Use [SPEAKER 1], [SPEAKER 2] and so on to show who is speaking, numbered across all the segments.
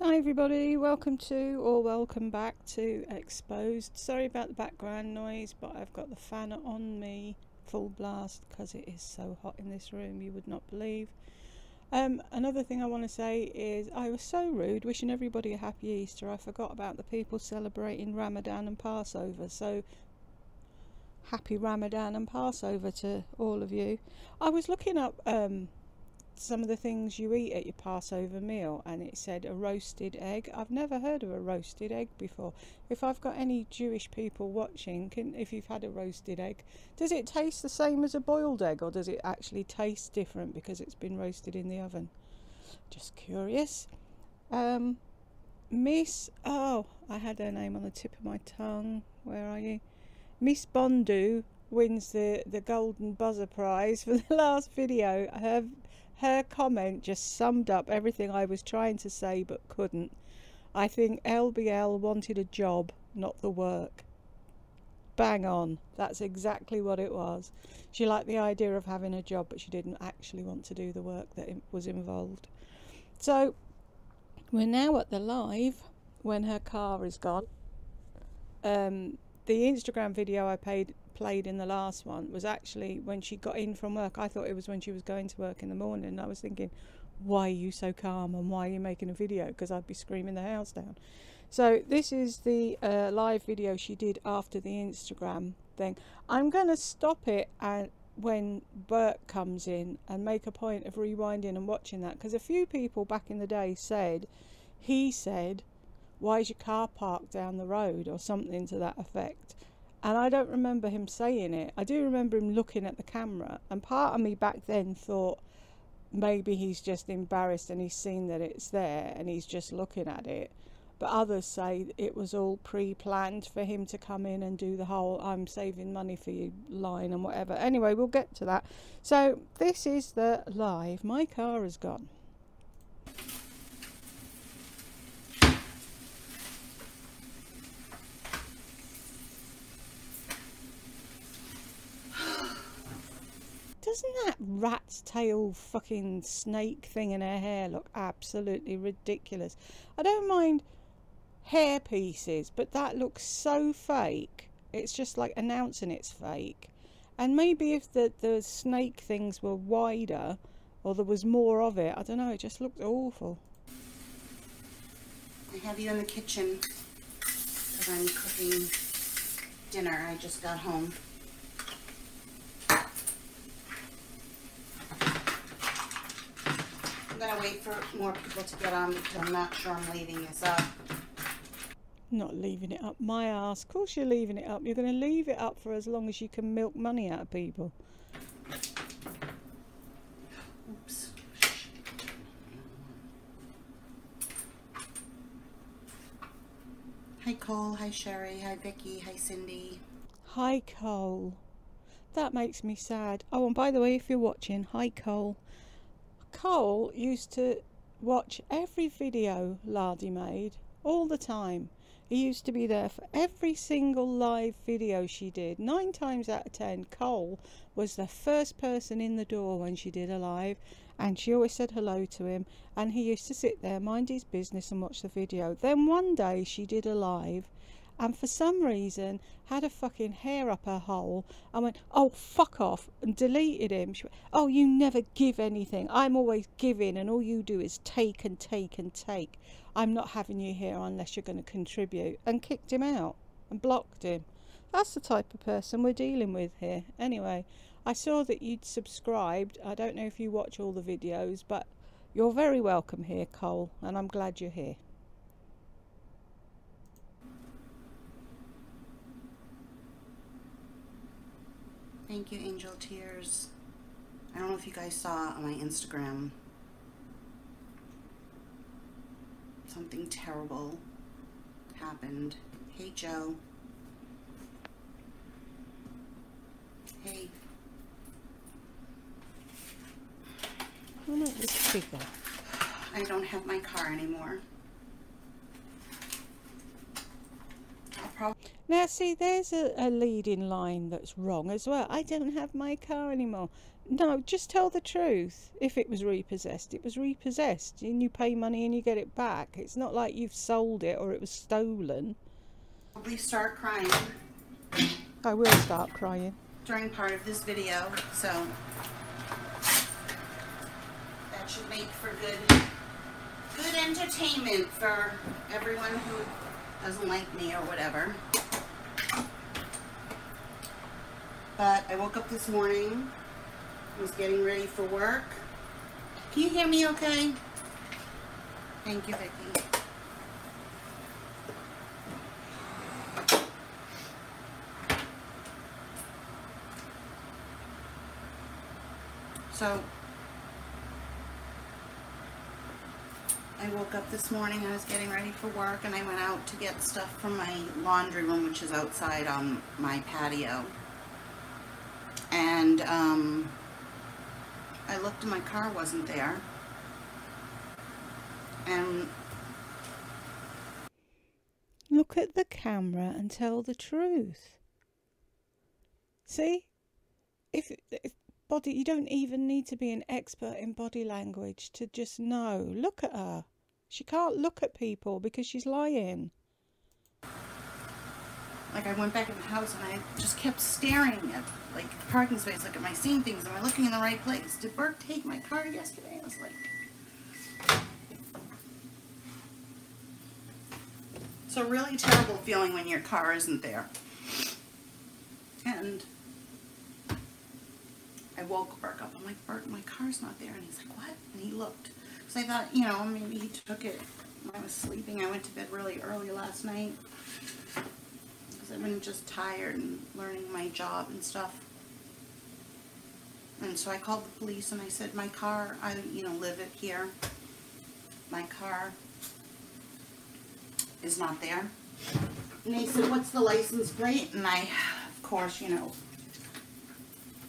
[SPEAKER 1] Hi everybody, welcome back to Exposed. Sorry about the background noise, but I've got the fan on me full blast because it is so hot in this room you would not believe. Another thing I want to say is I was so rude wishing everybody a happy Easter. I forgot about the people celebrating Ramadan and Passover, so happy Ramadan and Passover to all of you. I was looking up some of the things you eat at your Passover meal, and it said a roasted egg. I've never heard of a roasted egg before. If I've got any Jewish people watching, if you've had a roasted egg, does it taste the same as a boiled egg, or does it actually taste different because it's been roasted in the oven? Just curious. Miss, oh, I had her name on the tip of my tongue. Where are you? Miss Bondu wins the golden buzzer prize for the last video. Her comment just summed up everything I was trying to say but couldn't. I think LBL wanted a job, not the work. Bang on. That's exactly what it was. She liked the idea of having a job, but she didn't actually want to do the work that was involved. So we're now at the live when her car is gone. The Instagram video I played in the last one was actually when she got in from work. I thought it was when she was going to work in the morning. I was thinking, why are you so calm and why are you making a video? Because I'd be screaming the house down. So this is the live video she did after the Instagram thing. I'm going to stop it when Bert comes in and make a point of rewinding and watching that, because a few people back in the day said, why is your car parked down the road, or something to that effect. And I don't remember him saying it. I do remember him looking at the camera, and part of me back then thought maybe he's just embarrassed and he's seen that it's there and he's just looking at it. But others say it was all pre-planned for him to come in and do the whole I'm saving money for you line and whatever. Anyway, we'll get to that. So this is the live. My car is gone. Doesn't that rat's tail fucking snake thing in her hair look absolutely ridiculous? I don't mind hair pieces, but that looks so fake. It's just like announcing it's fake. And maybe if the snake things were wider, or there was more of it, I don't know, it just looked awful.
[SPEAKER 2] I have you in the kitchen because I'm cooking dinner. I just got home. I'm gonna wait for more people to get on because I'm not sure I'm leaving this up.
[SPEAKER 1] Not leaving it up my ass. Of course you're leaving it up. You're going to leave it up for as long as you can milk money out of people.
[SPEAKER 2] Oops. Hi Cole, hi Sherry, hi Vicky, hi Cindy.
[SPEAKER 1] Hi Cole. That makes me sad. Oh, and by the way, if you're watching, hi Cole. Cole used to watch every video Lardy made all the time. He used to be there for every single live video she did. 9 times out of 10, Cole was the first person in the door when she did a live, and she always said hello to him, and he used to sit there, mind his business and watch the video. Then one day she did a live, and for some reason had a fucking hair up her hole and went, oh fuck off, and deleted him. She went, oh, you never give anything, I'm always giving and all you do is take and take and take. I'm not having you here unless you're going to contribute, and kicked him out and blocked him. That's the type of person we're dealing with here. Anyway, I saw that you'd subscribed. I don't know if you watch all the videos, but you're very welcome here, Cole, and I'm glad you're here.
[SPEAKER 2] Thank you, Angel Tears. I don't know if you guys saw on my Instagram. Something terrible happened. Hey, Joe. Hey.
[SPEAKER 1] I'll make this bigger.
[SPEAKER 2] I don't have my car anymore.
[SPEAKER 1] Now see, there's a leading line that's wrong as well. I don't have my car anymore. No, just tell the truth. If it was repossessed, it was repossessed, and you pay money and you get it back. It's not like you've sold it or it was stolen.
[SPEAKER 2] Probably start crying.
[SPEAKER 1] I will start crying
[SPEAKER 2] During part of this video, so that should make for good entertainment for everyone who doesn't like me or whatever. But I woke up this morning, was getting ready for work. Can you hear me okay? Thank you, Vicki. So I woke up this morning, I was getting ready for work, and I went out to get stuff from my laundry room, which is outside on my patio. And I looked and my car wasn't there. And
[SPEAKER 1] look at the camera and tell the truth. See, if body, you don't even need to be an expert in body language to just know. Look at her. She can't look at people because she's lying.
[SPEAKER 2] like I went back in the house and I just kept staring at like the parking space, like am I seeing things? Am I looking in the right place? Did Burke take my car yesterday? I was like, it's a really terrible feeling when your car isn't there. And I woke Burke up. I'm like, Burke, my car's not there. And he's like, what? And he looked. So I thought, you know, maybe he took it when I was sleeping. I went to bed really early last night because I've been just tired and learning my job and stuff. And so I called the police and I said, my car, I, you know, live it here. My car is not there. And they said, what's the license plate? And I, of course, you know,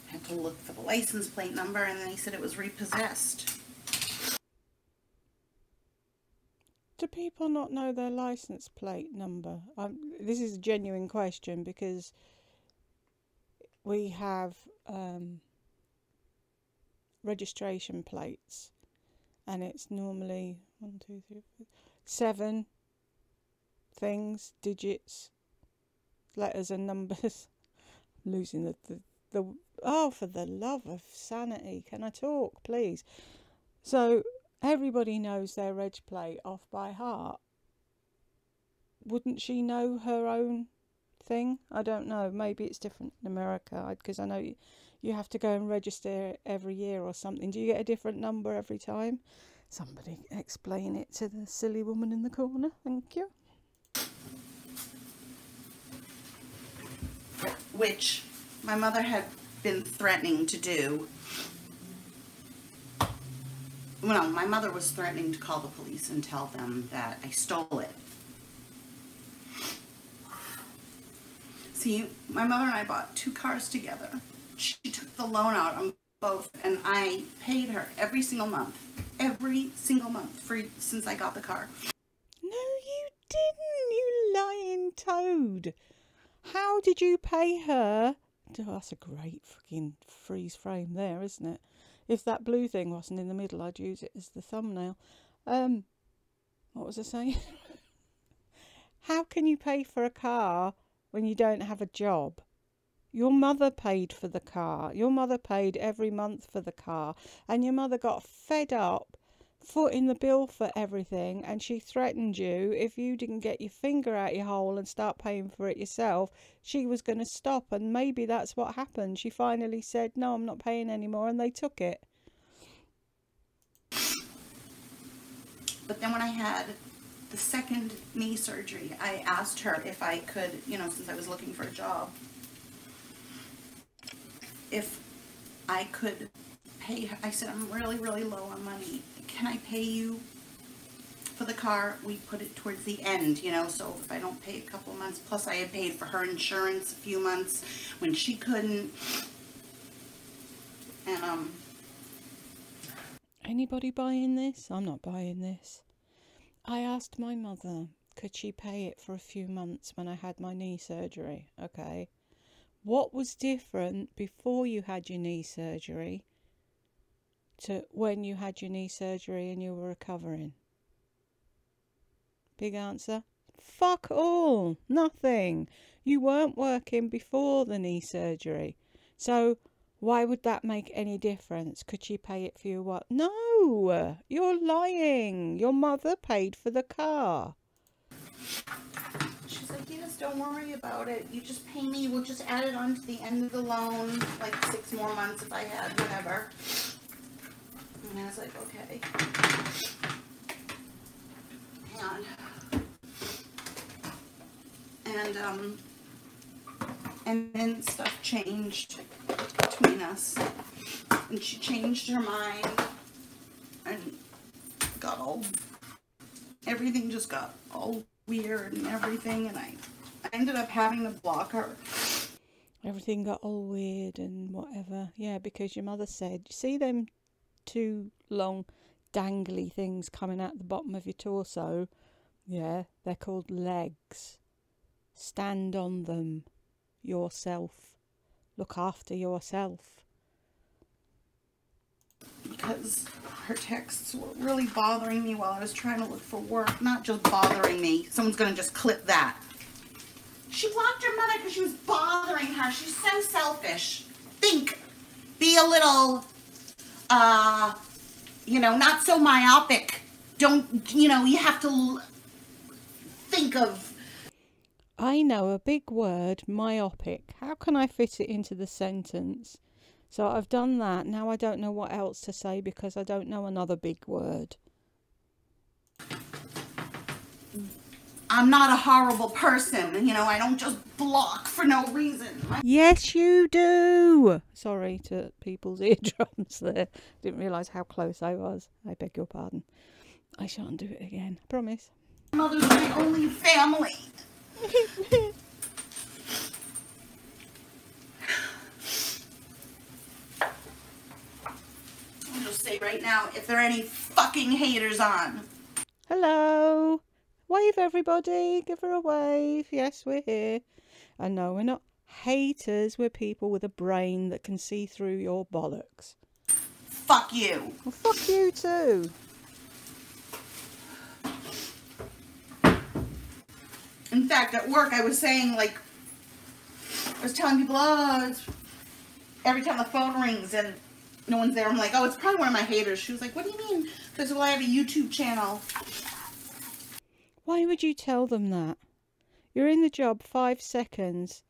[SPEAKER 2] had to look for the license plate number, and then he said it was repossessed.
[SPEAKER 1] Do people not know their license plate number? This is a genuine question because we have registration plates, and it's normally 1, 2, 3, 4, 7 things, digits, letters and numbers. I'm losing the oh, for the love of sanity, can I talk, please? So everybody knows their reg plate off by heart. Wouldn't she know her own thing? I don't know. Maybe it's different in America, because I know you have to go and register every year or something. Do you get a different number every time? Somebody explain it to the silly woman in the corner. Thank you.
[SPEAKER 2] Which my mother had been threatening to do. Well, my mother was threatening to call the police and tell them that I stole it. See, my mother and I bought 2 cars together. She took the loan out on both, and I paid her every single month since I got the car.
[SPEAKER 1] No, you didn't, you lying toad. How did you pay her? Oh, that's a great fucking freeze frame there, isn't it? If that blue thing wasn't in the middle, I'd use it as the thumbnail. What was I saying? How can you pay for a car when you don't have a job? Your mother paid for the car. Your mother paid every month for the car. And your mother got fed up footing the bill for everything, and she threatened you if you didn't get your finger out your hole and start paying for it yourself, she was going to stop. And maybe that's what happened. She finally said, no, I'm not paying anymore, and they took it.
[SPEAKER 2] But then when I had the second knee surgery, I asked her if I could, you know, since I was looking for a job, if I could pay her. I said, I'm really, really low on money. Can I pay you for the car? We put it towards the end, you know, so if I don't pay a couple of months, plus I had paid for her insurance a few months when she couldn't. And,
[SPEAKER 1] Anybody buying this? I'm not buying this. I asked my mother Could she pay it for a few months when I had my knee surgery? Okay. What was different before you had your knee surgery to when you had your knee surgery and you were recovering? Big answer. Fuck all. Nothing. You weren't working before the knee surgery. So why would that make any difference? Could she pay it for you? What? No, you're lying. Your mother paid for the car.
[SPEAKER 2] She's like, yes, don't worry about it. You just pay me. We'll just add it on to the end of the loan, like 6 more months if I had, whatever. And I was like, okay. Hang on. And then stuff changed between us. And she changed her mind and got all, everything just got all weird and everything, and I ended up having to block her.
[SPEAKER 1] Everything got all weird and whatever. Yeah, because your mother said, you see them 2 long dangly things coming out the bottom of your torso? Yeah, they're called legs. Stand on them yourself. Look after yourself.
[SPEAKER 2] Because her texts were really bothering me while I was trying to look for work. Not just bothering me. Someone's going to just clip that. She blocked her mother because she was bothering her. She's so selfish. Think. Be a little, you know, not so myopic. Don't, you know, you have to think of.
[SPEAKER 1] I know a big word, myopic. How can I fit it into the sentence? So I've done that. Now I don't know what else to say because I don't know another big word.
[SPEAKER 2] I'm not a horrible person. You know, I don't just block for no reason.
[SPEAKER 1] Yes, you do. Sorry to people's eardrums there. Didn't realise how close I was. I beg your pardon. I shan't do it again. I promise.
[SPEAKER 2] My mother's my only family. I'll just say right now, if there are any fucking haters on.
[SPEAKER 1] Hello. Wave everybody. Give her a wave. Yes, we're here. And no, we're not haters. We're people with a brain that can see through your bollocks.
[SPEAKER 2] Fuck you.
[SPEAKER 1] Well, fuck you too.
[SPEAKER 2] In fact, at work, I was saying, like, I was telling people, oh, it's, every time the phone rings and no one's there, I'm like, oh, it's probably one of my haters. She was like, what do you mean? Because, well, I have a YouTube channel.
[SPEAKER 1] Why would you tell them that? You're in the job 5 seconds,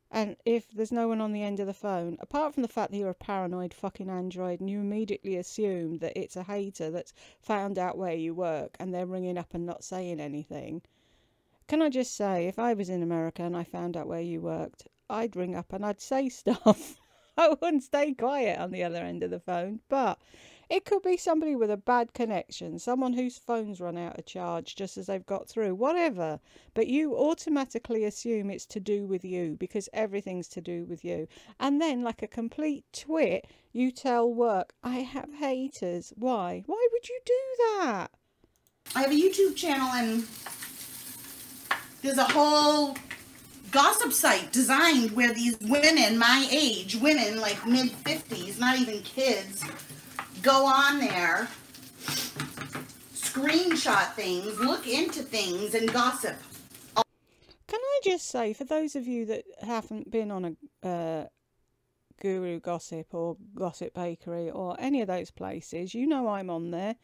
[SPEAKER 1] and if there's no one on the end of the phone, apart from the fact that you're a paranoid fucking android and you immediately assume that it's a hater that's found out where you work and they're ringing up and not saying anything. Can I just say, if I was in America and I found out where you worked, I'd ring up and I'd say stuff. I wouldn't stay quiet on the other end of the phone. But it could be somebody with a bad connection, someone whose phone's run out of charge just as they've got through, whatever. But you automatically assume it's to do with you because everything's to do with you. And then, like a complete twit, you tell work, I have haters. Why? Why would you do that?
[SPEAKER 2] I have a YouTube channel and there's a whole gossip site designed where these women, my age, women like mid-50s, not even kids, go on there, screenshot things, look into things, and gossip.
[SPEAKER 1] Can I just say, for those of you that haven't been on a Guru Gossip or Gossip Bakery or any of those places, you know I'm on there.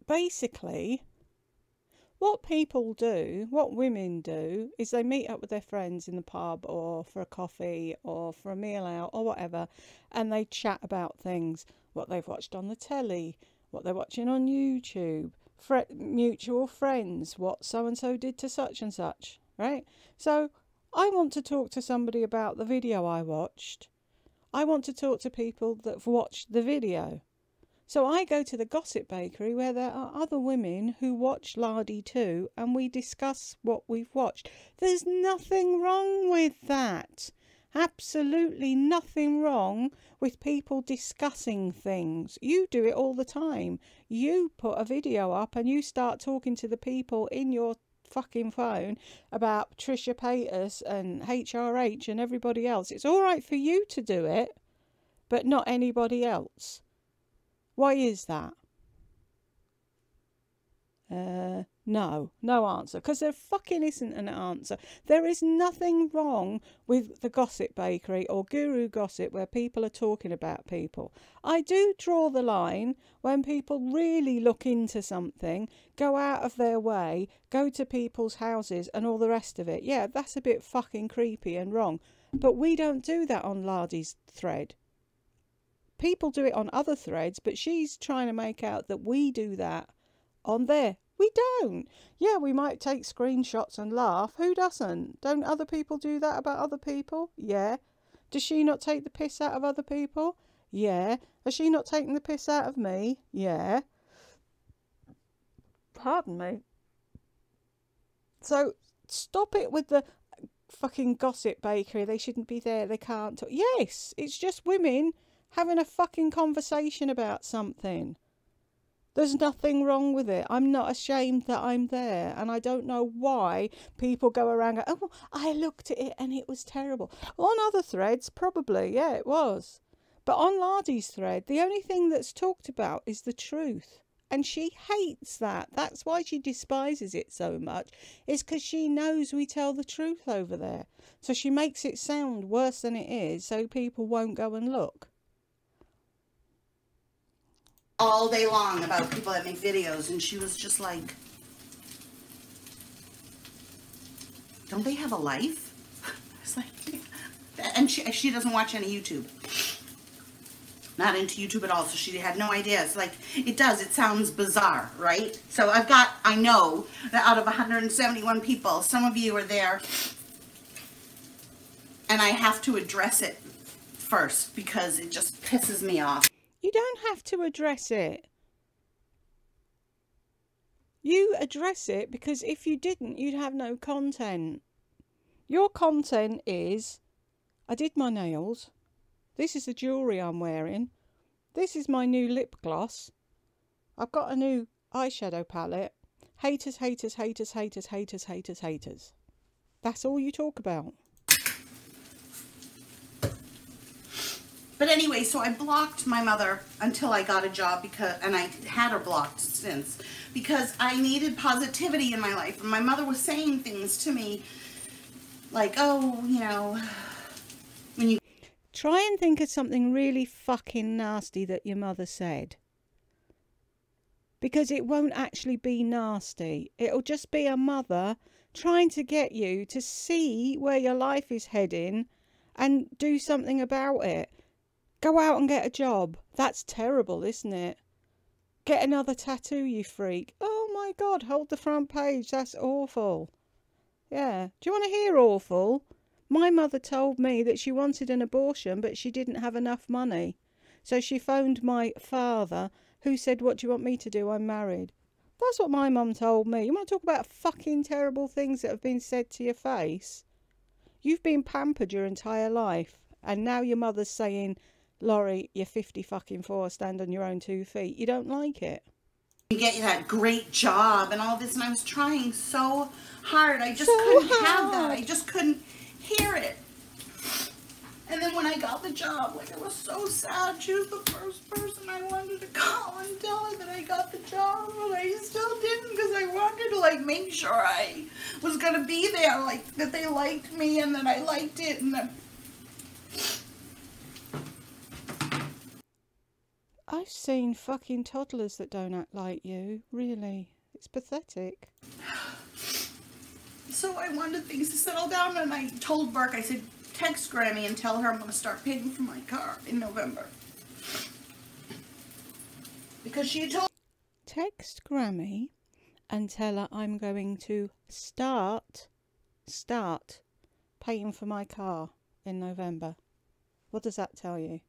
[SPEAKER 1] Basically, what people do, what women do, is they meet up with their friends in the pub or for a coffee or for a meal out or whatever, and they chat about things, what they've watched on the telly, what they're watching on YouTube, mutual friends, what so-and-so did to such and such, right? So I want to talk to somebody about the video I watched. I want to talk to people that have watched the video. So I go to the Gossip Bakery where there are other women who watch Lardy too, and we discuss what we've watched. There's nothing wrong with that. Absolutely nothing wrong with people discussing things. You do it all the time. You put a video up and you start talking to the people in your fucking phone about Patricia Paytas and HRH and everybody else. It's all right for you to do it, but not anybody else. Why is that? No answer, because there fucking isn't an answer. There is nothing wrong with the gossip bakery or guru gossip where people are talking about people. I do draw the line when people really look into something, go out of their way, go to people's houses and all the rest of it. Yeah, that's a bit fucking creepy and wrong. But we don't do that on Lardy's thread. People do it on other threads, but she's trying to make out that we do that on there. We don't. Yeah, we might take screenshots and laugh. Who doesn't? Don't other people do that about other people? Yeah. Does she not take the piss out of other people? Yeah. Has she not taken the piss out of me? Yeah. Pardon me. So stop it with the fucking gossip bakery. They shouldn't be there. They can't talk. Yes, it's just women having a fucking conversation about something. There's nothing wrong with it. I'm not ashamed that I'm there. And I don't know why people go around and go, oh, I looked at it and it was terrible. On other threads, probably, yeah, it was. But on Lardy's thread, the only thing that's talked about is the truth. And she hates that. That's why she despises it so much. It's because she knows we tell the truth over there. So she makes it sound worse than it is so people won't go and look.
[SPEAKER 2] All day long about people that make videos, and she was just like, don't they have a life? I was like, and she doesn't watch any YouTube. Not into YouTube at all, so she had no idea. It's like, it sounds bizarre, right? So I know that out of 171 people, some of you are there, and I have to address it first because it just pisses me off.
[SPEAKER 1] You don't have to address it. You address it because if you didn't, you'd have no content. Your content is, I did my nails. This is the jewellery I'm wearing. This is my new lip gloss. I've got a new eyeshadow palette. Haters, haters, haters, haters, haters, haters, haters. That's all you talk about.
[SPEAKER 2] But anyway, so I blocked my mother until I got a job and I had her blocked since because I needed positivity in my life. And my mother was saying things to me like, oh, you know, when you...
[SPEAKER 1] Try and think of something really fucking nasty that your mother said. Because it won't actually be nasty. It'll just be a mother trying to get you to see where your life is heading and do something about it. Go out and get a job. That's terrible, isn't it? Get another tattoo, you freak. Oh my God, hold the front page. That's awful. Yeah. Do you want to hear awful? My mother told me that she wanted an abortion, but she didn't have enough money. So she phoned my father, who said, what do you want me to do? I'm married. That's what my mum told me. You want to talk about fucking terrible things that have been said to your face? You've been pampered your entire life, and now your mother's saying, Lori, you're 50 fucking 4, stand on your own 2 feet. You don't like it.
[SPEAKER 2] You get that great job and all this, and I was trying so hard. I just couldn't have that. I just couldn't hear it. And then when I got the job, like, it was so sad. She was the first person I wanted to call and tell her that I got the job, but I still didn't because I wanted to, like, make sure I was going to be there, like, that they liked me and that I liked it, and that...
[SPEAKER 1] I've seen fucking toddlers that don't act like you. Really. It's pathetic.
[SPEAKER 2] So I wanted things to settle down, and I told Burke, I said, text Grammy and tell her I'm going to start paying for my car in November. Because she told...
[SPEAKER 1] Text Grammy and tell her I'm going to start paying for my car in November. What does that tell you?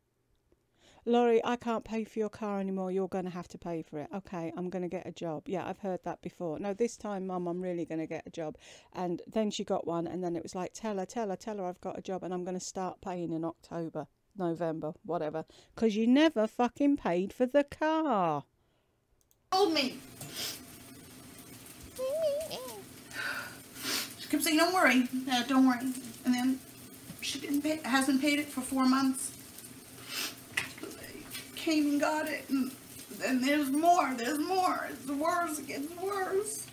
[SPEAKER 1] Laurie, I can't pay for your car anymore. You're going to have to pay for it. Okay, I'm going to get a job. Yeah, I've heard that before. No, this time, Mum, I'm really going to get a job. And then she got one, and then it was like, tell her I've got a job, and I'm going to start paying in October, November, whatever. Because you never fucking paid for the car.
[SPEAKER 2] Told me. She kept saying, don't worry, don't worry. And then she hasn't paid it for 4 months. Came and got it, and then there's more. It's worse, it gets worse.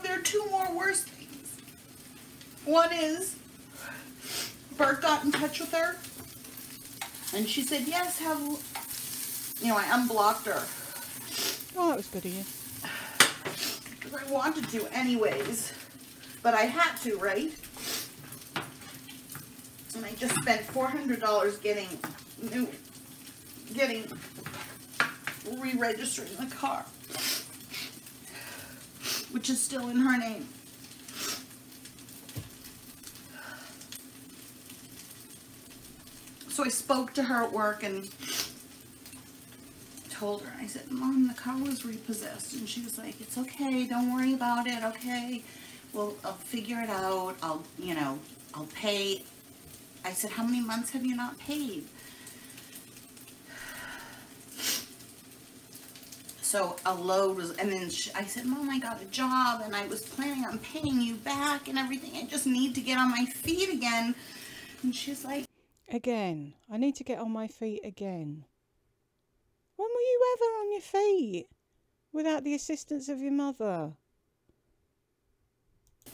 [SPEAKER 2] There are 2 more worse things. One is, Bert got in touch with her, and she said, yes, I unblocked her.
[SPEAKER 1] Oh, that was good of you.
[SPEAKER 2] Because I wanted to anyways, but I had to, right? And I just spent $400 re-registering the car, which is still in her name. So I spoke to her at work and told her, I said, Mom, the car was repossessed. And she was like, it's okay, don't worry about it, okay? Well, I'll figure it out, I'll pay. I said, how many months have you not paid? So a load was, and then I said, Mom, I got a job and I was planning on paying you back and everything. I just need to get on my feet again. And she's like,
[SPEAKER 1] again, I need to get on my feet again. When were you ever on your feet without the assistance of your mother?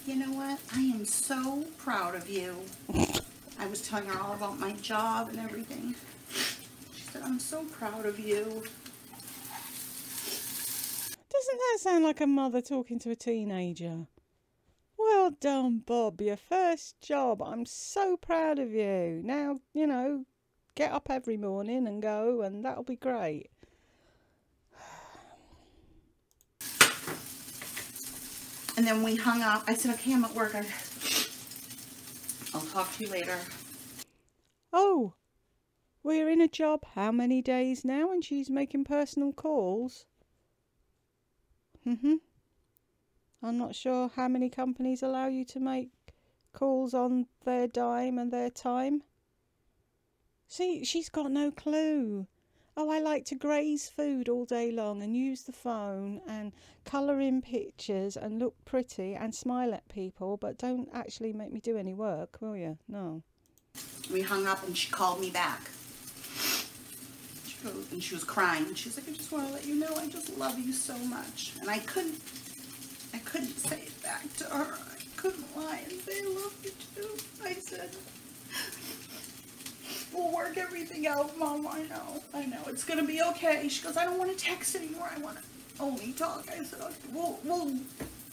[SPEAKER 2] You know what? I am so proud of you. I was telling her all about my job and everything. She said, I'm so proud of you.
[SPEAKER 1] Doesn't that sound like a mother talking to a teenager? Well done, Bob. Your first job. I'm so proud of you. Now, get up every morning and go, and that'll be great.
[SPEAKER 2] And then we hung up. I said, okay, I'm at work. I'll talk to you later.
[SPEAKER 1] Oh, we're in a job how many days now, and she's making personal calls? I'm not sure how many companies allow you to make calls on their dime and their time. See, she's got no clue. Oh, I like to graze food all day long and use the phone and colour in pictures and look pretty and smile at people, but don't actually make me do any work, will you? No.
[SPEAKER 2] We hung up and she called me back. And she was crying. She was like, I just want to let you know I just love you so much. And I couldn't say it back to her. I couldn't lie and say I love you too. I said, we'll work everything out, Mom. I know. It's going to be okay. She goes, I don't want to text anymore. I want to only talk. I said, okay, well,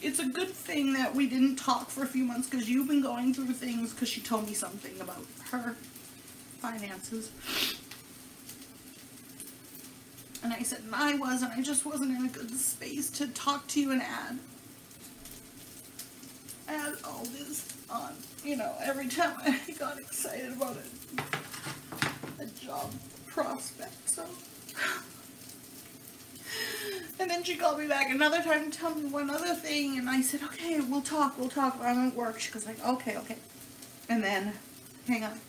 [SPEAKER 2] it's a good thing that we didn't talk for a few months because you've been going through things, because she told me something about her finances. And I said, I just wasn't in a good space to talk to you and add all this on, every time I got excited about a job prospect, so. And then she called me back another time to tell me one other thing, and I said, okay, we'll talk, I'm at work. She goes like, okay. And then, hang on.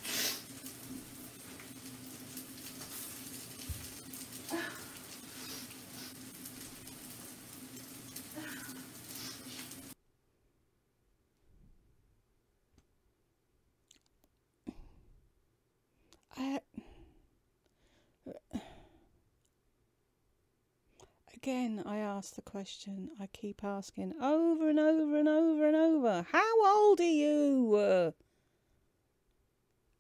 [SPEAKER 1] Again, I ask the question I keep asking over and over and over and over. How old are you?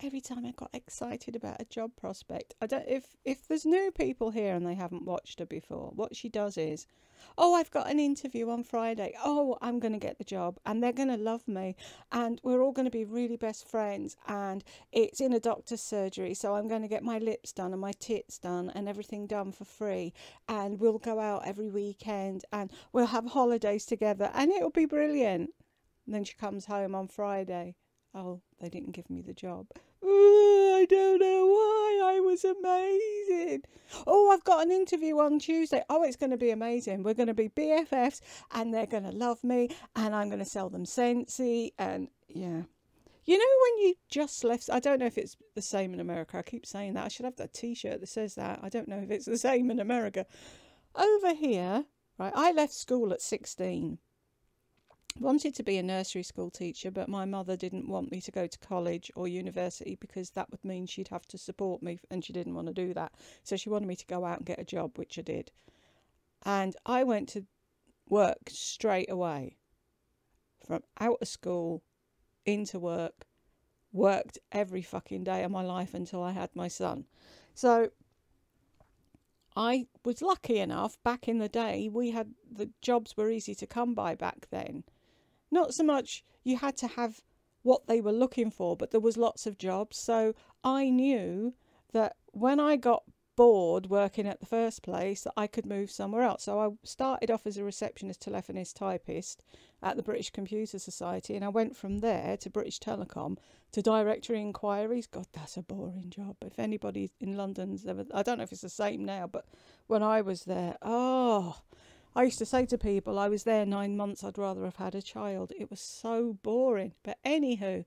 [SPEAKER 1] Every time I got excited about a job prospect. I don't. If there's new people here and they haven't watched her before, what she does is, oh, I've got an interview on Friday. Oh, I'm going to get the job and they're going to love me and we're all going to be really best friends and it's in a doctor's surgery, so I'm going to get my lips done and my tits done and everything done for free, and we'll go out every weekend and we'll have holidays together and it'll be brilliant. And then she comes home on Friday Oh, they didn't give me the job. Ooh, I don't know why. I was amazing. Oh, I've got an interview on Tuesday. Oh, it's going to be amazing. We're going to be BFFs and they're going to love me and I'm going to sell them Scentsy and yeah. You know when you just left, I don't know if it's the same in America. I keep saying that. I should have that t-shirt that says that. I don't know if it's the same in America. Over here, right, I left school at 16. Wanted to be a nursery school teacher, but my mother didn't want me to go to college or university because that would mean she'd have to support me and she didn't want to do that. So she wanted me to go out and get a job, which I did. And I went to work straight away. From out of school into work, worked every fucking day of my life until I had my son. So I was lucky enough back in the day, the jobs were easy to come by back then. Not so much you had to have what they were looking for, but there was lots of jobs. So I knew that when I got bored working at the first place, that I could move somewhere else. So I started off as a receptionist, telephonist, typist at the British Computer Society, and I went from there to British Telecom to directory inquiries. God, that's a boring job. If anybody in London's ever, I don't know if it's the same now, but when I was there, I used to say to people, I was there 9 months, I'd rather have had a child. It was so boring. But anywho,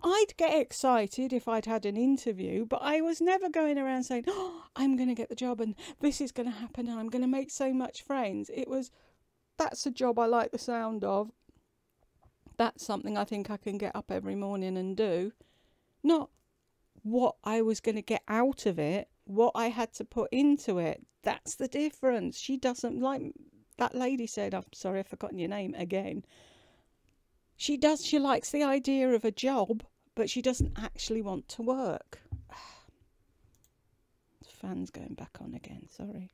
[SPEAKER 1] I'd get excited if I'd had an interview, but I was never going around saying, oh, I'm going to get the job and this is going to happen and I'm going to make so much friends. It was, that's a job I like the sound of. That's something I think I can get up every morning and do. Not what I was going to get out of it, what I had to put into it. That's the difference. She doesn't, like that lady said, I'm sorry, I've forgotten your name again. She likes the idea of a job, but she doesn't actually want to work. The fan's going back on again, sorry.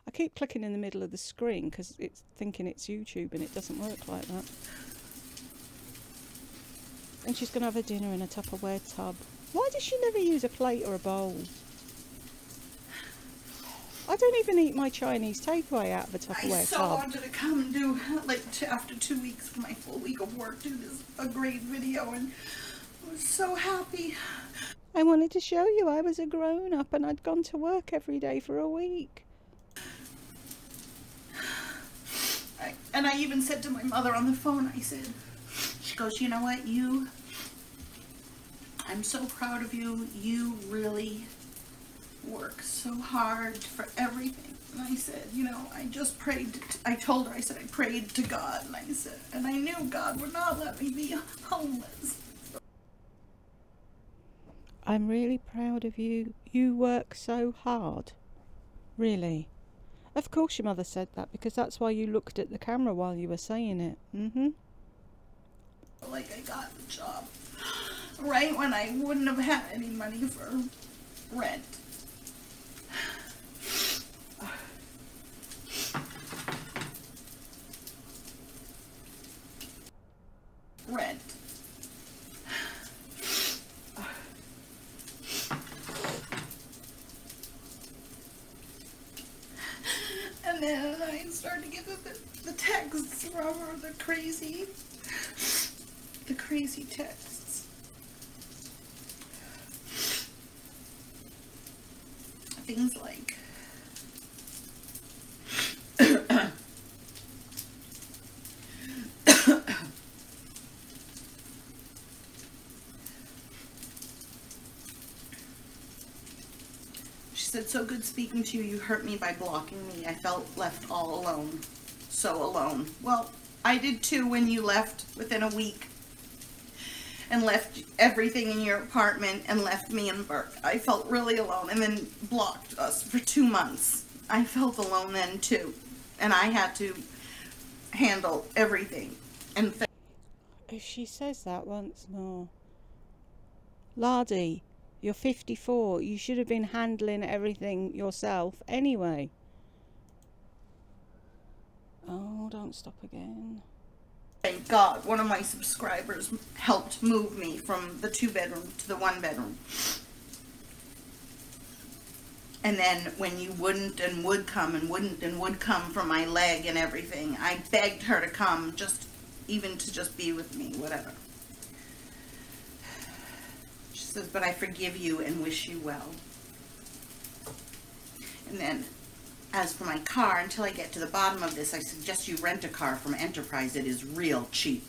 [SPEAKER 1] I keep clicking in the middle of the screen because it's thinking it's YouTube and it doesn't work like that. And she's going to have a dinner in a Tupperware tub. Why does she never use a plate or a bowl? I don't even eat my Chinese takeaway out of a Tupperware tub.
[SPEAKER 2] I wanted to come and do, after 2 weeks of my full week of work, do a great video, and I was so happy.
[SPEAKER 1] I wanted to show you I was a grown-up and I'd gone to work every day for a week.
[SPEAKER 2] And I even said to my mother on the phone, I said, she goes, you know what, I'm so proud of you. You really work so hard for everything. And I said, I just prayed. I told her, I said, I prayed to God. And I said, and I knew God would not let me be homeless.
[SPEAKER 1] I'm really proud of you. You work so hard. Really. Of course your mother said that because that's why you looked at the camera while you were saying it.
[SPEAKER 2] Like I got the job right when I wouldn't have had any money for rent. And then I started to get the texts from her, the crazy texts. Things like, she said, so good speaking to you. You hurt me by blocking me. I felt left all alone. So alone. Well, I did too when you left within a week and left everything in your apartment and left me in Burke. I felt really alone and then blocked us for 2 months. I felt alone then too. And I had to handle everything. And
[SPEAKER 1] if she says that once more. Lardy, you're 54. You should have been handling everything yourself anyway. Oh, don't stop again.
[SPEAKER 2] Thank God, one of my subscribers helped move me from the 2-bedroom to the 1-bedroom. And then when you wouldn't and would come and wouldn't and would come for my leg and everything, I begged her to come just even to just be with me, whatever. She says, but I forgive you and wish you well. And then, as for my car, until I get to the bottom of this, I suggest you rent a car from Enterprise. It is real cheap.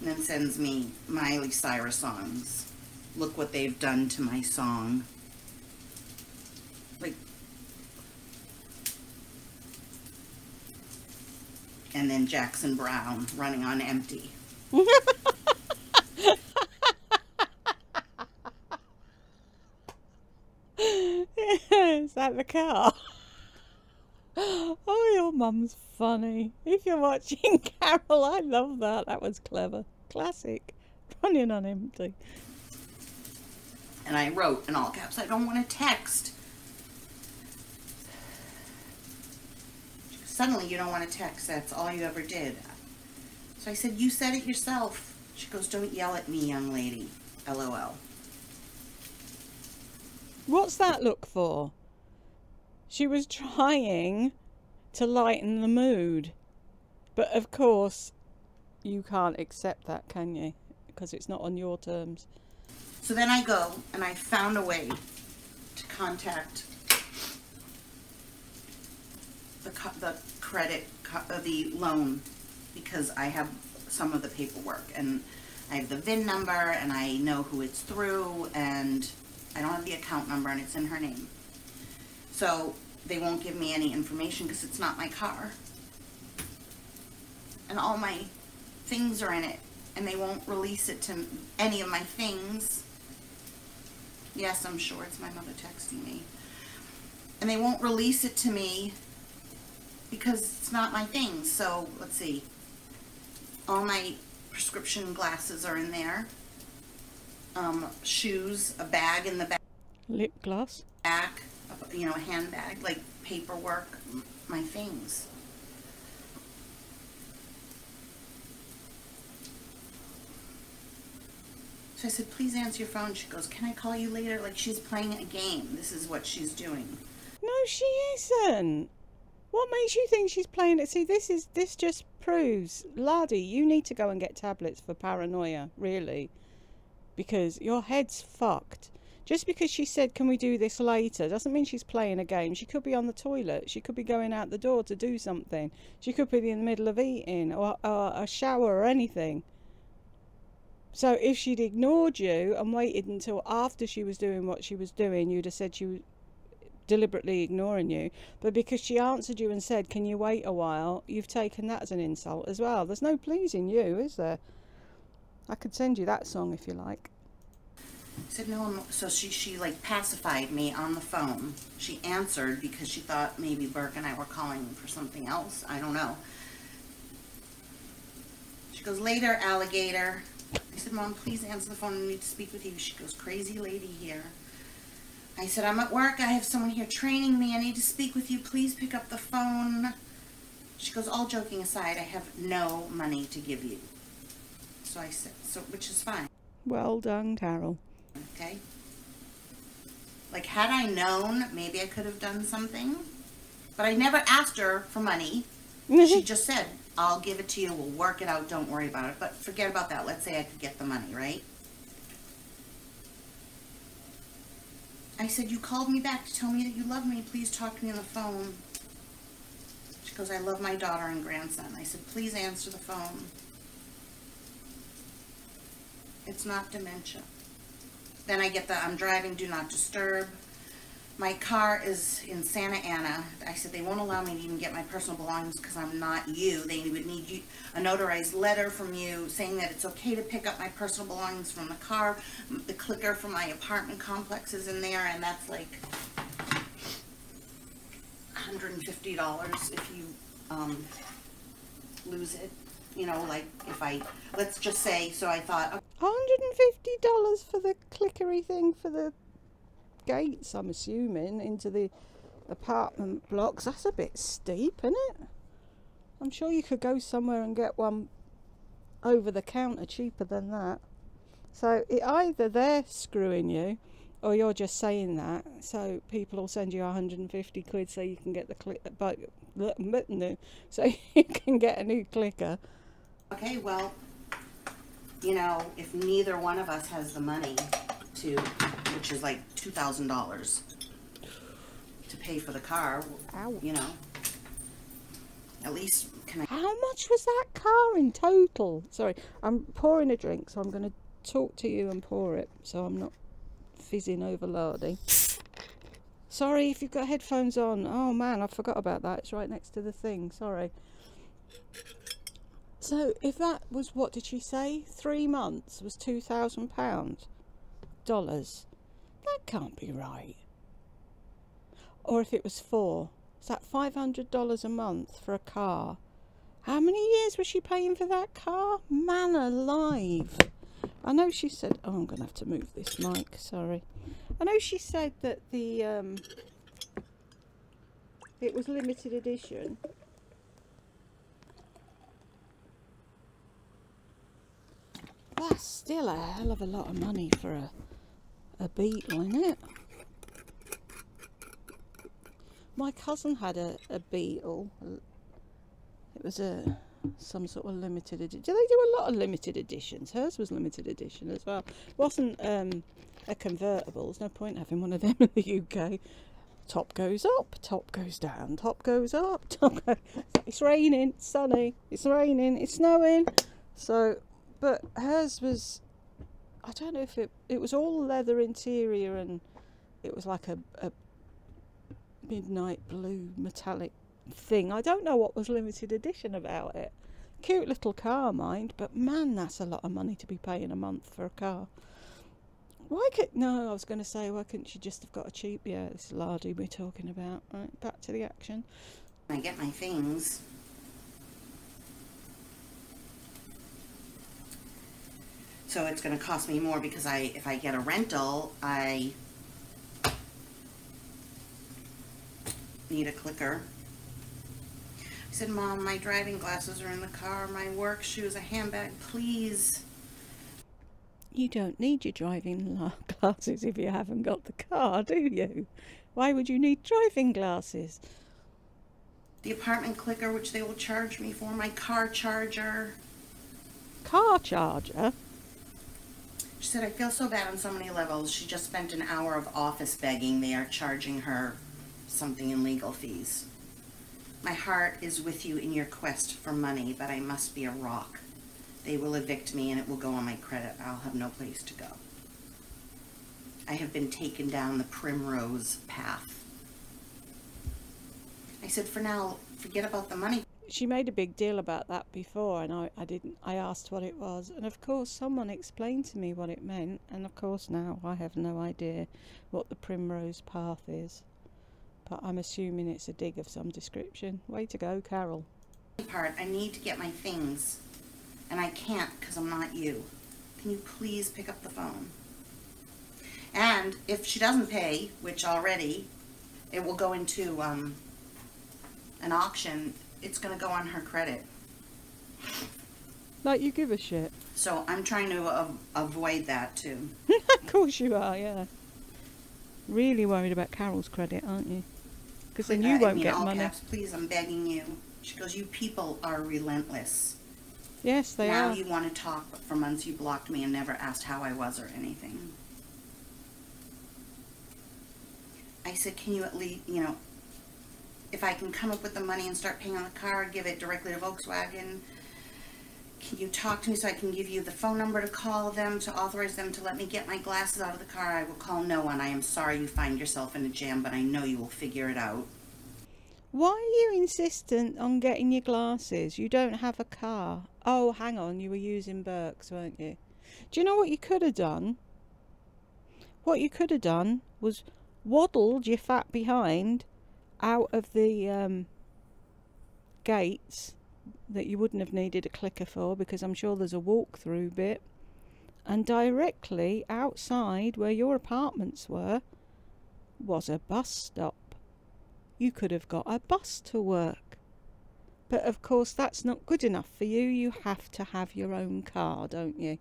[SPEAKER 2] And then sends me Miley Cyrus songs. Look what they've done to my song. Like, and then Jackson Brown, Running on Empty.
[SPEAKER 1] Is that the car? Oh, your mum's funny. If you're watching Carol, I love that. That was clever. Classic. Running on Empty.
[SPEAKER 2] And I wrote in all caps, I don't want to text. Suddenly you don't want to text. That's all you ever did. So I said, you said it yourself. She goes, don't yell at me, young lady. LOL.
[SPEAKER 1] What's that look for? She was trying to lighten the mood. But of course, you can't accept that, can you? Because it's not on your terms.
[SPEAKER 2] So then I go and I found a way to contact the loan, because I have some of the paperwork and I have the VIN number and I know who it's through, and I don't have the account number and it's in her name. So they won't give me any information because it's not my car. And all my things are in it, and they won't release it to any of my things. Yes, I'm sure it's my mother texting me. And they won't release it to me because it's not my things. So, let's see. All my prescription glasses are in there. Shoes, a bag in the back.
[SPEAKER 1] Lip gloss.
[SPEAKER 2] Back, you know, a handbag, like paperwork, my things. So I said, please answer your phone. She goes, can I call you later? Like she's playing a game. This is what she's doing.
[SPEAKER 1] No, she isn't. What makes you think she's playing it? See, this just proves, laddie, you need to go and get tablets for paranoia, really. Because your head's fucked. Just because she said, can we do this later, doesn't mean she's playing a game. She could be on the toilet. She could be going out the door to do something. She could be in the middle of eating or a shower or anything. So if she'd ignored you and waited until after she was doing what she was doing, you'd have said she was deliberately ignoring you. But because she answered you and said, can you wait a while, you've taken that as an insult as well. There's no pleasing you, is there? I could send you that song if you like.
[SPEAKER 2] I said, no, so she like pacified me on the phone. She answered because she thought maybe Burke and I were calling for something else. I don't know. She goes, later, alligator. I said, Mom, please answer the phone. I need to speak with you. She goes, crazy lady here. I said, I'm at work. I have someone here training me. I need to speak with you. Please pick up the phone. She goes, all joking aside, I have no money to give you. So I said, which is fine.
[SPEAKER 1] Well done, Carol.
[SPEAKER 2] Okay. Like, had I known, maybe I could have done something. But I never asked her for money. She just said, I'll give it to you. We'll work it out. Don't worry about it. But forget about that. Let's say I could get the money, right? I said, you called me back to tell me that you love me. Please talk to me on the phone. She goes, I love my daughter and grandson. I said, please answer the phone. It's not dementia. Then I get the, I'm driving, do not disturb. My car is in Santa Ana. I said, they won't allow me to even get my personal belongings because I'm not you. They would need you, a notarized letter from you saying that it's okay to pick up my personal belongings from the car. The clicker from my apartment complex is in there, and that's like $150 if you lose it. You know, like if I, let's just say, so I thought,
[SPEAKER 1] $150 for the clickery thing for the gates, I'm assuming, into the apartment blocks. That's a bit steep, isn't it? I'm sure you could go somewhere and get one over the counter cheaper than that. So either they're screwing you or you're just saying that so people will send you 150 quid so you can get the so you can get a new clicker.
[SPEAKER 2] Okay, well, you know, if neither one of us has the money to, which is like $2,000 to pay for the car,
[SPEAKER 1] Ow.
[SPEAKER 2] you know, at least can I...
[SPEAKER 1] How much was that car in total? Sorry, I'm pouring a drink, so I'm going to talk to you and pour it, so I'm not fizzing over lardy. Sorry if you've got headphones on. Oh man, I forgot about that. It's right next to the thing. Sorry. So if that was, what did she say? 3 months was £2,000 dollars. That can't be right. Or if it was 4, is that $500 a month for a car? How many years was she paying for that car? Man alive. I know she said, oh, I'm going to have to move this mic, sorry. I know she said that the it was limited edition. That's still a hell of a lot of money for a Beetle, isn't it? My cousin had a Beetle. It was some sort of limited edition. Do they do a lot of limited editions? Hers was limited edition as well. It wasn't a convertible. There's no point having one of them in the UK. Top goes up, top goes down, top goes up, it's raining, it's sunny, it's raining, it's snowing. So, but hers was, I don't know if it was all leather interior, and it was like a midnight blue metallic thing. I don't know what was limited edition about it. Cute little car, mind, but man, that's a lot of money to be paying a month for a car. Why could, no, I was going to say, why couldn't she just have got a cheap, yeah, this is Lardy we're talking about. Right, back to the action.
[SPEAKER 2] I get my things. So it's going to cost me more because if I get a rental, I need a clicker. I said, Mom, my driving glasses are in the car, my work shoes, a handbag, please.
[SPEAKER 1] You don't need your driving glasses if you haven't got the car, do you? Why would you need driving glasses?
[SPEAKER 2] The apartment clicker, which they will charge me for, my car charger.
[SPEAKER 1] Car charger?
[SPEAKER 2] She said, I feel so bad on so many levels. She just spent an hour of office begging. They are charging her something in legal fees. My heart is with you in your quest for money, but I must be a rock. They will evict me and it will go on my credit. I'll have no place to go. I have been taken down the primrose path. I said, for now, forget about the money.
[SPEAKER 1] She made a big deal about that before, and I asked what it was, and of course someone explained to me what it meant, and of course now I have no idea what the primrose path is. But I'm assuming it's a dig of some description. Way to go, Carol.
[SPEAKER 2] I need to get my things. And I can't because I'm not you. Can you please pick up the phone? And if she doesn't pay, which already, it will go into an auction. It's going to go on her credit.
[SPEAKER 1] Like you give a shit.
[SPEAKER 2] So I'm trying to avoid that too.
[SPEAKER 1] Of course you are, yeah. Really worried about Carol's credit, aren't you? Because then you won't get money.
[SPEAKER 2] Caps, please, I'm begging you. She goes, you people are relentless.
[SPEAKER 1] Yes, they are.
[SPEAKER 2] Now you want to talk, but for months you blocked me and never asked how I was or anything. I said, can you at least, you know, if I can come up with the money and start paying on the car, give it directly to Volkswagen, can you talk to me so I can give you the phone number to call them, to authorize them to let me get my glasses out of the car? I will call no one. I am sorry you find yourself in a jam, but I know you will figure it out.
[SPEAKER 1] Why are you insistent on getting your glasses? You don't have a car. Oh, hang on, you were using Burke's, weren't you? Do you know what you could have done? What you could have done was waddled your fat behind out of the gates that you wouldn't have needed a clicker for, because I'm sure there's a walk-through bit, and directly outside where your apartments were was a bus stop. You could have got a bus to work. But of course that's not good enough for you. You have to have your own car, don't you?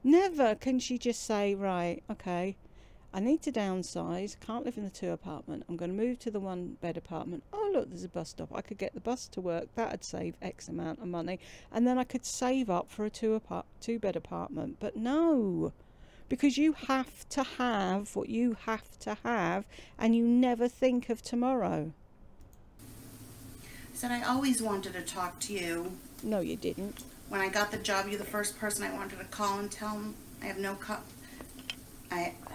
[SPEAKER 1] Never can she just say, right, okay, I need to downsize, can't live in the 2 apartment, I'm going to move to the 1 bed apartment. Oh oh look, there's a bus stop, I could get the bus to work, that'd save X amount of money, and then I could save up for a two-bed apartment. But no, because you have to have what you have to have, and you never think of tomorrow.
[SPEAKER 2] I said, I always wanted to talk to you.
[SPEAKER 1] No, you didn't.
[SPEAKER 2] When I got the job, you're the first person I wanted to call and tell them I have no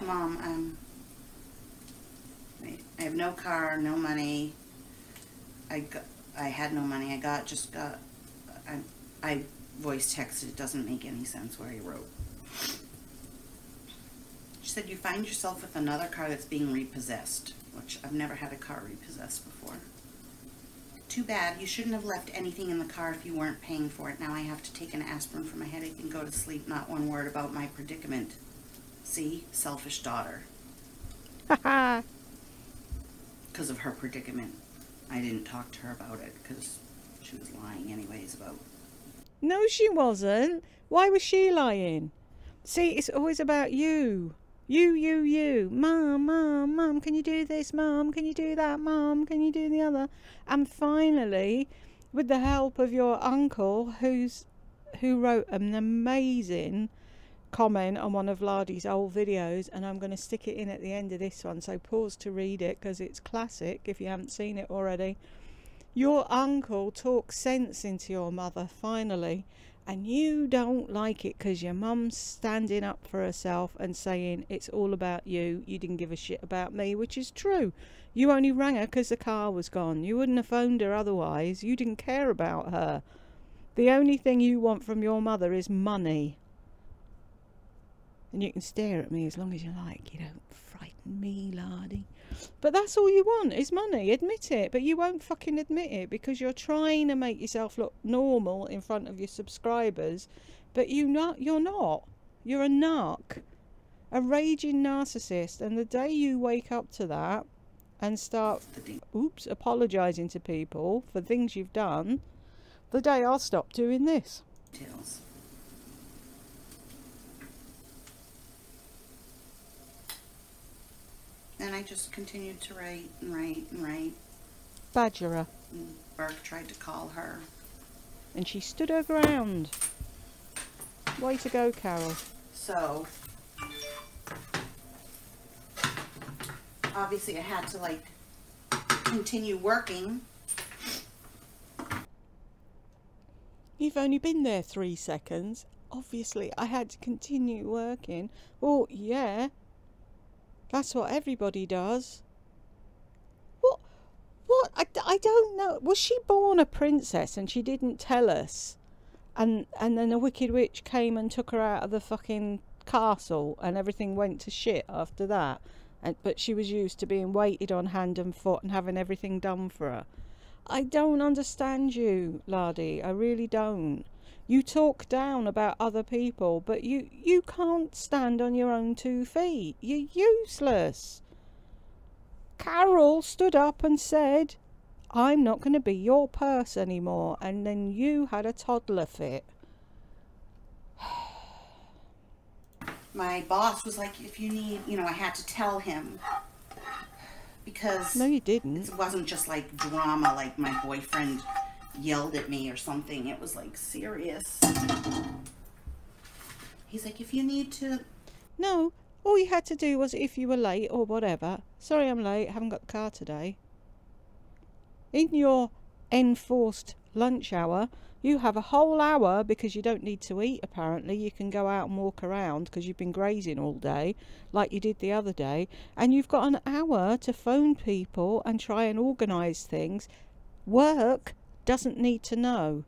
[SPEAKER 2] Mom, I have no car, no money. I had no money. I voice texted. It doesn't make any sense where I wrote. She said, you find yourself with another car that's being repossessed, which I've never had a car repossessed before. Too bad. You shouldn't have left anything in the car if you weren't paying for it. Now I have to take an aspirin for my headache and go to sleep. Not one word about my predicament. See? Selfish daughter.
[SPEAKER 1] Haha.
[SPEAKER 2] Because of her predicament. I didn't talk to her about it because she was lying anyways about...
[SPEAKER 1] No, she wasn't. Why was she lying? See, it's always about you. You. Mum, can you do this? Mum, can you do that? Mum, can you do the other? And finally, with the help of your uncle, who wrote an amazing comment on one of Lardy's old videos, and I'm going to stick it in at the end of this one, so pause to read it because it's classic if you haven't seen it already. Your uncle talks sense into your mother finally, and you don't like it because your mum's standing up for herself and saying it's all about you, you didn't give a shit about me, which is true. You only rang her because the car was gone. You wouldn't have phoned her otherwise. You didn't care about her. The only thing you want from your mother is money. And you can stare at me as long as you like. You don't frighten me, Lardy. But that's all you want is money. Admit it. But you won't fucking admit it because you're trying to make yourself look normal in front of your subscribers. But you're not. You're a narc. A raging narcissist. And the day you wake up to that and start, apologising to people for things you've done, the day I'll stop doing this.
[SPEAKER 2] Details. And I just continued to write and write and write.
[SPEAKER 1] Badger her.
[SPEAKER 2] And Burke tried to call her.
[SPEAKER 1] And she stood her ground. Way to go, Carol.
[SPEAKER 2] So, obviously I had to, like, continue working.
[SPEAKER 1] You've only been there 3 seconds. Obviously I had to continue working. Well, yeah. That's what everybody does. What? I don't know. Was she born a princess and she didn't tell us? And then a wicked witch came and took her out of the fucking castle and everything went to shit after that. But she was used to being waited on hand and foot and having everything done for her. I don't understand you, Lardy. I really don't. You talk down about other people, but you can't stand on your own 2 feet. You're useless. Carol stood up and said, I'm not going to be your purse anymore. And then you had a toddler fit.
[SPEAKER 2] My boss was like, if you need, I had to tell him. Because...
[SPEAKER 1] No, you didn't.
[SPEAKER 2] It wasn't just like drama, like my boyfriend yelled at me or something. It was like serious. He's like, if you need to...
[SPEAKER 1] No, all you had to do was if you were late or whatever. Sorry I'm late, haven't got the car today. In your enforced lunch hour, you have a whole hour because you don't need to eat apparently. You can go out and walk around because you've been grazing all day like you did the other day. And you've got an hour to phone people and try and organise things. Work doesn't need to know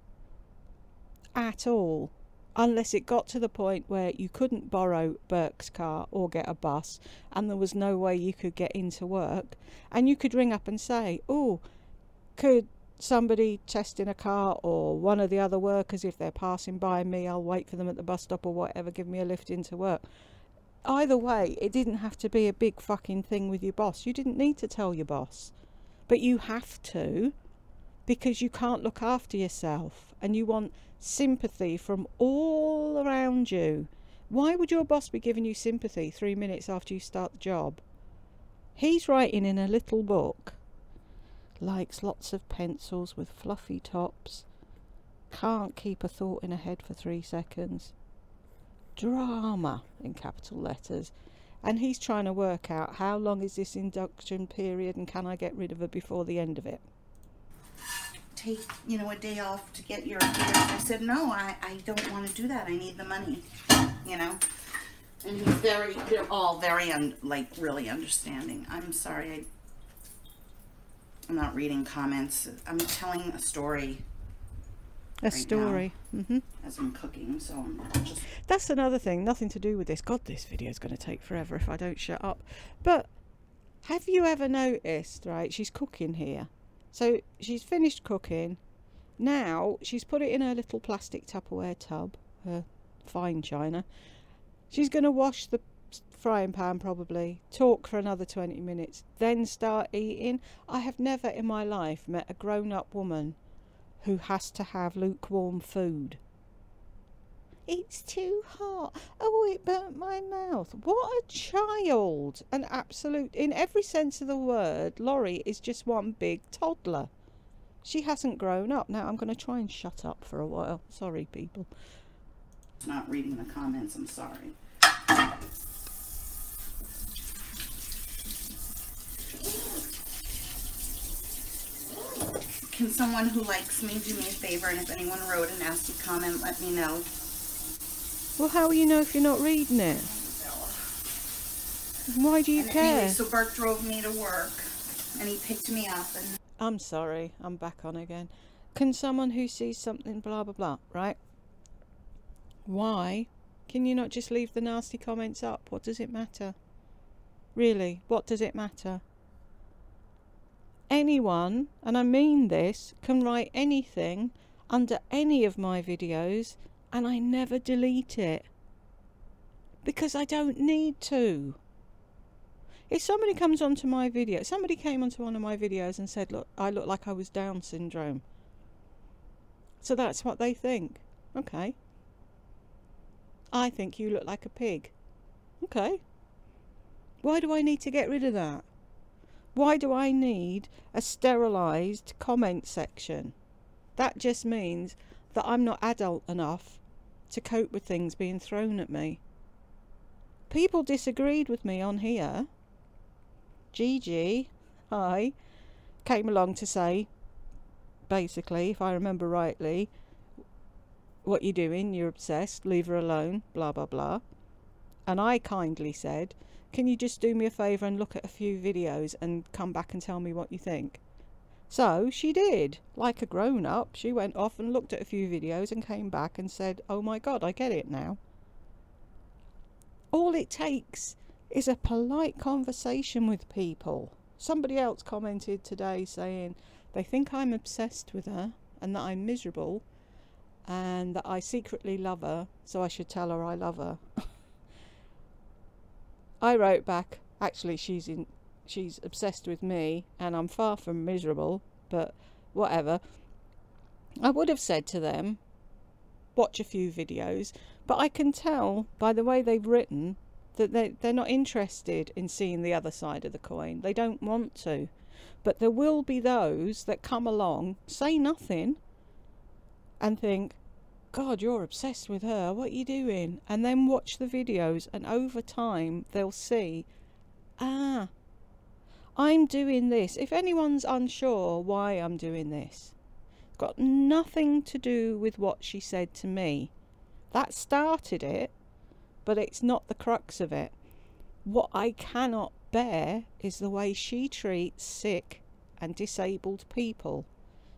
[SPEAKER 1] at all, unless it got to the point where you couldn't borrow Burke's car or get a bus and there was no way you could get into work, and you could ring up and say, oh, could somebody test in a car, or one of the other workers, if they're passing by me, I'll wait for them at the bus stop or whatever, give me a lift into work. Either way, it didn't have to be a big fucking thing with your boss. You didn't need to tell your boss, but you have to, because you can't look after yourself and you want sympathy from all around you. Why would your boss be giving you sympathy 3 minutes after you start the job? He's writing in a little book, likes lots of pencils with fluffy tops, can't keep a thought in her head for 3 seconds, drama in capital letters, and he's trying to work out how long is this induction period and can I get rid of her before the end of it.
[SPEAKER 2] Take, you know, a day off to get your affairs. I said, no, I don't want to do that. I need the money, you know. And he's they're all very, like, really understanding. I'm sorry, I'm not reading comments. I'm telling a story.
[SPEAKER 1] A story.
[SPEAKER 2] As I'm cooking, so I'm just...
[SPEAKER 1] That's another thing, nothing to do with this. God, this video is going to take forever if I don't shut up. But have you ever noticed, right, she's cooking here. So she's finished cooking. Now she's put it in her little plastic Tupperware tub, her fine china. She's going to wash the frying pan probably, talk for another 20 minutes, then start eating. I have never in my life met a grown-up woman who has to have lukewarm food. It's too hot. Oh, it burnt my mouth. What a child. An absolute, in every sense of the word, Lori is just one big toddler. She hasn't grown up. Now, I'm going to try and shut up for a while. Sorry, people.
[SPEAKER 2] Not reading the comments, I'm sorry. Can someone who likes me do me a favor, and if anyone wrote a nasty comment, let me know.
[SPEAKER 1] Well, how will you know if you're not reading it? Why do you care?
[SPEAKER 2] Anyway, so Bert drove me to work, and he picked me up. And
[SPEAKER 1] I'm sorry, I'm back on again. Can someone who sees something blah blah blah, right? Why can you not just leave the nasty comments up? What does it matter? Really, what does it matter? Anyone, and I mean this, can write anything under any of my videos and I never delete it. Because I don't need to. If somebody comes onto my video, somebody came onto one of my videos and said, look, I look like I was Down syndrome. So that's what they think. Okay. I think you look like a pig. Okay. Why do I need to get rid of that? Why do I need a sterilised comment section? That just means that I'm not adult enough to cope with things being thrown at me. People disagreed with me on here. Gigi, hi, came along to say, basically, if I remember rightly, what you doing? You're obsessed, leave her alone, blah, blah, blah. And I kindly said, can you just do me a favour and look at a few videos and come back and tell me what you think? So she did. Like a grown-up, she went off and looked at a few videos and came back and said, oh my God, I get it now. All it takes is a polite conversation with people. Somebody else commented today saying they think I'm obsessed with her and that I'm miserable and that I secretly love her, so I should tell her I love her. I wrote back, actually she's obsessed with me and I'm far from miserable, but whatever. I would have said to them, watch a few videos, but I can tell by the way they've written that they're not interested in seeing the other side of the coin. They don't want to. But there will be those that come along, say nothing, and think, God, you're obsessed with her, what are you doing? And then watch the videos, and over time they'll see, ah, I'm doing this. If anyone's unsure why I'm doing this, it's got nothing to do with what she said to me. That started it, but it's not the crux of it. What I cannot bear is the way she treats sick and disabled people.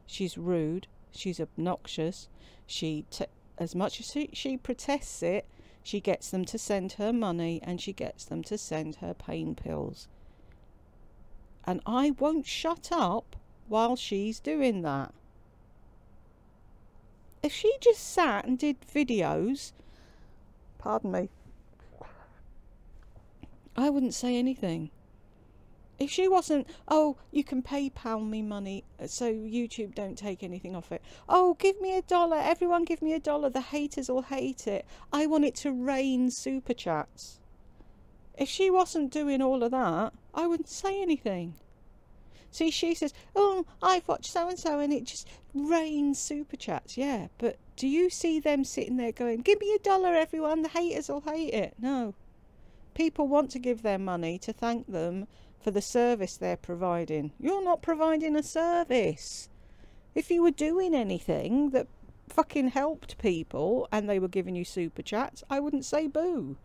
[SPEAKER 1] She's rude, she's obnoxious, as much as she protests it, she gets them to send her money and she gets them to send her pain pills. And I won't shut up while she's doing that. If she just sat and did videos, pardon me, I wouldn't say anything. If she wasn't, oh, you can PayPal me money so YouTube don't take anything off it. Oh, give me $1. Everyone give me $1. The haters will hate it. I want it to rain super chats. If she wasn't doing all of that, I wouldn't say anything. See, she says, oh, I've watched so-and-so and it just rains super chats. Yeah, but do you see them sitting there going, give me $1, everyone, the haters will hate it? No. People want to give their money to thank them for the service they're providing. You're not providing a service. If you were doing anything that fucking helped people and they were giving you super chats, I wouldn't say boo.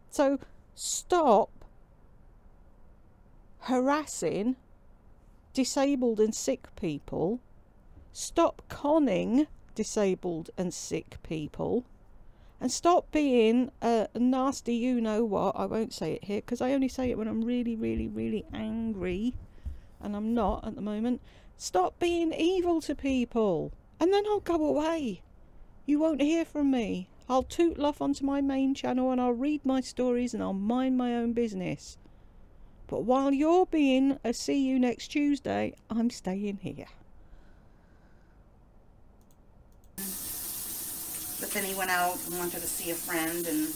[SPEAKER 1] So stop harassing disabled and sick people. Stop conning disabled and sick people. And stop being a nasty you-know-what. I won't say it here because I only say it when I'm really, really, really angry. And I'm not at the moment. Stop being evil to people. And then I'll go away. You won't hear from me. I'll tootle off onto my main channel and I'll read my stories and I'll mind my own business. But while you're being a see you next Tuesday, I'm staying here.
[SPEAKER 2] But then he went out and wanted to see a friend, and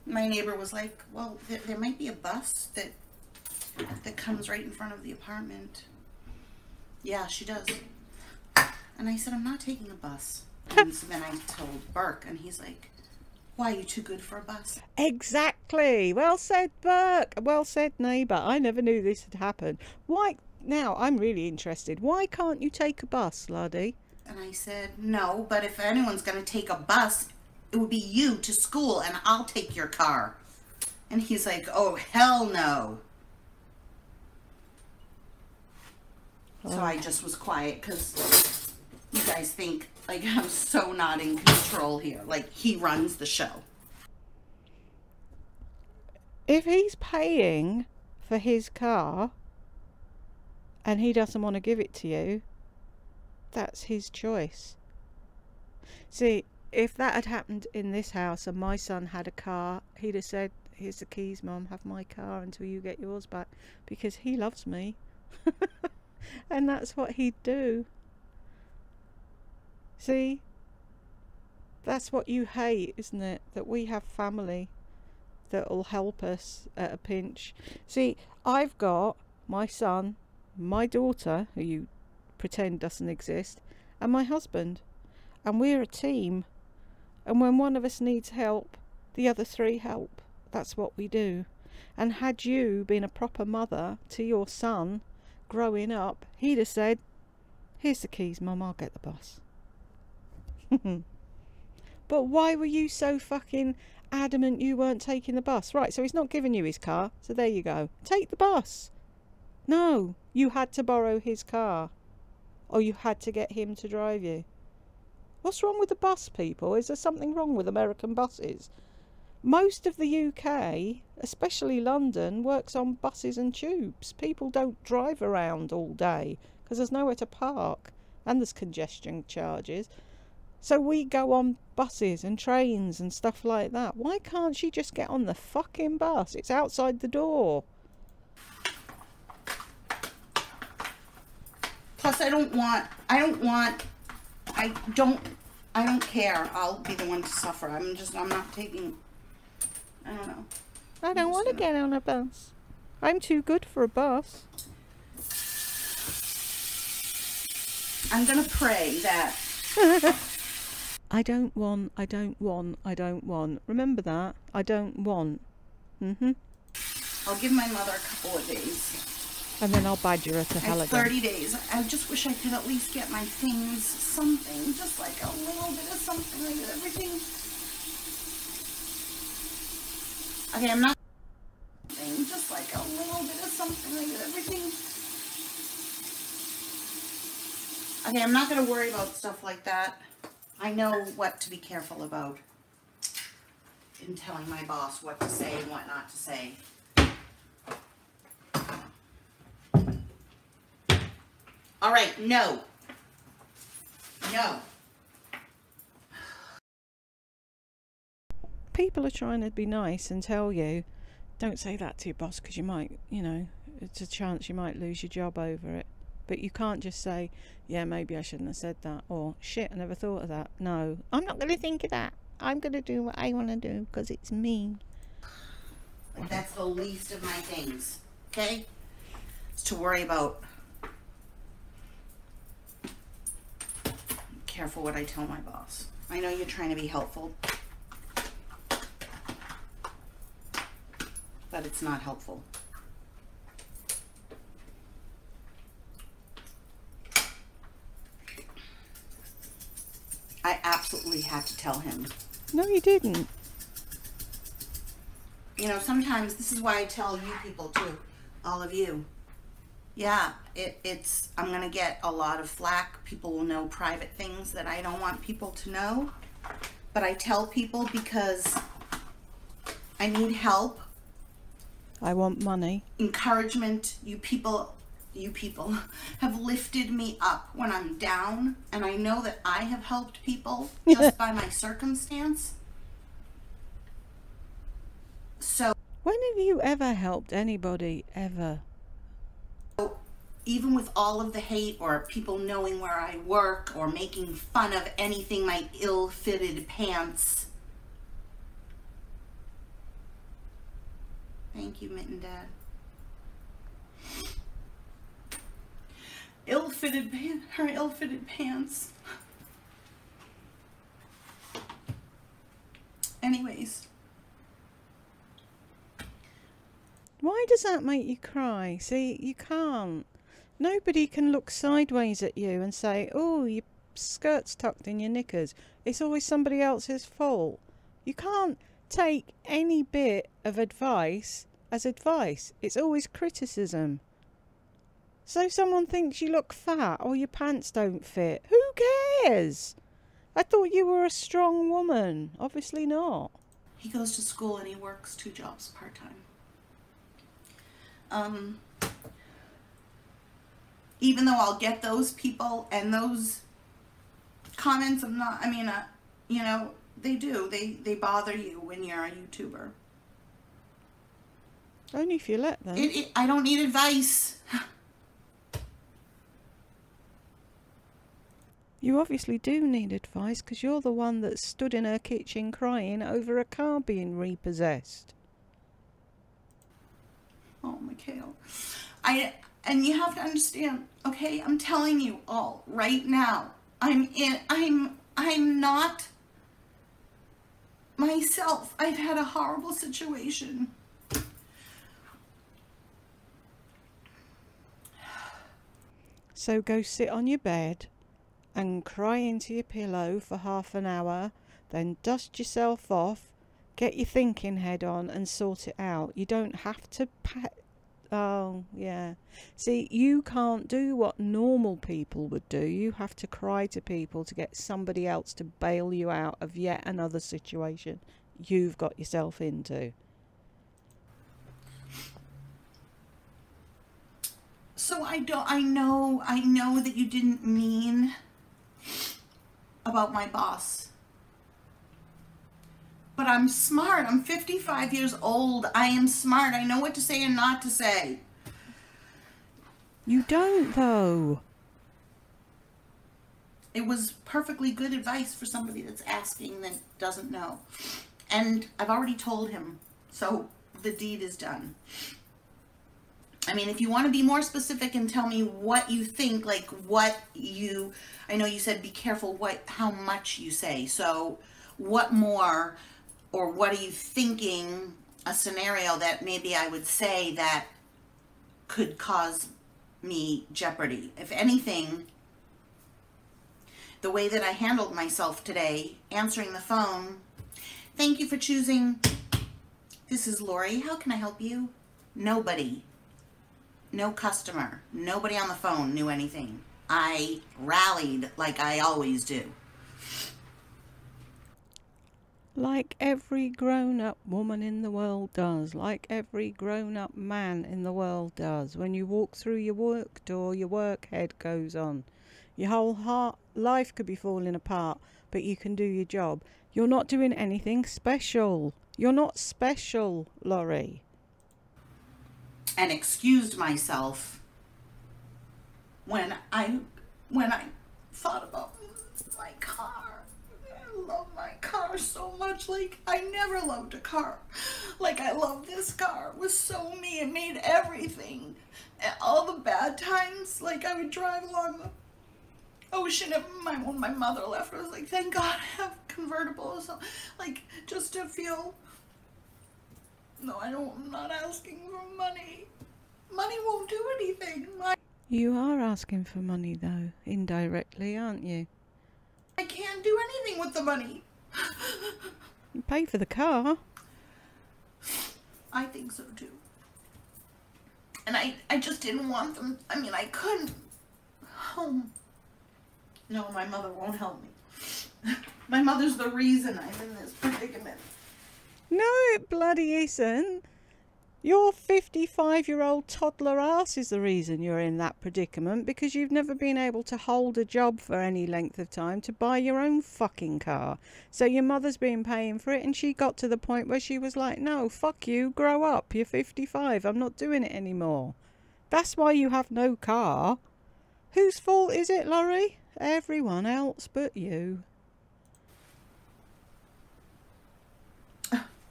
[SPEAKER 2] my neighbor was like, well, there might be a bus that comes right in front of the apartment. Yeah, she does. And I said, I'm not taking a bus. And so then I told Burke, and he's like, why, are you too good for a bus?
[SPEAKER 1] Exactly. Well said, Burke. Well said, neighbour. I never knew this had happened. Why? Now, I'm really interested. Why can't you take a bus, laddie?
[SPEAKER 2] And I said, no, but if anyone's going to take a bus, it would be you to school, and I'll take your car. And he's like, oh, hell no. Oh. So I just was quiet because you guys think like I'm so not in control here. Like he runs the show.
[SPEAKER 1] If he's paying for his car and he doesn't want to give it to you, that's his choice. See, if that had happened in this house and my son had a car, he'd have said, here's the keys, Mum, have my car until you get yours back, because he loves me. And that's what he'd do. See, that's what you hate, isn't it? That we have family that'll help us at a pinch. See, I've got my son, my daughter, who you pretend doesn't exist, and my husband, and we're a team. And when one of us needs help, the other three help. That's what we do. And had you been a proper mother to your son growing up, he'd have said, here's the keys, Mum, I'll get the bus. But why were you so fucking adamant you weren't taking the bus? Right, so he's not giving you his car, so there you go. Take the bus. No, you had to borrow his car, or you had to get him to drive you. What's wrong with the bus, people? Is there something wrong with American buses? Most of the UK, especially London, works on buses and tubes. People don't drive around all day because there's nowhere to park and there's congestion charges. So we go on buses and trains and stuff like that. Why can't she just get on the fucking bus? It's outside the door.
[SPEAKER 2] Plus, I don't care. I'll be the one to suffer. I'm not taking, I don't know.
[SPEAKER 1] I don't want to get on a bus. I'm too good for a bus.
[SPEAKER 2] I'm going to pray that.
[SPEAKER 1] I don't want. Remember that? I don't want.
[SPEAKER 2] I'll give my mother a couple of days.
[SPEAKER 1] And then I'll badger her to hell again.
[SPEAKER 2] 30 days. I just wish I could at least get my things, something, just like a little bit of something, like everything. Okay, I'm not. Just like a little bit of something, like everything. Okay, I'm not going to worry about stuff like that. I know what to be careful about in telling my boss what to say and what not to say. All right, no. No.
[SPEAKER 1] People are trying to be nice and tell you, don't say that to your boss because you might, you know, it's a chance you might lose your job over it. But you can't just say, yeah, maybe I shouldn't have said that, or shit, I never thought of that. No, I'm not going to think of that. I'm going to do what I want to do because it's me.
[SPEAKER 2] Like, that's the least of my things, okay? It's to worry about. Careful what I tell my boss. I know you're trying to be helpful, but it's not helpful. I absolutely had to tell him.
[SPEAKER 1] No, you didn't.
[SPEAKER 2] You know, sometimes this is why I tell you people too, all of you. Yeah, it's, I'm going to get a lot of flack. People will know private things that I don't want people to know. But I tell people because I need help.
[SPEAKER 1] I want money.
[SPEAKER 2] Encouragement. You people have lifted me up when I'm down. And I know that I have helped people just by my circumstance. So
[SPEAKER 1] when have you ever helped anybody, ever?
[SPEAKER 2] Even with all of the hate or people knowing where I work or making fun of anything, my ill-fitted pants. Thank you, Mitten Dad. Her ill-fitted pants. Anyways.
[SPEAKER 1] Why does that make you cry? See, you can't. Nobody can look sideways at you and say, oh, your skirt's tucked in your knickers. It's always somebody else's fault. You can't take any bit of advice as advice. It's always criticism. So someone thinks you look fat or your pants don't fit. Who cares? I thought you were a strong woman. Obviously not.
[SPEAKER 2] He goes to school and he works 2 jobs part-time. Even though I'll get those people and those comments, you know, they do. They bother you when you're a YouTuber.
[SPEAKER 1] Only if you let them.
[SPEAKER 2] I don't need advice.
[SPEAKER 1] You obviously do need advice because you're the one that stood in her kitchen crying over a car being repossessed.
[SPEAKER 2] Oh, Mikhail. And you have to understand, okay, I'm telling you all right now, I'm not myself. I've had a horrible situation.
[SPEAKER 1] So go sit on your bed and cry into your pillow for half an hour, then dust yourself off, get your thinking head on and sort it out. You don't have to oh, yeah. See, you can't do what normal people would do. You have to cry to people to get somebody else to bail you out of yet another situation you've got yourself into.
[SPEAKER 2] So I know that you didn't mean about my boss. But I'm smart. I'm 55 years old. I am smart. I know what to say and not to say.
[SPEAKER 1] You don't, though.
[SPEAKER 2] It was perfectly good advice for somebody that's asking that doesn't know. And I've already told him. So the deed is done. I mean, if you want to be more specific and tell me what you think, like I know you said be careful how much you say. So what more, or what are you thinking, a scenario that maybe I would say that could cause me jeopardy? If anything, the way that I handled myself today, answering the phone, thank you for choosing, this is Lori, how can I help you? Nobody, no customer, nobody on the phone knew anything. I rallied like I always do.
[SPEAKER 1] Like every grown-up woman in the world does, like every grown-up man in the world does. When you walk through your work door, your work head goes on. Your whole life could be falling apart, but you can do your job. You're not doing anything special. You're not special, Lori.
[SPEAKER 2] And excused myself when I thought about my car. I love my car so much. Like, I never loved a car like I love this car. It was so me. It made everything. And all the bad times, like, I would drive along the ocean and when my mother left, I was like, thank God I have convertibles. So, like, just to feel, no, I'm not asking for money. Money won't do anything.
[SPEAKER 1] You are asking for money though, indirectly, aren't you?
[SPEAKER 2] I can't do anything with the money.
[SPEAKER 1] You pay for the car.
[SPEAKER 2] I think so too. And I just didn't want them. I mean, I couldn't. No, my mother won't help me. My mother's the reason I'm in this predicament.
[SPEAKER 1] No, it bloody isn't. Your 55-year-old toddler ass is the reason you're in that predicament, because you've never been able to hold a job for any length of time to buy your own fucking car. So your mother's been paying for it, and she got to the point where she was like, no, fuck you, grow up, you're 55, I'm not doing it anymore. That's why you have no car. Whose fault is it, Lori? Everyone else but you.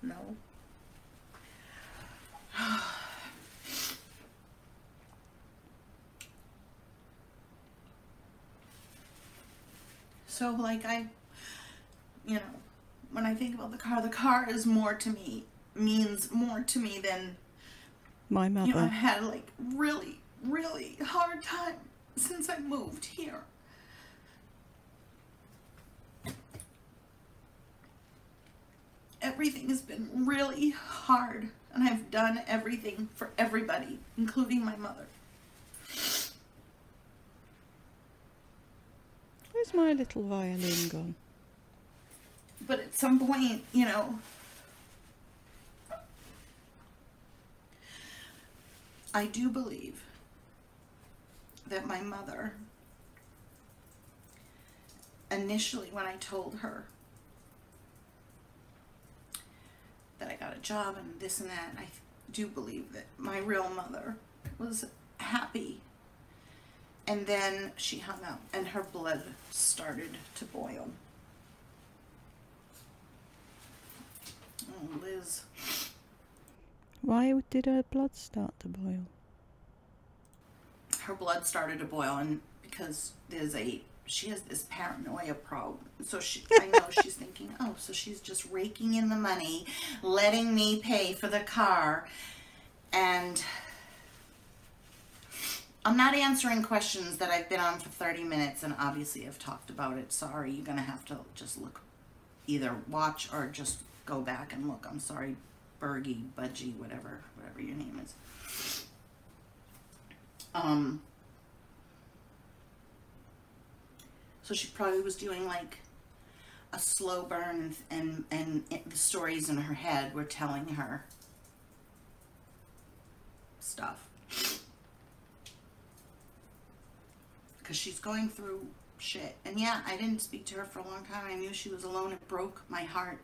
[SPEAKER 2] No. So, like, when I think about the car is more to me, means more to me than
[SPEAKER 1] my mother.
[SPEAKER 2] I've had, like, really, really hard time since I moved here. Everything has been really hard, and I've done everything for everybody, including my mother.
[SPEAKER 1] Where's my little violin gone?
[SPEAKER 2] But at some point, I do believe that my mother, initially when I told her that I got a job and this and that, I do believe that my real mother was happy. And then she hung up and her blood started to boil. Oh, Liz.
[SPEAKER 1] Why did her blood start to boil?
[SPEAKER 2] Her blood started to boil, and because she has this paranoia problem. So I know she's thinking, oh, so she's just raking in the money, letting me pay for the car. And I'm not answering questions that I've been on for 30 minutes, and obviously I've talked about it. Sorry, you're going to have to just look, either watch or just go back and look. I'm sorry, Bergie, Budgie, whatever your name is. So she probably was doing like a slow burn, and the stories in her head were telling her stuff. Because she's going through shit. And yeah, I didn't speak to her for a long time. I knew she was alone. It broke my heart.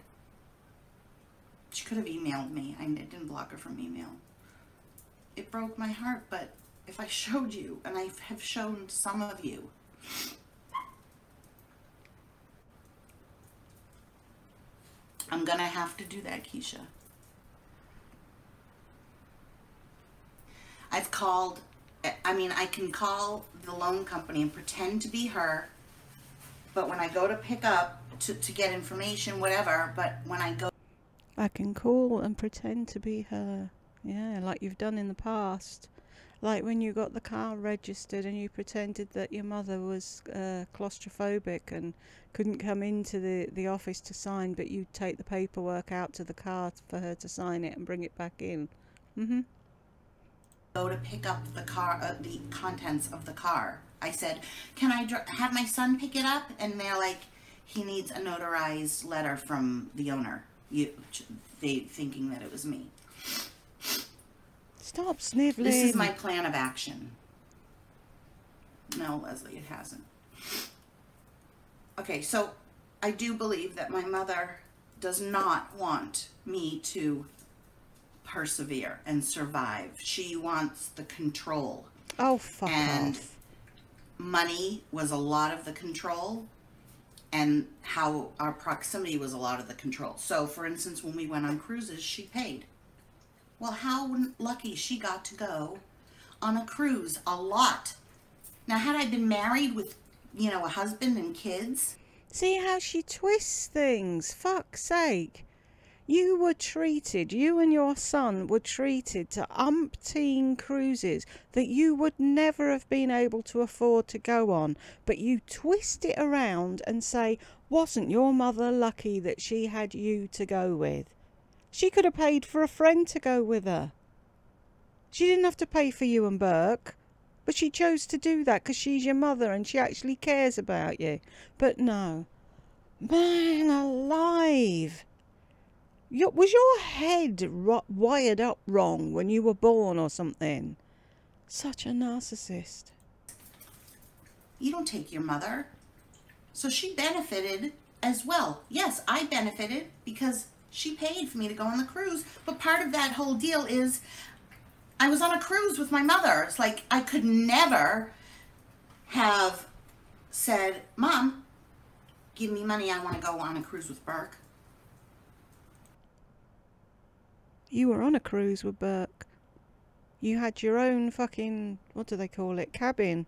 [SPEAKER 2] She could have emailed me. I didn't block her from email. It broke my heart, but if I showed you, and I have shown some of you, I'm gonna have to do that, Keisha. I've called, I can call the loan company and pretend to be her, but when I go to pick up, to get information, whatever, but when I go...
[SPEAKER 1] I can call and pretend to be her. Yeah, like you've done in the past. Like when you got the car registered and you pretended that your mother was claustrophobic and couldn't come into the office to sign, but you'd take the paperwork out to the car for her to sign it and bring it back in.
[SPEAKER 2] Go to pick up the car, the contents of the car. I said, can I have my son pick it up? And they're like, he needs a notarized letter from the owner. They thinking that it was me.
[SPEAKER 1] Stop sniveling.
[SPEAKER 2] This is my plan of action. No, Leslie, it hasn't. Okay, so I do believe that my mother does not want me to persevere and survive. She wants the control.
[SPEAKER 1] Oh, fuck off.
[SPEAKER 2] money was a lot of the control, and how our proximity was a lot of the control. So, for instance, when we went on cruises, she paid. Well, how lucky she got to go on a cruise a lot. Now, had I been married with, you know, a husband and kids...
[SPEAKER 1] See how she twists things. Fuck's sake. You were treated, you and your son were treated to umpteen cruises that you would never have been able to afford to go on. But you twist it around and say, wasn't your mother lucky that she had you to go with? She could have paid for a friend to go with her. She didn't have to pay for you and Burke. But she chose to do that because she's your mother and she actually cares about you. But no. Man alive. Was your head wired up wrong when you were born or something? Such a narcissist.
[SPEAKER 2] You don't take your mother. So she benefited as well. Yes, I benefited because she paid for me to go on the cruise. But part of that whole deal is I was on a cruise with my mother. It's like I could never have said, Mom, give me money. I want to go on a cruise with Burke.
[SPEAKER 1] You were on a cruise with Burke. You had your own fucking, what do they call it, cabin.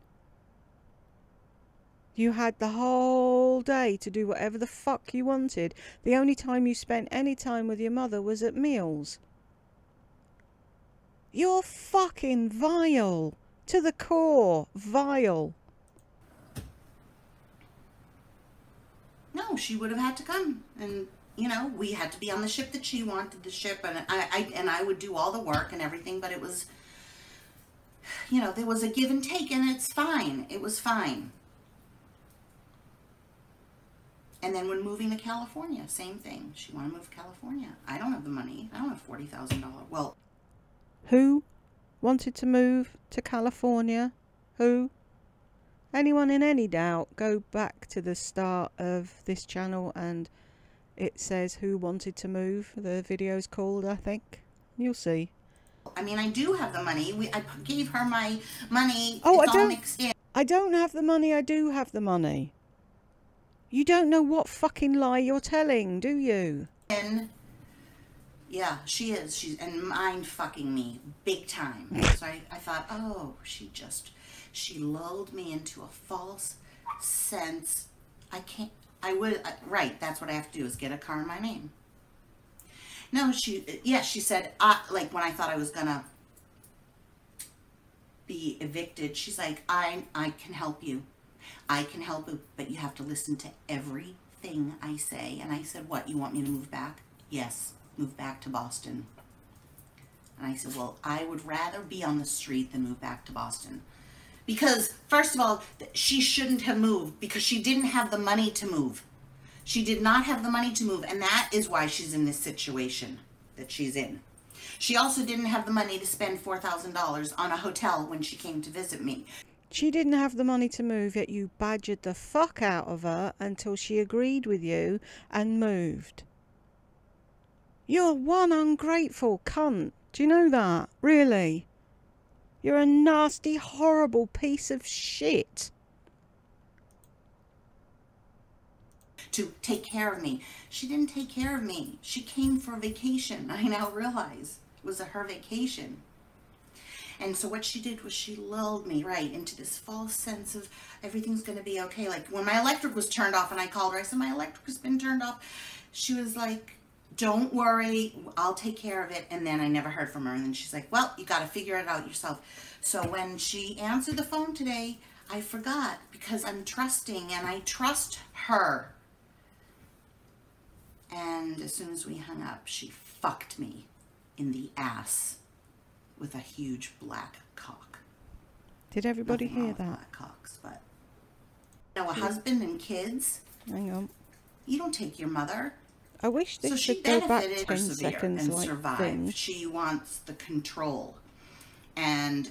[SPEAKER 1] You had the whole day to do whatever the fuck you wanted. The only time you spent any time with your mother was at meals. You're fucking vile. To the core. Vile.
[SPEAKER 2] No, she would have had to come. And, you know, we had to be on the ship that she wanted the ship. And I would do all the work and everything. But it was, you know, there was a give and take. And it's fine. It was fine. And then when moving to California, same thing. She wanted to move to California. I don't have the money. I don't have $40,000. Well,
[SPEAKER 1] who wanted to move to California? Who? Anyone in any doubt, go back to the start of this channel and it says who wanted to move. The video's called, I think. You'll see.
[SPEAKER 2] I mean, I do have the money. I gave her my money.
[SPEAKER 1] Oh,
[SPEAKER 2] it's all mixed in.
[SPEAKER 1] I don't have the money. I do have the money. You don't know what fucking lie you're telling, do you?
[SPEAKER 2] And yeah, she is. She's and mind fucking me big time. So I thought, oh, she lulled me into a false sense. Right, that's what I have to do is get a car in my name. No, she said, like when I thought I was gonna be evicted, she's like, I can help you. I can help you, but you have to listen to everything I say. And I said, what, you want me to move back? Yes, move back to Boston. And I said, well, I would rather be on the street than move back to Boston. Because, first of all, she shouldn't have moved because she didn't have the money to move. She did not have the money to move, and that is why she's in this situation that she's in. She also didn't have the money to spend $4,000 on a hotel when she came to visit me.
[SPEAKER 1] She didn't have the money to move, yet you badgered the fuck out of her until she agreed with you and moved. You're one ungrateful cunt. Do you know that? Really? You're a nasty, horrible piece of shit.
[SPEAKER 2] To take care of me. She didn't take care of me. She came for a vacation. I now realize it was her vacation. And so what she did was she lulled me right into this false sense of everything's going to be okay. Like when my electric was turned off and I called her, I said, my electric has been turned off. She was like, don't worry, I'll take care of it. And then I never heard from her. And then she's like, well, you got to figure it out yourself. So when she answered the phone today, I forgot because I'm trusting and I trust her. And as soon as we hung up, she fucked me in the ass with a huge black cock.
[SPEAKER 1] Did everybody hear that?
[SPEAKER 2] Black cocks, but you know, a husband and kids.
[SPEAKER 1] Hang on.
[SPEAKER 2] You don't take your mother.
[SPEAKER 1] I wish this
[SPEAKER 2] so
[SPEAKER 1] could go back 10
[SPEAKER 2] persevere
[SPEAKER 1] seconds
[SPEAKER 2] and
[SPEAKER 1] like
[SPEAKER 2] survive.
[SPEAKER 1] thing.
[SPEAKER 2] She wants the control, and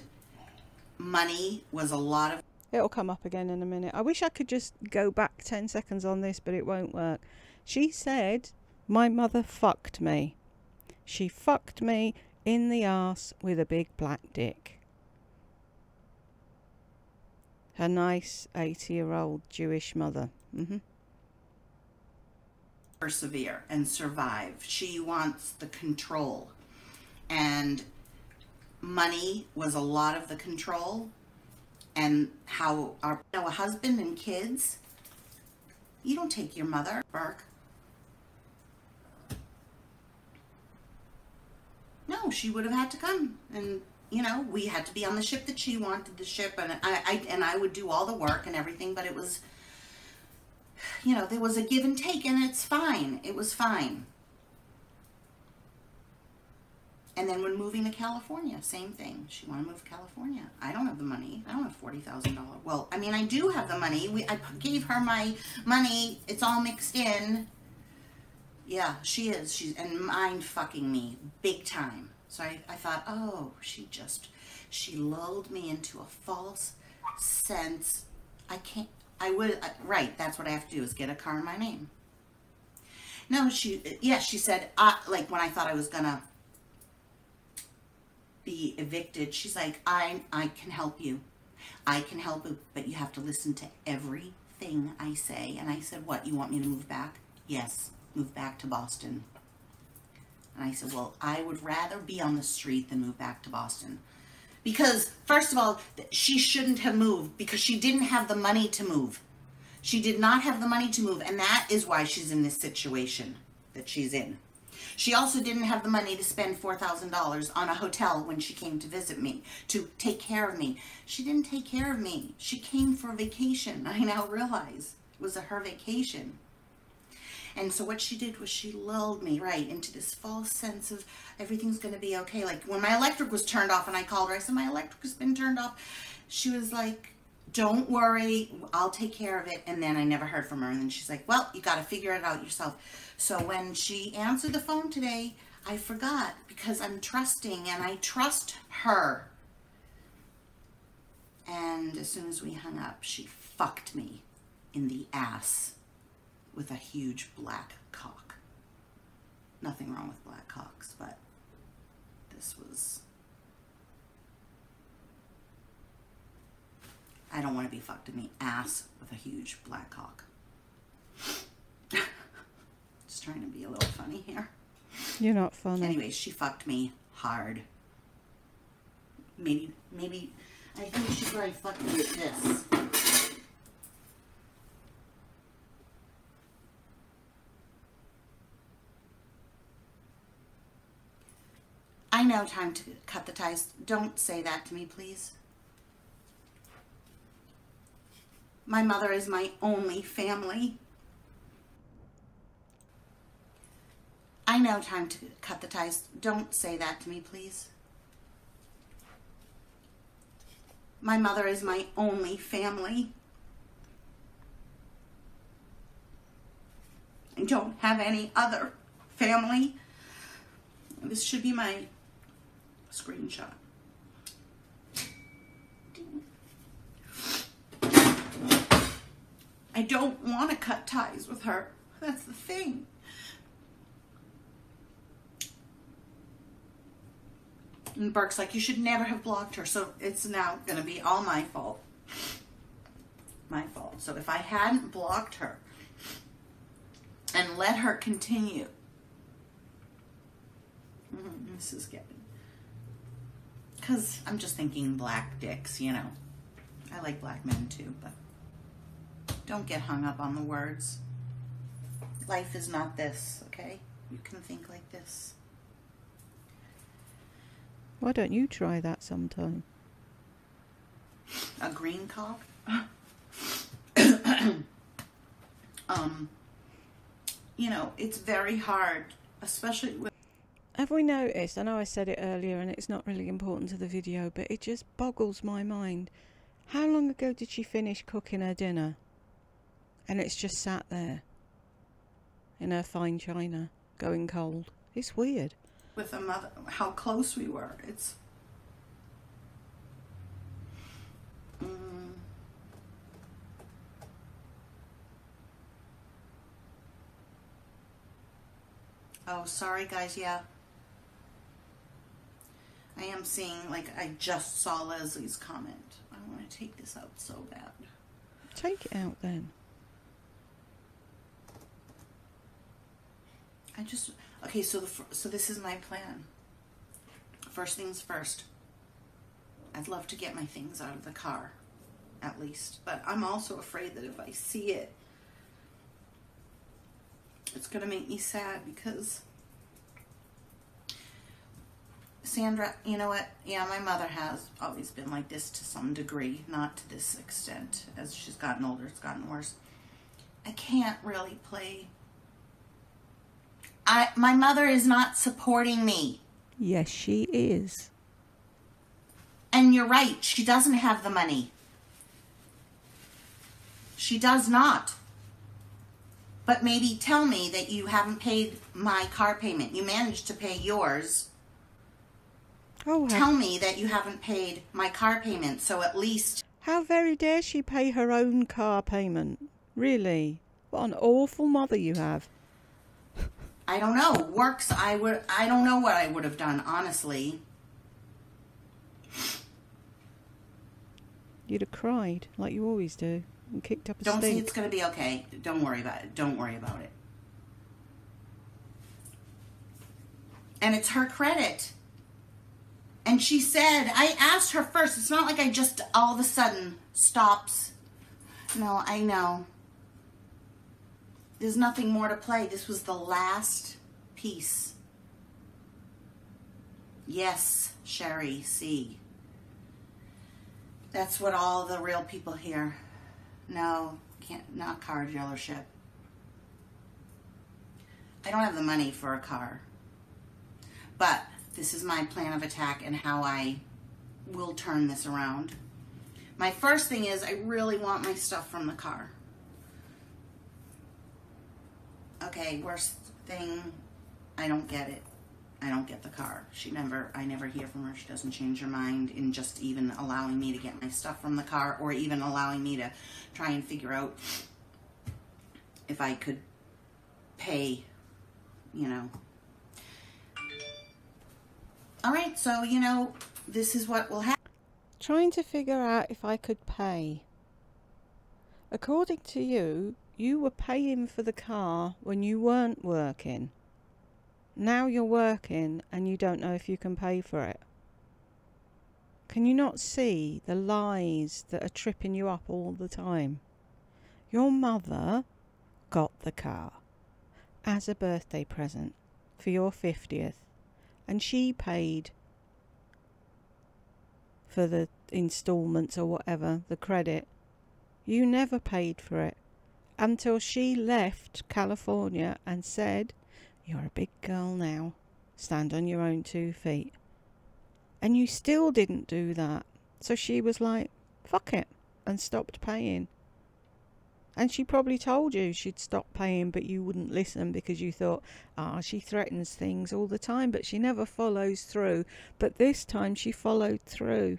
[SPEAKER 2] money was a lot of.
[SPEAKER 1] It'll come up again in a minute. I wish I could just go back 10 seconds on this, but it won't work. She said, my mother fucked me. She fucked me in the arse with a big black dick. Her nice 80-year-old Jewish mother.
[SPEAKER 2] Persevere and survive. She wants the control. And money was a lot of the control. And how our, you know, a husband and kids, you don't take your mother, Burke. No, she would have had to come, and you know, we had to be on the ship that she wanted the ship, and I would do all the work and everything, but it was, you know, there was a give and take, and it's fine. It was fine. And then when moving to California, same thing. She wanted to move to California. I don't have the money. I don't have $40,000. Well, I mean, I do have the money. I gave her my money. It's all mixed in. Yeah, she is. She's and mind fucking me big time. So I thought, oh, she lulled me into a false sense. Right, that's what I have to do is get a car in my name. No, she said, like when I thought I was gonna be evicted, she's like, I can help you. I can help you, but you have to listen to everything I say. And I said, what, you want me to move back? Yes, move back to Boston. And I said, well, I would rather be on the street than move back to Boston. Because, first of all, she shouldn't have moved because she didn't have the money to move. She did not have the money to move, and that is why she's in this situation that she's in. She also didn't have the money to spend $4,000 on a hotel when she came to visit me, to take care of me. She didn't take care of me. She came for a vacation. I now realize it was her vacation. And so what she did was she lulled me right into this false sense of everything's going to be okay. Like when my electric was turned off and I called her, I said, my electric has been turned off. She was like, don't worry, I'll take care of it. And then I never heard from her. And then she's like, well, you got to figure it out yourself. So when she answered the phone today, I forgot because I'm trusting and I trust her. And as soon as we hung up, she fucked me in the ass with a huge black cock. Nothing wrong with black cocks, but this was... I don't want to be fucked in the ass with a huge black cock. Just trying to be a little funny here.
[SPEAKER 1] You're not funny.
[SPEAKER 2] Anyways, she fucked me hard. Maybe, I think she probably fucked me with this. I know time to cut the ties. Don't say that to me, please. My mother is my only family. I know time to cut the ties. Don't say that to me, please. My mother is my only family. I don't have any other family. This should be my screenshot. I don't want to cut ties with her. That's the thing. And Burke's like, you should never have blocked her. So it's now going to be all my fault. My fault. So if I hadn't blocked her and let her continue. This is getting... Because I'm just thinking black dicks, you know. I like black men too, but don't get hung up on the words. Life is not this, okay? You can think like this.
[SPEAKER 1] Why don't you try that sometime?
[SPEAKER 2] A green cock? You know, it's very hard, especially with...
[SPEAKER 1] Have we noticed, I know I said it earlier and it's not really important to the video, but it just boggles my mind. How long ago did she finish cooking her dinner? And it's just sat there in her fine china, going cold. It's weird.
[SPEAKER 2] With a mother, how close we were. It's... Oh, sorry guys, yeah. I am seeing, like, I just saw Leslie's comment. I want to take this out so bad.
[SPEAKER 1] Take it out then.
[SPEAKER 2] Okay, so this is my plan. First things first. I'd love to get my things out of the car, at least. But I'm also afraid that if I see it, it's going to make me sad because Sandra, you know what? Yeah, my mother has always been like this to some degree, not to this extent. As she's gotten older, it's gotten worse. I can't really play. My mother is not supporting me.
[SPEAKER 1] Yes, she is.
[SPEAKER 2] And you're right, she doesn't have the money. She does not. But maybe tell me that you haven't paid my car payment. You managed to pay yours.
[SPEAKER 1] Oh,
[SPEAKER 2] tell me that you haven't paid my car payment, so at least...
[SPEAKER 1] How very dare she pay her own car payment? Really? What an awful mother you have.
[SPEAKER 2] I don't know. I don't know what I would have done, honestly.
[SPEAKER 1] You'd have cried, like you always do, and kicked up a
[SPEAKER 2] stink. Don't say it's going to be okay. Don't worry about it. Don't worry about it. And it's her credit. And she said, I asked her first. It's not like I just all of a sudden stops. No, I know. There's nothing more to play. This was the last piece. Yes, Sherry, see. That's what all the real people hear. No, not car dealership. I don't have the money for a car. But this is my plan of attack and how I will turn this around. My first thing is I really want my stuff from the car. Okay, worst thing, I don't get it. I don't get the car. I never hear from her. She doesn't change her mind in just even allowing me to get my stuff from the car or even allowing me to try and figure out if I could pay, you know. All right, so, you know, this is what will happen.
[SPEAKER 1] Trying to figure out if I could pay. According to you, you were paying for the car when you weren't working. Now you're working and you don't know if you can pay for it. Can you not see the lies that are tripping you up all the time? Your mother got the car as a birthday present for your 50th, and she paid for the installments or whatever, the credit. You never paid for it until she left California and said, "You're a big girl now, stand on your own 2 feet." And you still didn't do that. So she was like, fuck it, and stopped paying. And she probably told you she'd stop paying, but you wouldn't listen because you thought, she threatens things all the time, but she never follows through. But this time she followed through.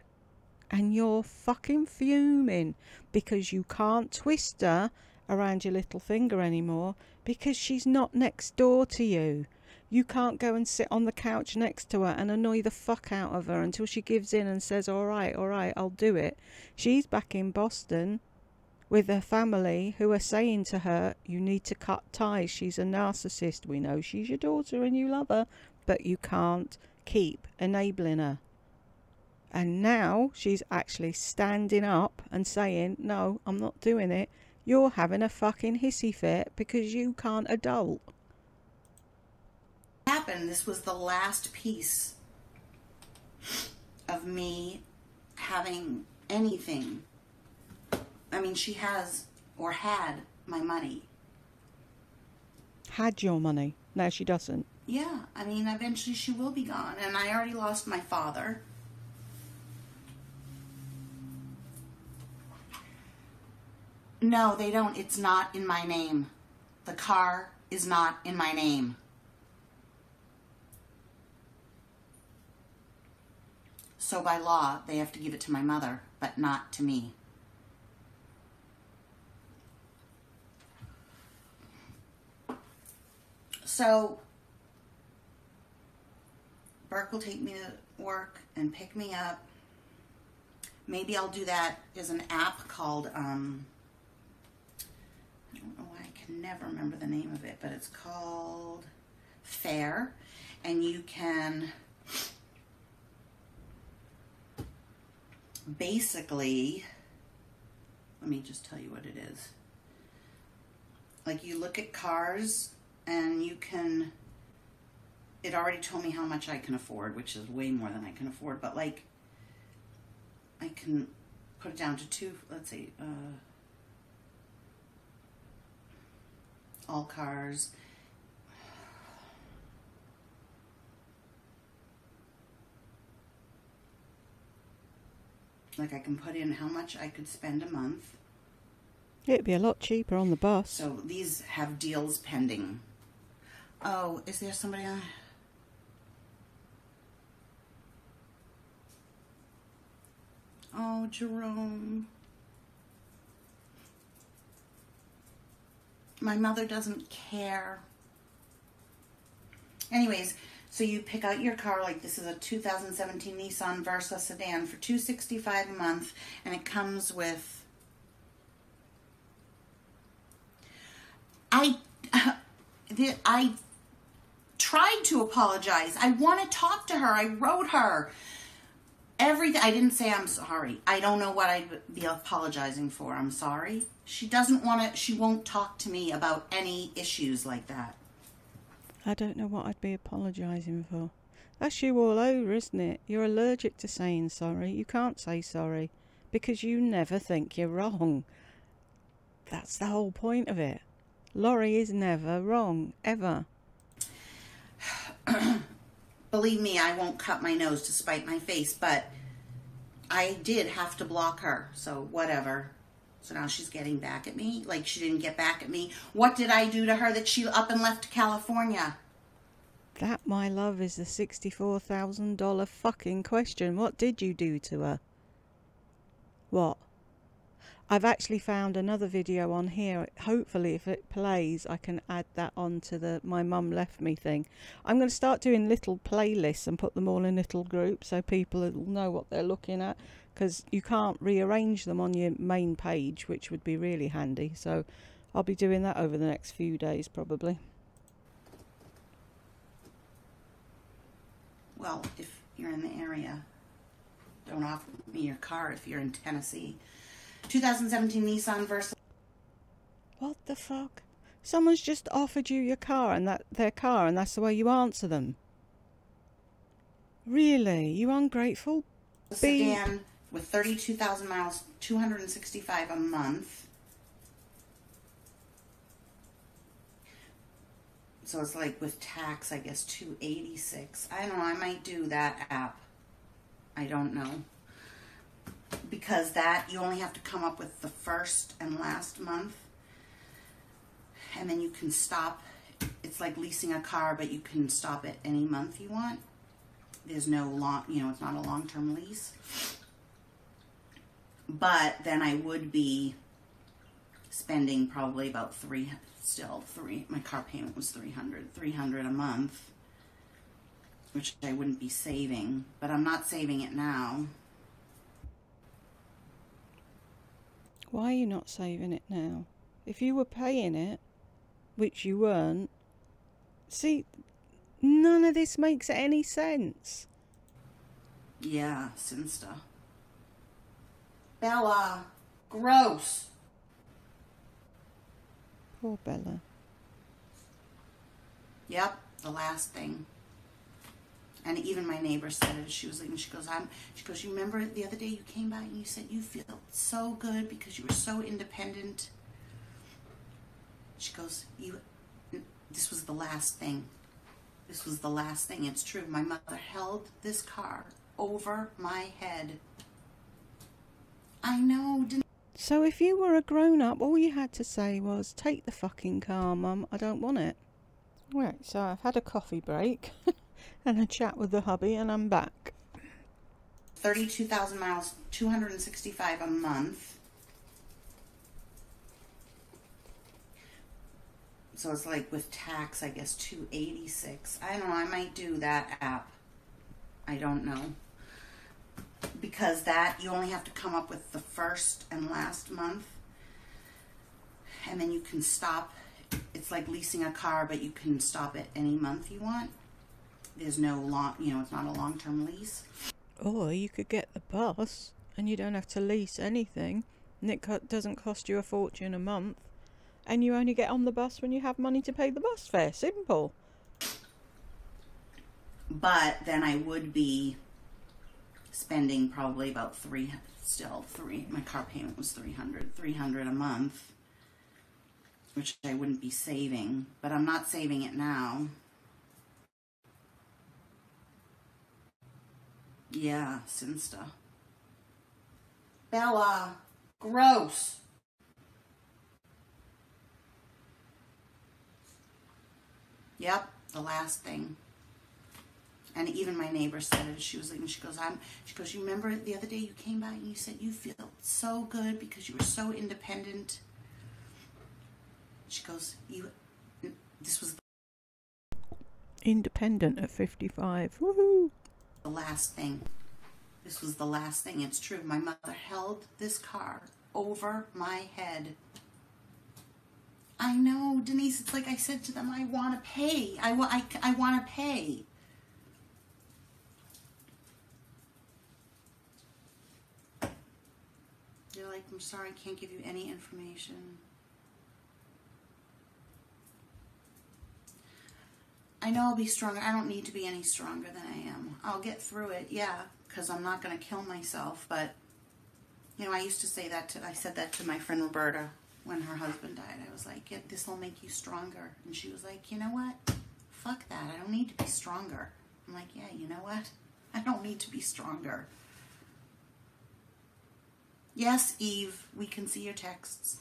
[SPEAKER 1] And you're fucking fuming because you can't twist her around your little finger anymore because she's not next door to you. You can't go and sit on the couch next to her and annoy the fuck out of her until she gives in and says, all right, I'll do it. She's back in Boston with her family who are saying to her, you need to cut ties. She's a narcissist. We know she's your daughter and you love her, but you can't keep enabling her. And now she's actually standing up and saying, no, I'm not doing it. You're having a fucking hissy fit because you can't adult.
[SPEAKER 2] This was the last piece of me having anything. I mean, she has or had my money.
[SPEAKER 1] Had your money. Now she doesn't.
[SPEAKER 2] Yeah, I mean, eventually she will be gone. And I already lost my father. No, they don't. It's not in my name. The car is not in my name. So by law, they have to give it to my mother, but not to me. So Burke will take me to work and pick me up. Maybe I'll do that. There's an app called, I don't know why I can never remember the name of it, but it's called Fair. And you can basically, let me just tell you what it is. Like, you look at cars and you can, it already told me how much I can afford, which is way more than I can afford, but like, I can put it down to two, let's see, all cars. Like, I can put in how much I could spend a month.
[SPEAKER 1] It'd be a lot cheaper on the bus.
[SPEAKER 2] So these have deals pending. Oh, is there somebody on? Oh, Jerome. My mother doesn't care. Anyways, so you pick out your car, like this is a 2017 Nissan Versa sedan for $265 a month, and it comes with I tried to apologize. I want to talk to her. I wrote her everything. I didn't say I'm sorry. I don't know what I'd be apologizing for. I'm sorry. She doesn't want to, she won't talk to me about any issues like that.
[SPEAKER 1] I don't know what I'd be apologising for. That's you all over, isn't it? You're allergic to saying sorry. You can't say sorry because you never think you're wrong. That's the whole point of it. Lori is never wrong, ever.
[SPEAKER 2] Believe me, I won't cut my nose to spite my face, but I did have to block her, so whatever. So now she's getting back at me like she didn't get back at me. What did I do to her that she up and left California?
[SPEAKER 1] That, my love, is the $64,000 fucking question. What did you do to her? What? I've actually found another video on here. Hopefully, if it plays, I can add that on to the My Mum Left Me thing. I'm going to start doing little playlists and put them all in little groups so people will know what they're looking at, because you can't rearrange them on your main page, which would be really handy. So I'll be doing that over the next few days probably.
[SPEAKER 2] Well, if you're in the area, don't offer me your car if you're in Tennessee. 2017 Nissan Versa.
[SPEAKER 1] What the fuck? Someone's just offered you your car and their car, and that's the way you answer them. Really? You ungrateful?
[SPEAKER 2] Sedan with 32,000 miles, $265 a month. So it's like with tax, I guess $286. I don't know. I might do that app. I don't know. Because that, you only have to come up with the first and last month. And then you can stop. It's like leasing a car, but you can stop it any month you want. There's no long, it's not a long-term lease. But then I would be spending probably about my car payment was $300 a month, which I wouldn't be saving, but I'm not saving it now.
[SPEAKER 1] Why are you not saving it now? If you were paying it, which you weren't, see, none of this makes any sense.
[SPEAKER 2] Yeah, Sinsta. Bella, gross.
[SPEAKER 1] Poor Bella.
[SPEAKER 2] Yep, the last thing. And even my neighbor said it. She was leaving. She goes, you remember the other day you came by and you said you feel so good because you were so independent. She goes, this was the last thing. This was the last thing. It's true. My mother held this car over my head. I know.
[SPEAKER 1] So if you were a grown-up, all you had to say was, take the fucking car, Mum. I don't want it. Right, so I've had a coffee break and a chat with the hubby, and I'm back.
[SPEAKER 2] 32,000 miles, $265 a month. So it's like with tax, I guess $286. I don't know. I might do that app. I don't know. Because because that you only have to come up with the first and last month, and then you can stop. It's like leasing a car, but you can stop it any month you want. There's no long, it's not a long-term lease.
[SPEAKER 1] Or you could get the bus and you don't have to lease anything, and it doesn't cost you a fortune a month, and you only get on the bus when you have money to pay the bus fare. Simple.
[SPEAKER 2] But then I would be spending probably about three. My car payment was $300 a month, which I wouldn't be saving, but I'm not saving it now. Yeah, Sinsta. Bella, gross. Yep, the last thing. And even my neighbor said it. She was like, she goes, you remember the other day you came by and you said you feel so good because you were so independent. She goes, this was
[SPEAKER 1] independent at 55. Woohoo!
[SPEAKER 2] The last thing. This was the last thing. It's true. My mother held this car over my head. I know, Denise. It's like I said to them, I want to pay. I want to pay. They're like, I'm sorry, I can't give you any information. I know I'll be stronger. I don't need to be any stronger than I am. I'll get through it, yeah, because I'm not going to kill myself. But, I used to say that I said that to my friend Roberta when her husband died. I was like, yeah, this will make you stronger. And she was like, you know what? Fuck that. I don't need to be stronger. I'm like, yeah, you know what? I don't need to be stronger. Yes, Eve, we can see your texts.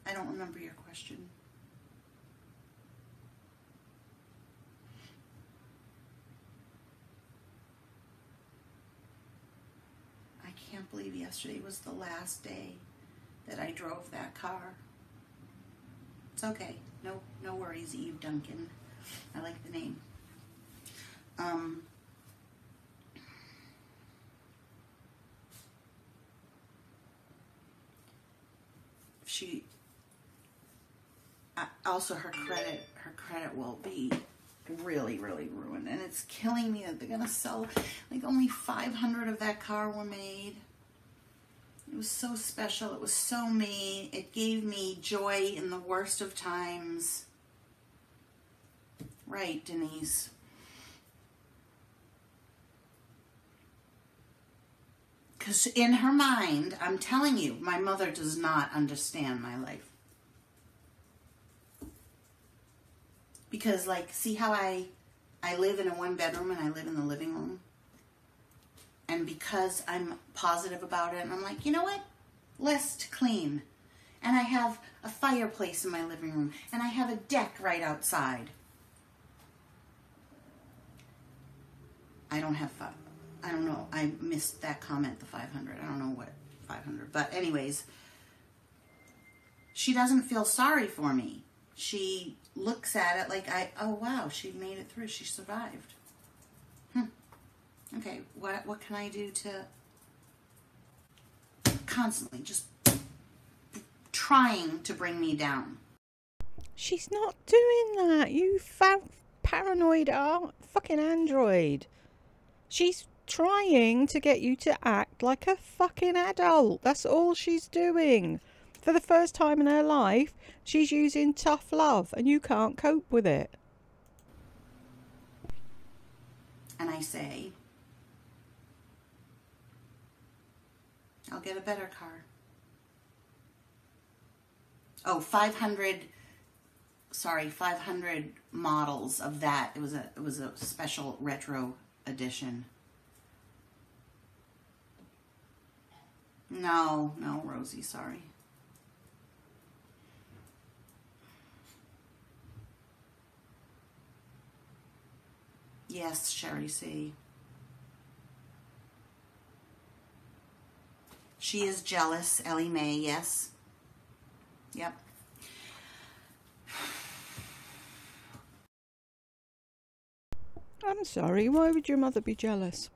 [SPEAKER 2] I don't remember your question. I can't believe yesterday was the last day that I drove that car. It's okay. No worries, Eve Duncan. I like the name. Also her credit will be really, really ruined, and it's killing me that they're gonna sell, like, only 500 of that car were made. It was so special. It was so me. It gave me joy in the worst of times. Right, Denise? Because in her mind, I'm telling you, my mother does not understand my life. Because, like, see how I live in a one-bedroom and I live in the living room? And because I'm positive about it, and I'm like, you know what? Less to clean. And I have a fireplace in my living room. And I have a deck right outside. I don't know. I missed that comment, the 500. I don't know what 500. But anyways, she doesn't feel sorry for me. She looks at it like, oh wow, she made it through. She survived. Okay, what can I do to constantly just trying to bring me down?
[SPEAKER 1] She's not doing that. You paranoid fucking android. She's trying to get you to act like a fucking adult. That's all she's doing. For the first time in her life, she's using tough love, and you can't cope with it.
[SPEAKER 2] And I say, I'll get a better car. Oh, 500 models of that. It was a special retro edition. No, Rosie, sorry. Yes, Sherry C. She is jealous, Ellie Mae, yes. Yep.
[SPEAKER 1] I'm sorry, why would your mother be jealous?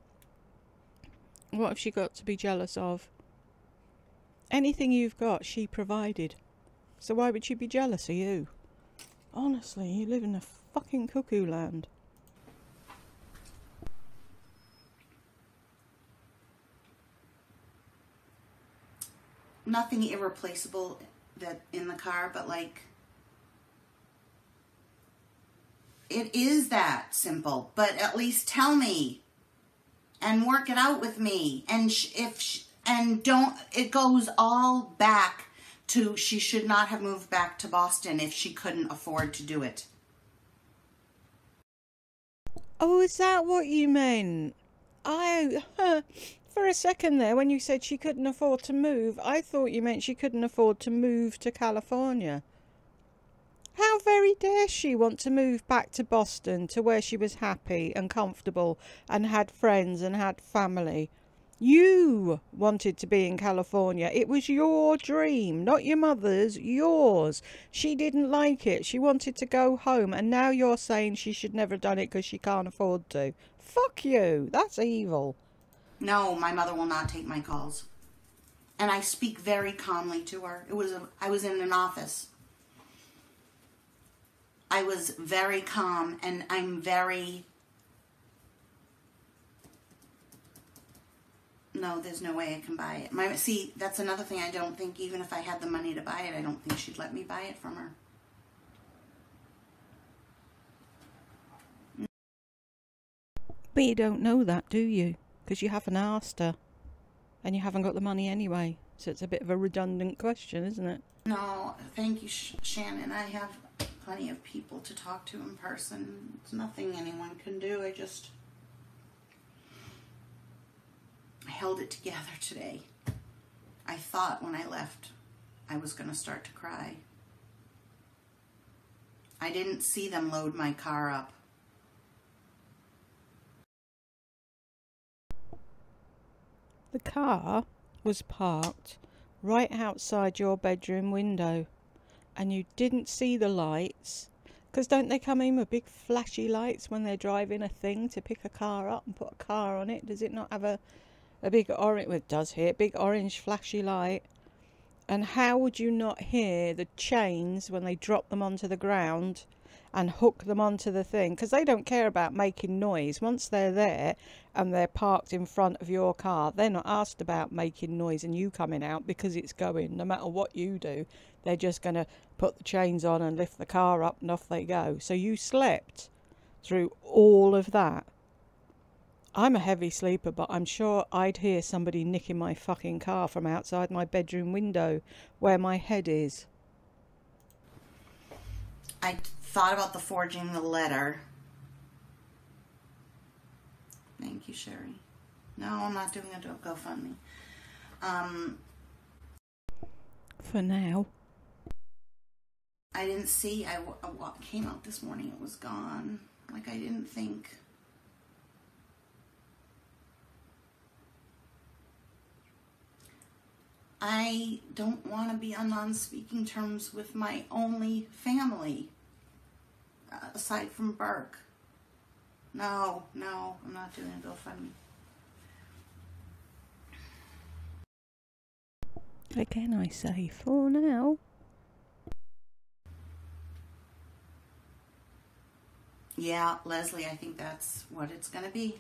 [SPEAKER 1] What have she got to be jealous of? Anything you've got, she provided. So why would she be jealous of you? Honestly, you live in a fucking cuckoo land.
[SPEAKER 2] Nothing irreplaceable that in the car, but like, it is that simple. But at least tell me and work it out with me. And it goes all back to she should not have moved back to Boston if she couldn't afford to do it.
[SPEAKER 1] Oh, is that what you meant? For a second there, when you said she couldn't afford to move, I thought you meant she couldn't afford to move to California. How very dare she want to move back to Boston, to where she was happy and comfortable and had friends and had family. You wanted to be in California. It was your dream, not your mother's, yours. She didn't like it. She wanted to go home, and now you're saying she should never have done it because she can't afford to. Fuck you. That's evil.
[SPEAKER 2] No, my mother will not take my calls. And I speak very calmly to her. I was in an office. I was very calm, and I'm very... No, there's no way I can buy it. See, that's another thing. I don't think, even if I had the money to buy it, I don't think she'd let me buy it from her.
[SPEAKER 1] But you don't know that, do you? Because you haven't asked her. And you haven't got the money anyway. So it's a bit of a redundant question, isn't it?
[SPEAKER 2] No, thank you, Shannon. I have plenty of people to talk to in person. It's nothing anyone can do. I held it together today. I thought when I left I was going to start to cry. I didn't see them load my car up.
[SPEAKER 1] The car was parked right outside your bedroom window, and you didn't see the lights, because don't they come in with big flashy lights when they're driving a thing to pick a car up and put a car on it? Does it not have a big orange, well, it does here, big orange flashy light? And how would you not hear the chains when they drop them onto the ground and hook them onto the thing? Because they don't care about making noise. Once they're there and they're parked in front of your car, they're not asked about making noise and you coming out, because it's going. No matter what you do, they're just going to put the chains on and lift the car up and off they go. So you slept through all of that. I'm a heavy sleeper, but I'm sure I'd hear somebody nicking my fucking car from outside my bedroom window where my head is.
[SPEAKER 2] I thought about the forging the letter. Thank you, Sherry. No, I'm not doing a GoFundMe.
[SPEAKER 1] For now.
[SPEAKER 2] I didn't see. I came out this morning. It was gone. Like, I didn't think. I don't want to be on non-speaking terms with my only family, aside from Burke. No, I'm not doing a GoFundMe.
[SPEAKER 1] Again, I say, for now.
[SPEAKER 2] Yeah, Leslie, I think that's what it's going to be.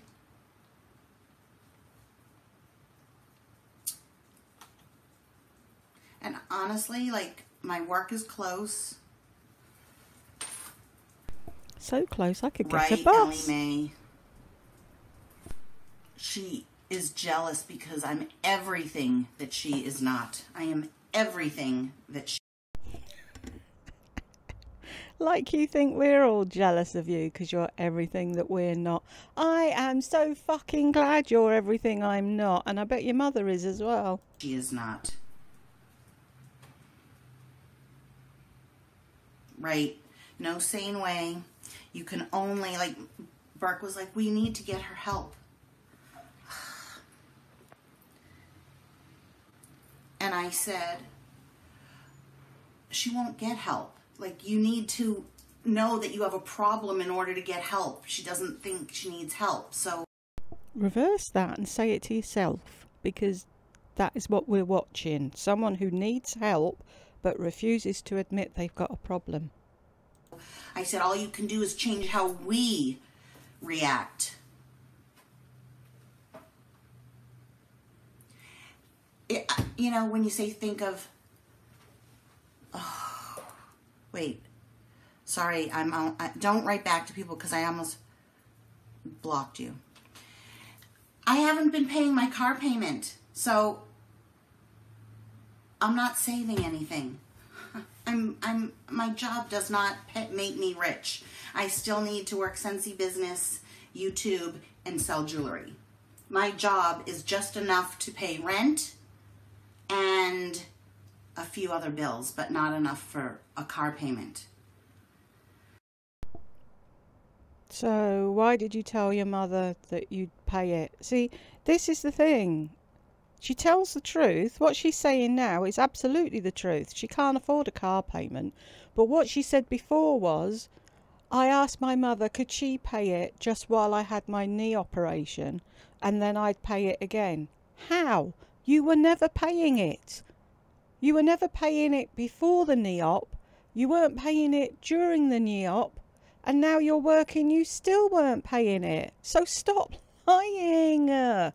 [SPEAKER 2] And honestly, like, my work is close.
[SPEAKER 1] So close, I could get
[SPEAKER 2] right,
[SPEAKER 1] a bus.
[SPEAKER 2] Ellie Mae. She is jealous because I'm everything that she is not. I am everything that she...
[SPEAKER 1] Like you think we're all jealous of you because you're everything that we're not. I am so fucking glad you're everything I'm not. And I bet your mother is as well.
[SPEAKER 2] She is not. Right. No sane way. You can only, like, Burke was like, we need to get her help. And I said, she won't get help. Like, you need to know that you have a problem in order to get help. She doesn't think she needs help. So
[SPEAKER 1] reverse that and say it to yourself, because that is what we're watching. Someone who needs help but refuses to admit they've got a problem.
[SPEAKER 2] I said, all you can do is change how we react. You know, when you say think of, oh, wait, sorry, don't write back to people because I almost blocked you. I haven't been paying my car payment, so I'm not saving anything. My job does not make me rich. I still need to work Scentsy Business, YouTube, and sell jewelry. My job is just enough to pay rent and a few other bills, but not enough for a car payment.
[SPEAKER 1] So why did you tell your mother that you'd pay it? See, this is the thing. She tells the truth. What she's saying now is absolutely the truth. She can't afford a car payment. But what she said before was, I asked my mother, could she pay it just while I had my knee operation, and then I'd pay it again. How? You were never paying it. You were never paying it before the knee op. You weren't paying it during the knee op. And now you're working, you still weren't paying it. So stop lying.
[SPEAKER 2] The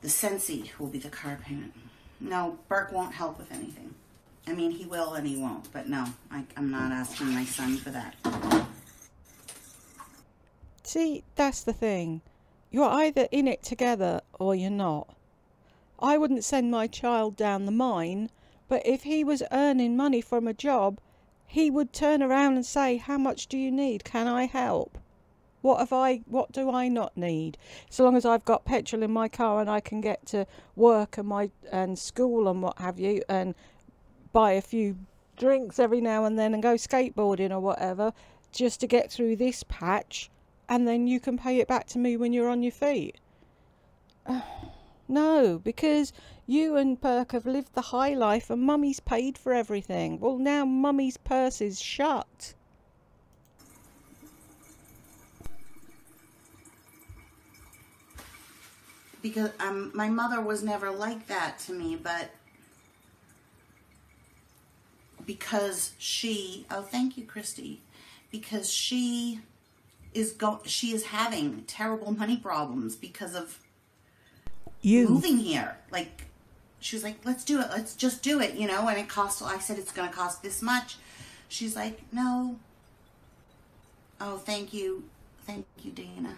[SPEAKER 2] Scentsy will be the car payment. No, Burke won't help with anything. I mean, he will and he won't, but no, I'm not asking my son for that.
[SPEAKER 1] See, that's the thing. You're either in it together or you're not. I wouldn't send my child down the mine, but if he was earning money from a job, he would turn around and say, how much do you need? Can I help? What do I not need? So long as I've got petrol in my car and I can get to work and school and what have you, and buy a few drinks every now and then and go skateboarding or whatever, just to get through this patch, and then you can pay it back to me when you're on your feet. No, because you and Burke have lived the high life and Mummy's paid for everything. Well, now Mummy's purse is shut.
[SPEAKER 2] Because my mother was never like that to me, but because she, oh, thank you, Christy, because she is having terrible money problems because of moving here. Like, she was like, let's do it. Let's just do it, you know, and it costs, I said, it's going to cost this much. She's like, no. Oh, thank you. Thank you, Dana.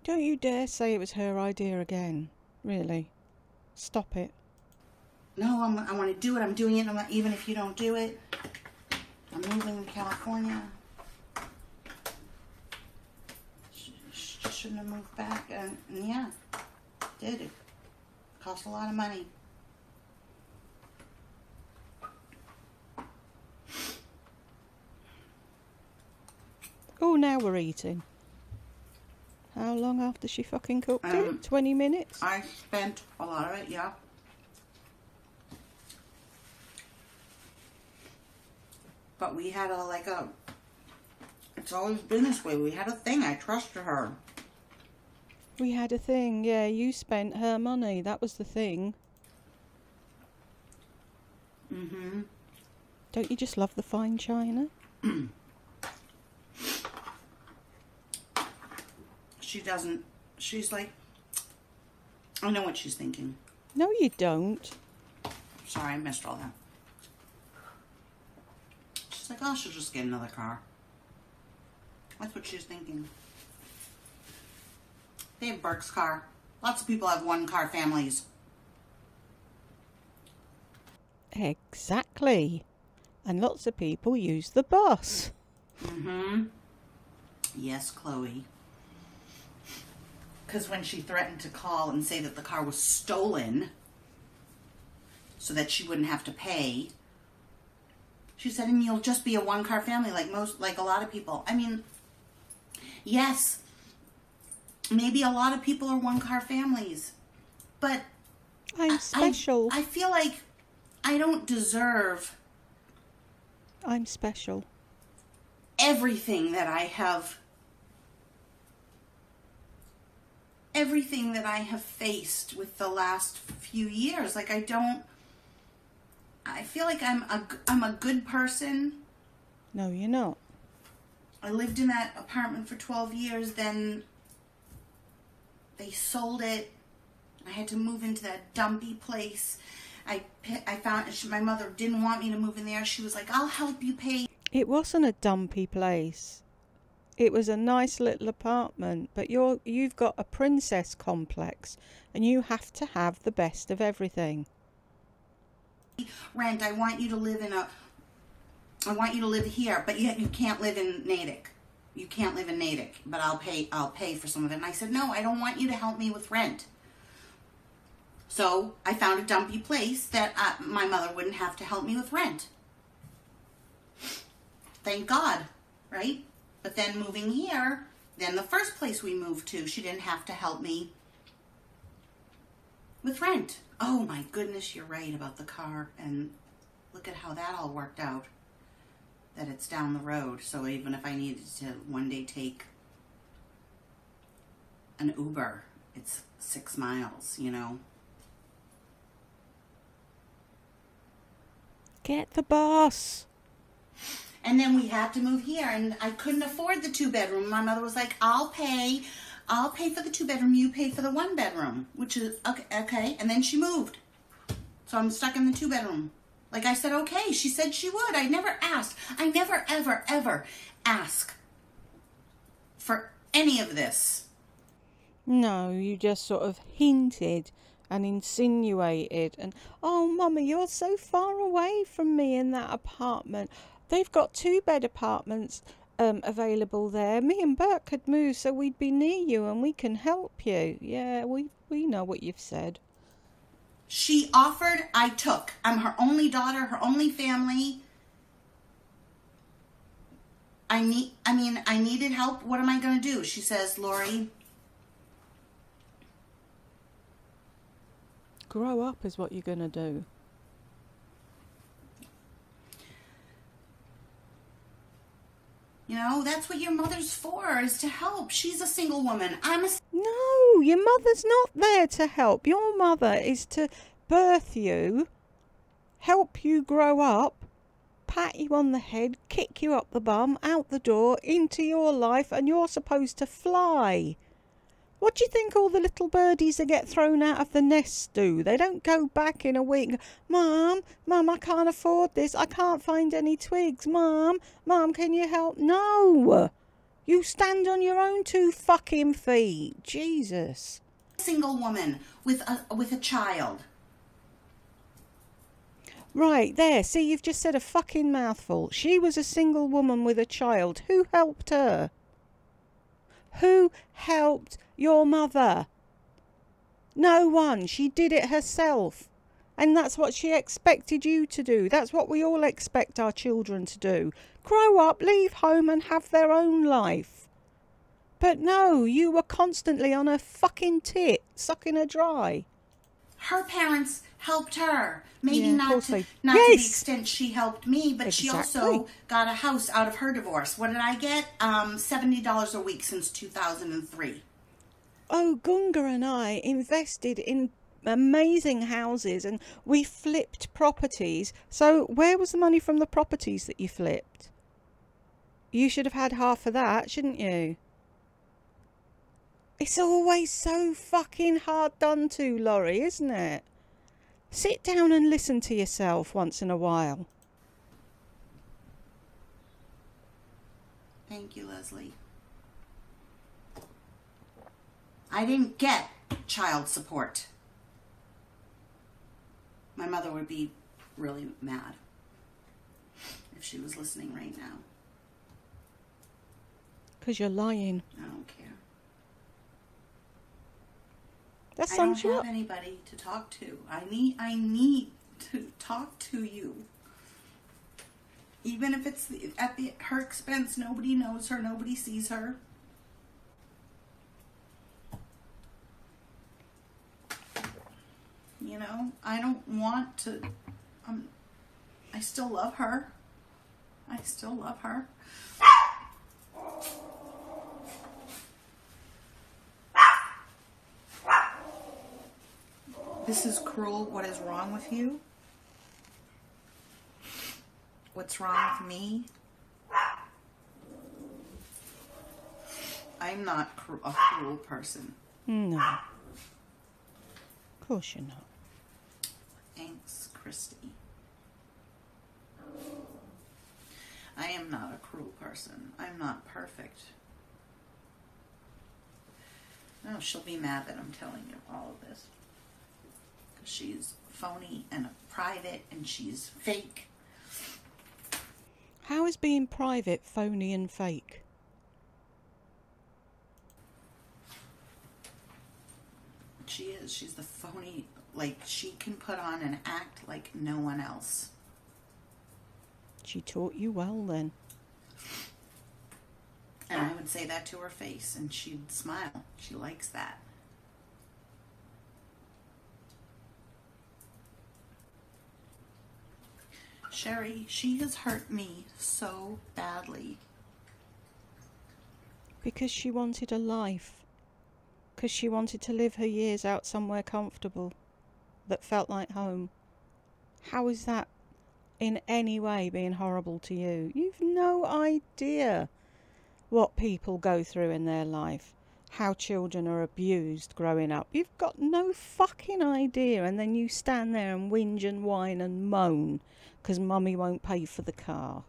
[SPEAKER 1] Don't you dare say it was her idea again. Really. Stop it.
[SPEAKER 2] No, I want to do it. I'm doing it. Even if you don't do it. I'm moving to California. Shouldn't have moved back. And yeah, did. It cost a lot of money.
[SPEAKER 1] Oh, now we're eating. How long after she fucking cooked it? 20 minutes?
[SPEAKER 2] I spent a lot of it, yeah. But we had it's always been this way. We had a thing. I trusted her.
[SPEAKER 1] We had a thing, yeah. You spent her money. That was the thing.
[SPEAKER 2] Mm-hmm.
[SPEAKER 1] Don't you just love the fine china?
[SPEAKER 2] She doesn't. She's like, I know what she's thinking.
[SPEAKER 1] No, you don't.
[SPEAKER 2] Sorry, I missed all that. She's like, oh, she'll just get another car. That's what she's thinking. They have Burke's car. Lots of people have one-car families.
[SPEAKER 1] Exactly. And lots of people use the bus.
[SPEAKER 2] Mm-hmm. Yes, Chloe. Because when she threatened to call and say that the car was stolen so that she wouldn't have to pay, she said, and you'll just be a one-car family like a lot of people. I mean, yes, maybe a lot of people are one-car families, but
[SPEAKER 1] I'm special.
[SPEAKER 2] I feel like I don't deserve
[SPEAKER 1] I'm special.
[SPEAKER 2] Everything that I have faced with the last few years, like I feel like I'm a good person.
[SPEAKER 1] No, you're not.
[SPEAKER 2] I lived in that apartment for 12 years, then they sold it. I had to move into that dumpy place. I found my mother didn't want me to move in there. She was like, I'll help you pay.
[SPEAKER 1] It wasn't a dumpy place. It was a nice little apartment, but you've got a princess complex and you have to have the best of everything.
[SPEAKER 2] Rent, I want you to live here, but yet you can't live in Natick. You can't live in Natick, but I'll pay for some of it. And I said, no, I don't want you to help me with rent. So I found a dumpy place that my mother wouldn't have to help me with rent. Thank God, right? But then moving here, then the first place we moved to, she didn't have to help me with rent. Oh my goodness, you're right about the car. And look at how that all worked out. That it's down the road. So even if I needed to one day take an Uber, it's 6 miles, you know.
[SPEAKER 1] Get the bus.
[SPEAKER 2] And then we had to move here, and I couldn't afford the 2-bedroom. My mother was like, I'll pay for the 2-bedroom, you pay for the 1-bedroom, which is, okay. And then she moved. So I'm stuck in the 2-bedroom. Like I said, okay, she said she would. I never asked. I never, ever, ever ask for any of this.
[SPEAKER 1] No, you just sort of hinted and insinuated and, oh, Mummy, you're so far away from me in that apartment. They've got 2-bed apartments available there. Me and Bert could move so we'd be near you and we can help you. Yeah, we know what you've said.
[SPEAKER 2] She offered, I took. I'm her only daughter, her only family. I needed help. What am I going to do? She says, Lori,
[SPEAKER 1] grow up is what you're going to do.
[SPEAKER 2] You know, that's what your mother's for, is to help. She's a single woman.
[SPEAKER 1] No, your mother's not there to help. Your mother is to birth you, help you grow up, pat you on the head, kick you up the bum, out the door, into your life, and you're supposed to fly. What do you think all the little birdies that get thrown out of the nest do? They don't go back in a week and go, Mum, I can't afford this. I can't find any twigs. Mum, can you help? No. You stand on your own 2 fucking feet. Jesus.
[SPEAKER 2] Single woman with a child.
[SPEAKER 1] Right, there. See, you've just said a fucking mouthful. She was a single woman with a child. Who helped her? Who helped your mother? No one. She did it herself. And that's what she expected you to do. That's what we all expect our children to do. Grow up, leave home and have their own life. But no, you were constantly on her fucking tit, sucking her dry.
[SPEAKER 2] Her parents helped her. Maybe not to the extent she helped me, but she also got a house out of her divorce. What did I get? $70 a week since 2003.
[SPEAKER 1] Oh, Gunga and I invested in amazing houses and we flipped properties. So where was the money from the properties that you flipped? You should have had half of that, shouldn't you? It's always so fucking hard done to, Lori, isn't it? Sit down and listen to yourself once in a while.
[SPEAKER 2] Thank you, Leslie. I didn't get child support. My mother would be really mad if she was listening right now.
[SPEAKER 1] 'Cause you're lying.
[SPEAKER 2] I don't care.
[SPEAKER 1] That
[SPEAKER 2] I
[SPEAKER 1] sums you
[SPEAKER 2] don't
[SPEAKER 1] up.
[SPEAKER 2] have anybody to talk to. I need to talk to you. Even if it's at her expense, nobody knows her, nobody sees her. You know, I don't want to, I still love her. I still love her. This is cruel. What is wrong with you? What's wrong with me? I'm not a cruel person.
[SPEAKER 1] No. Of course you're not.
[SPEAKER 2] Thanks, Christy. I am not a cruel person. I'm not perfect. No, she'll be mad that I'm telling you all of this. Because she's phony and private and she's fake.
[SPEAKER 1] How is being private phony and fake?
[SPEAKER 2] She is. She's the phony. Like, she can put on an act like no one else.
[SPEAKER 1] She taught you well then.
[SPEAKER 2] And I would say that to her face and she'd smile. She likes that. Sherry, she has hurt me so badly.
[SPEAKER 1] Because she wanted a life. Because she wanted to live her years out somewhere comfortable that felt like home. How is that in any way being horrible to you? You've no idea what people go through in their life, how children are abused growing up. You've got no fucking idea, and then you stand there and whinge and whine and moan because mummy won't pay for the car.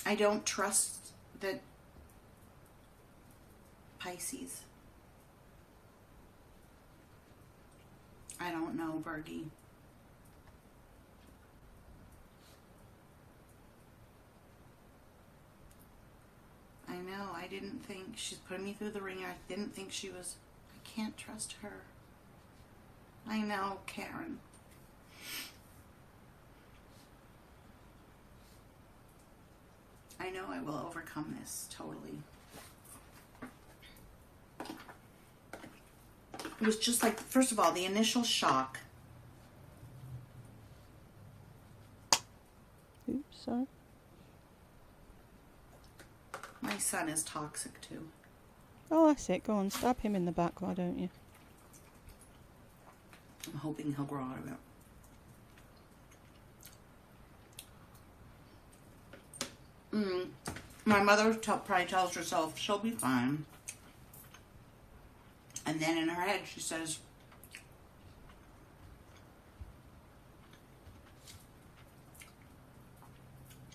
[SPEAKER 2] I don't trust the Pisces. I don't know, Bergie. I know, I didn't think, she's putting me through the ringer. I didn't think she was, I can't trust her. I know, Karen. I know I will overcome this, totally. It was just like, first of all, the initial shock.
[SPEAKER 1] Oops, sorry.
[SPEAKER 2] My son is toxic too.
[SPEAKER 1] Oh, that's it. Go on, stab him in the back, why don't you?
[SPEAKER 2] I'm hoping he'll grow out of it. My mother probably tells herself she'll be fine. And then in her head she says,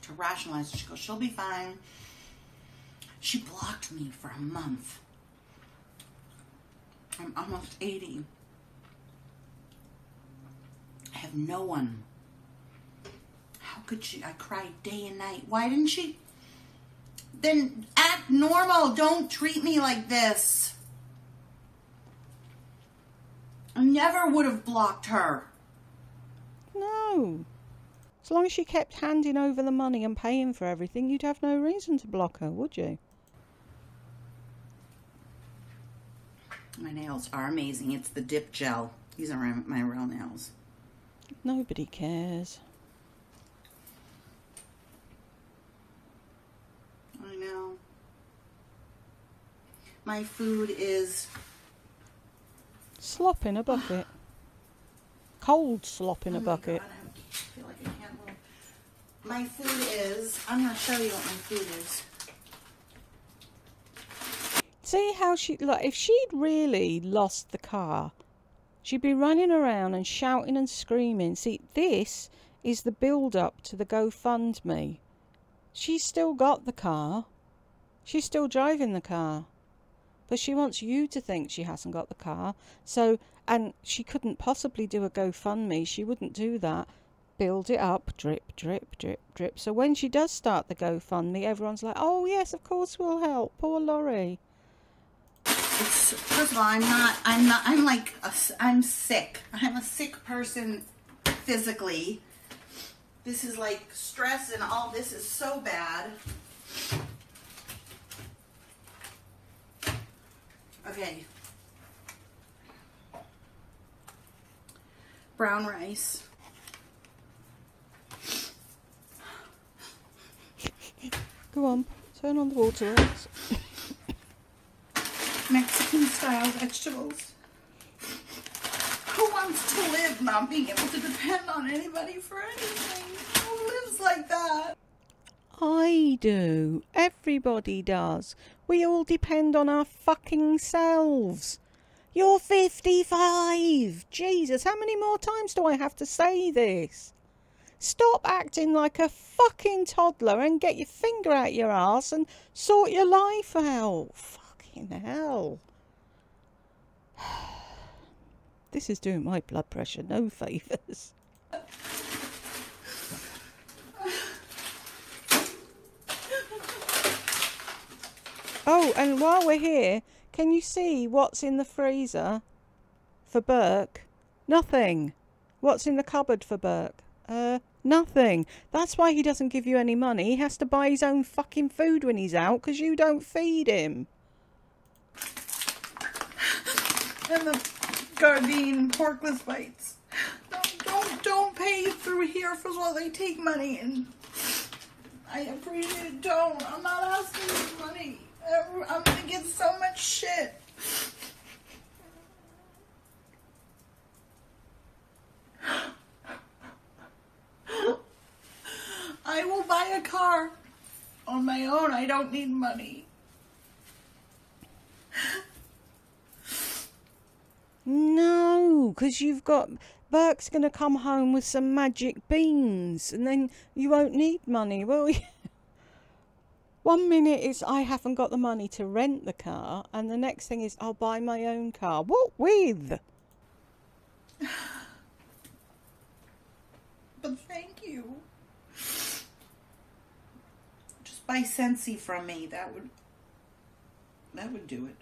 [SPEAKER 2] to rationalize it, she goes, she'll be fine. She blocked me for a month. I'm almost 80. I have no one. How could she? I cried day and night. Why didn't she? Then act normal. Don't treat me like this. I never would have blocked her.
[SPEAKER 1] No. As long as she kept handing over the money and paying for everything, you'd have no reason to block her, would you?
[SPEAKER 2] My nails are amazing. It's the dip gel. These are my real nails.
[SPEAKER 1] Nobody cares.
[SPEAKER 2] I know. My food is
[SPEAKER 1] Slop in a bucket. Cold slop in a bucket.
[SPEAKER 2] God, I feel like I can't move. My food is, I'm going to show you what my food is.
[SPEAKER 1] See how she, like, if she'd really lost the car, she'd be running around and shouting and screaming. See, this is the build-up to the GoFundMe. She's still got the car. She's still driving the car. But she wants you to think she hasn't got the car. So, and she couldn't possibly do a GoFundMe. She wouldn't do that. Build it up, drip, drip, drip, drip. So when she does start the GoFundMe, everyone's like, oh yes, of course we'll help. Poor Lori.
[SPEAKER 2] First of all, I'm sick. I'm a sick person physically. This is like stress and all this is so bad. Okay. brown rice.
[SPEAKER 1] Go on, turn on the water rice.
[SPEAKER 2] Mexican style vegetables. Who wants to live not being able to depend on anybody for anything? Who lives like that?
[SPEAKER 1] I do. Everybody does. We all depend on our fucking selves. You're 55. Jesus, how many more times do I have to say this? Stop acting like a fucking toddler and get your finger out your ass and sort your life out. Fucking hell. This is doing my blood pressure no favours. Oh, and while we're here, can you see what's in the freezer for Burke? Nothing. What's in the cupboard for Burke? Nothing. That's why he doesn't give you any money. He has to buy his own fucking food when he's out because you don't feed him.
[SPEAKER 2] And the Gardein porkless bites. Don't pay through here for while they take money, and I appreciate it. Don't. I'm not asking for money. I'm gonna get so much shit. I will buy a car on my own. I don't need money.
[SPEAKER 1] No, because you've got... Burke's going to come home with some magic beans and then you won't need money, will you? 1 minute is I haven't got the money to rent the car, and the next thing is I'll buy my own car. What with?
[SPEAKER 2] But thank you. Just buy Scentsy from me. That would do it.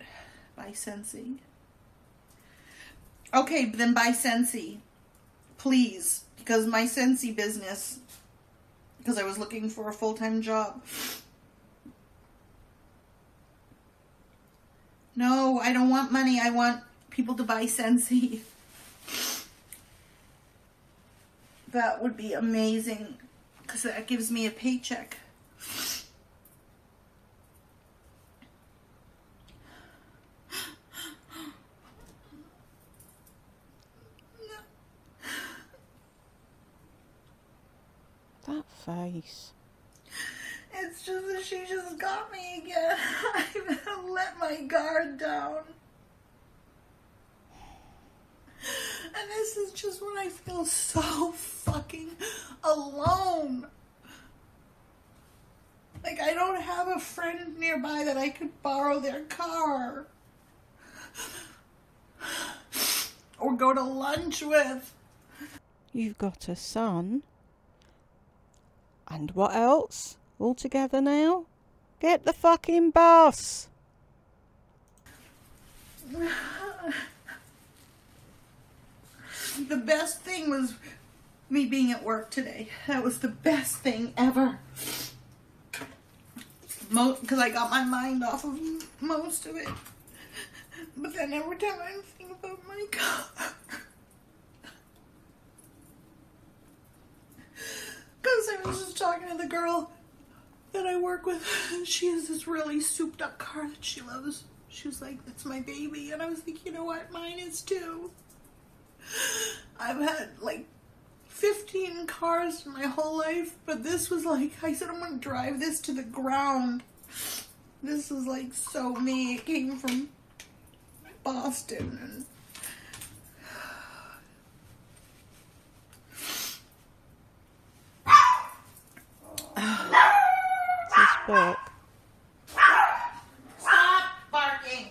[SPEAKER 2] Buy Scentsy. Okay, then buy Scentsy. Please. Because my Scentsy business, because I was looking for a full-time job. No, I don't want money. I want people to buy Scentsy. That would be amazing, because that gives me a paycheck.
[SPEAKER 1] That face.
[SPEAKER 2] It's just that she just got me again. I let my guard down. And this is just when I feel so fucking alone. Like, I don't have a friend nearby that I could borrow their car. Or go to lunch with.
[SPEAKER 1] You've got a son. And what else? All together now? Get the fucking bus!
[SPEAKER 2] The best thing was me being at work today. That was the best thing ever. Because I got my mind off of most of it. But then every time I think about my car... Because I was just talking to the girl that I work with, and she has this really souped up car that she loves. She was like, "That's my baby." And I was like, you know what? Mine is too. I've had like 15 cars in my whole life, but this was like, I said, I'm going to drive this to the ground. This is like so me. It came from Boston, and
[SPEAKER 1] This book.
[SPEAKER 2] stop barking.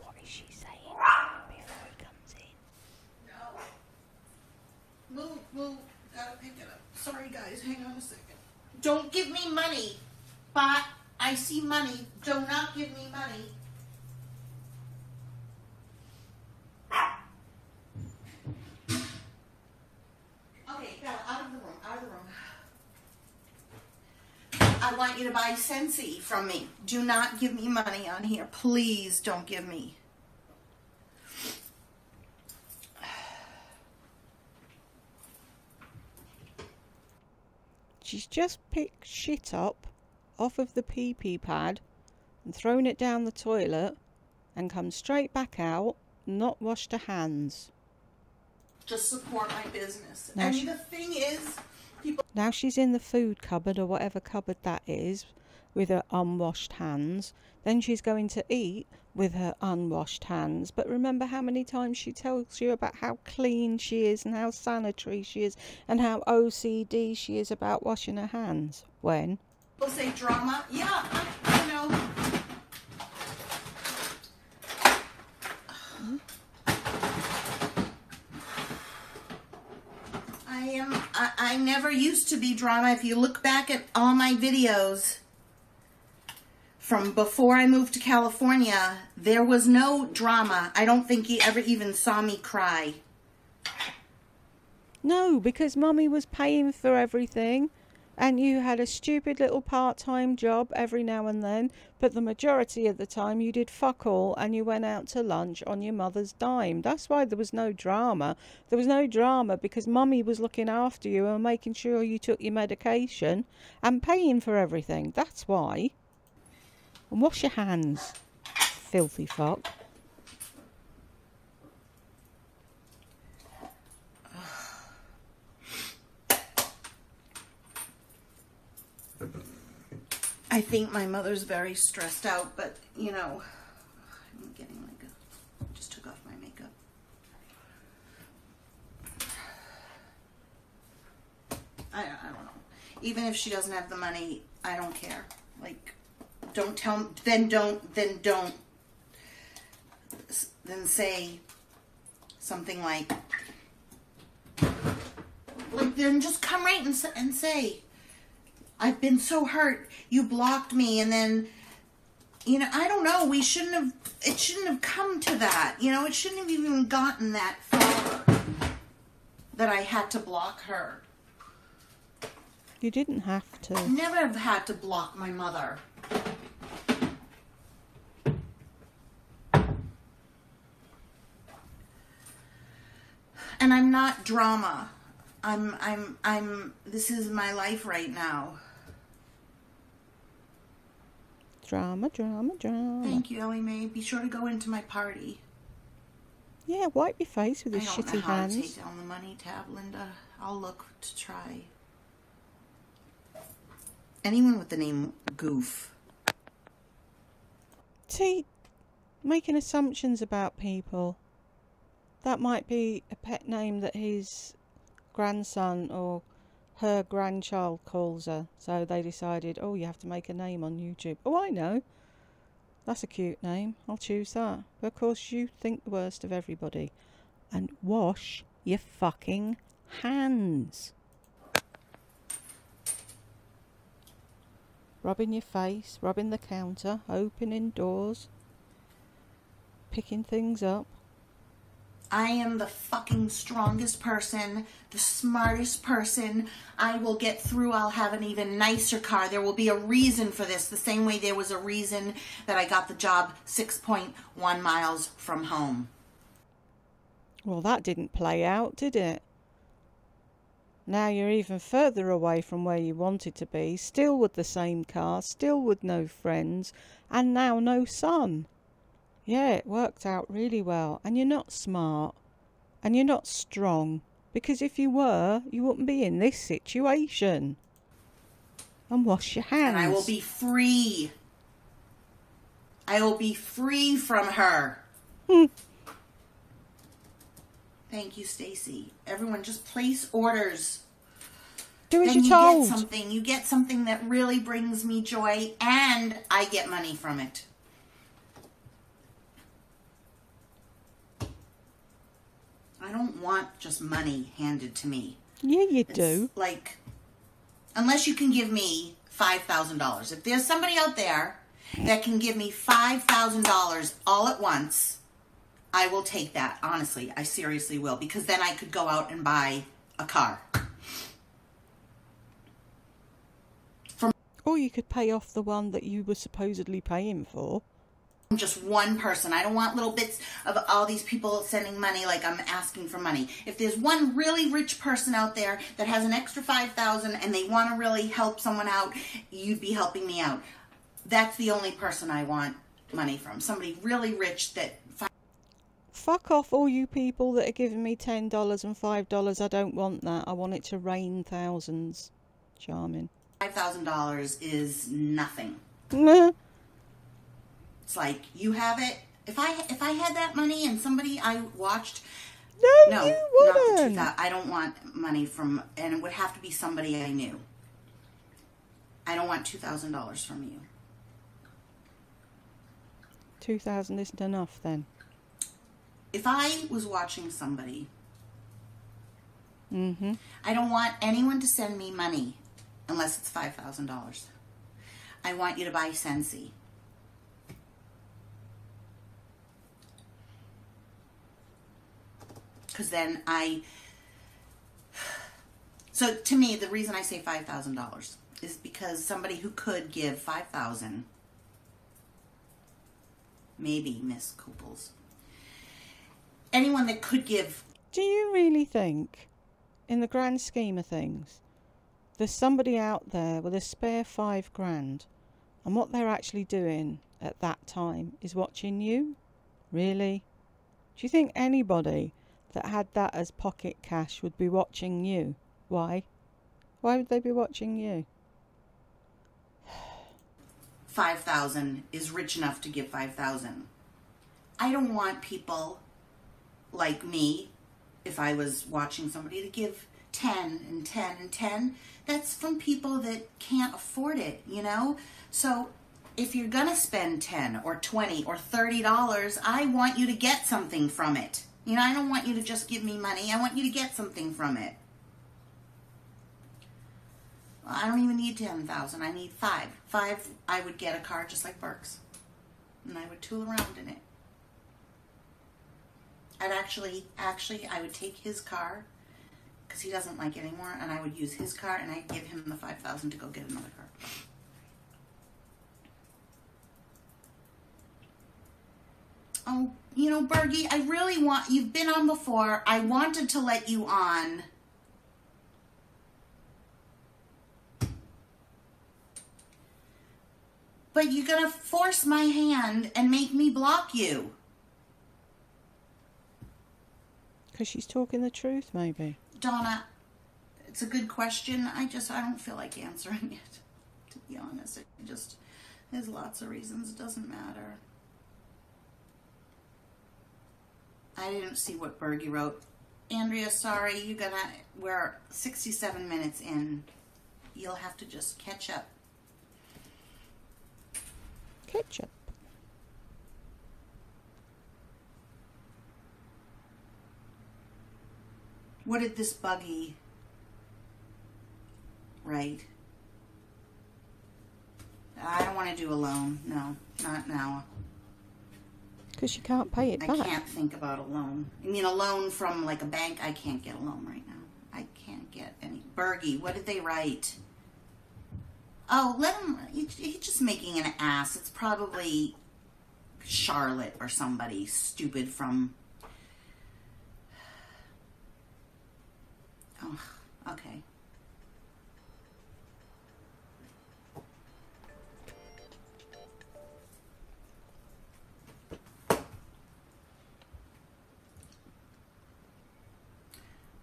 [SPEAKER 1] What is she saying before he comes in?
[SPEAKER 2] No. Move. Gotta pick it up. Sorry guys, hang on a second. Don't give me money. But I see money. Do not give me money. Okay, Bella, out of the room. want you to buy Scentsy from me. Do not give me money on here. Please don't give me.
[SPEAKER 1] She's just picked shit up off of the pee-pee pad and thrown it down the toilet and come straight back out, not washed her hands.
[SPEAKER 2] Just support my business.
[SPEAKER 1] Now
[SPEAKER 2] and the thing is, people...
[SPEAKER 1] Now she's in the food cupboard or whatever cupboard that is with her unwashed hands. Then she's going to eat with her unwashed hands. But remember how many times she tells you about how clean she is and how sanitary she is and how OCD she is about washing her hands. When?
[SPEAKER 2] People say drama. Yeah, I know. I never used to be drama. If you look back at all my videos from before I moved to California, there was no drama. I don't think you ever even saw me cry.
[SPEAKER 1] No, because Mummy was paying for everything and you had a stupid little part-time job every now and then, but the majority of the time you did fuck all and you went out to lunch on your mother's dime. That's why there was no drama. There was no drama because Mummy was looking after you and making sure you took your medication and paying for everything. That's why. And wash your hands, filthy fuck.
[SPEAKER 2] I think my mother's very stressed out, but, you know, I'm getting like a... just took off my makeup. I don't know. Even if she doesn't have the money, I don't care. Like, don't tell... Then say something like... then just come right and say... I've been so hurt. You blocked me, and then, you know, I don't know. It shouldn't have come to that. You know, it shouldn't have even gotten that far that I had to block her.
[SPEAKER 1] You didn't have to.
[SPEAKER 2] Never have had to block my mother. And I'm not drama. This is my life right now.
[SPEAKER 1] Drama, drama, drama.
[SPEAKER 2] Thank you, Ellie Mae. Be sure to go into my party.
[SPEAKER 1] Yeah, wipe your face with your shitty
[SPEAKER 2] I don't know how
[SPEAKER 1] hands.
[SPEAKER 2] to take down the money tab, Linda. I'll look to try. Anyone with the name Goof.
[SPEAKER 1] See, making assumptions about people. That might be a pet name that his grandson or her grandchild calls her, so they decided, oh, you have to make a name on YouTube. Oh, I know, that's a cute name, I'll choose that. But of course you think the worst of everybody. And wash your fucking hands. Rubbing your face, rubbing the counter, opening doors, picking things up.
[SPEAKER 2] I am the fucking strongest person, the smartest person. I will get through. I'll have an even nicer car. There will be a reason for this, the same way there was a reason that I got the job 6.1 miles from home.
[SPEAKER 1] Well, that didn't play out, did it? Now you're even further away from where you wanted to be, still with the same car, still with no friends, and now no son. Yeah, it worked out really well. And you're not smart. And you're not strong. Because if you were, you wouldn't be in this situation. And wash your hands.
[SPEAKER 2] And I will be free. I will be free from her. Thank you, Stacy. Everyone, just place orders.
[SPEAKER 1] Do as
[SPEAKER 2] then
[SPEAKER 1] you're told.
[SPEAKER 2] You get something that really brings me joy, and I get money from it. I don't want just money handed to me.
[SPEAKER 1] Yeah, you do.
[SPEAKER 2] Like, unless you can give me $5,000. If there's somebody out there that can give me $5,000 all at once, I will take that. Honestly, I seriously will. Because then I could go out and buy a car.
[SPEAKER 1] Or you could pay off the one that you were supposedly paying for.
[SPEAKER 2] I'm just one person. I don't want little bits of all these people sending money like I'm asking for money. If there's one really rich person out there that has an extra $5,000 and they want to really help someone out, you'd be helping me out. That's the only person I want money from. Somebody really rich that...
[SPEAKER 1] Fuck off all you people that are giving me $10 and $5. I don't want that. I want it to rain thousands. Charming.
[SPEAKER 2] $5,000 is nothing. It's like, you have it. If I had that money and somebody I watched...
[SPEAKER 1] No, you wouldn't.
[SPEAKER 2] Not I don't want money from... And it would have to be somebody I knew. I don't want $2,000 from you.
[SPEAKER 1] 2,000 isn't enough then.
[SPEAKER 2] If I was watching somebody,
[SPEAKER 1] I
[SPEAKER 2] don't want anyone to send me money unless it's $5,000. I want you to buy Scentsy. Because then so to me, the reason I say $5,000 is because somebody who could give $5,000, maybe Miss Kooples, anyone that could give...
[SPEAKER 1] Do you really think, in the grand scheme of things, there's somebody out there with a spare $5,000 and what they're actually doing at that time is watching you? Really? Do you think anybody that had that as pocket cash would be watching you? Why? Why would they be watching you?
[SPEAKER 2] 5,000 is rich enough to give 5,000. I don't want people like me, if I was watching somebody, to give 10 and 10 and 10. That's from people that can't afford it, you know? So if you're gonna spend 10 or 20 or $30, I want you to get something from it. You know, I don't want you to just give me money. I want you to get something from it. Well, I don't even need 10,000. I need 5. 5, I would get a car just like Burke's. And I would tool around in it. I'd actually, I would take his car, because he doesn't like it anymore, and I would use his car, and I'd give him the 5,000 to go get another car. Oh, you know, Bergie, I really want... You've been on before. I wanted to let you on. But you're going to force my hand and make me block you.
[SPEAKER 1] Because she's talking the truth, maybe.
[SPEAKER 2] Donna, it's a good question. I don't feel like answering it, to be honest. There's lots of reasons. It doesn't matter. I didn't see what Bergie wrote. Andrea, sorry, we're 67 minutes in. You'll have to just catch up.
[SPEAKER 1] Catch up.
[SPEAKER 2] What did this buggy write? I don't want to do a loan. No, not now.
[SPEAKER 1] Because you can't pay it back.
[SPEAKER 2] I can't think about a loan. I mean, a loan from like a bank, I can't get a loan right now. I can't get any. Bergie, what did they write? Oh, let him, he's just making an ass. It's probably Charlotte or somebody stupid from... Oh, okay.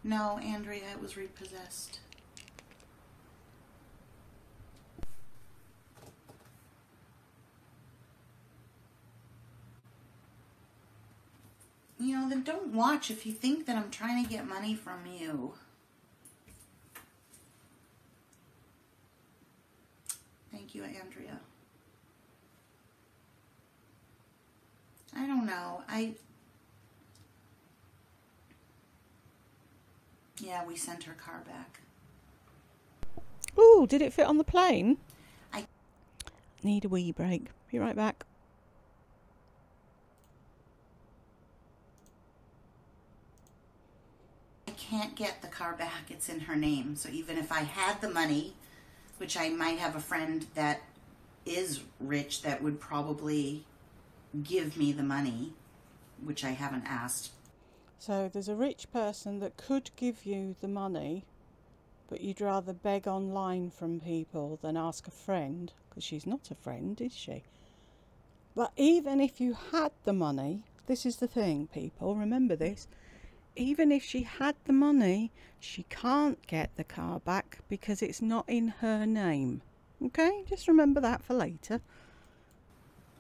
[SPEAKER 2] No, Andrea, it was repossessed. You know, then don't watch if you think that I'm trying to get money from you. Thank you, Andrea. I don't know. Yeah, we sent her car back.
[SPEAKER 1] Ooh, did it fit on the plane?
[SPEAKER 2] I
[SPEAKER 1] need a wee break. Be right back.
[SPEAKER 2] can't get the car back. It's in her name. So even if I had the money, which I might have a friend that is rich that would probably give me the money, which I haven't asked.
[SPEAKER 1] So there's a rich person that could give you the money, but you'd rather beg online from people than ask a friend, because she's not a friend, is she? But even if you had the money, this is the thing, people, remember this, even if she had the money, she can't get the car back because it's not in her name. Okay, just remember that for later.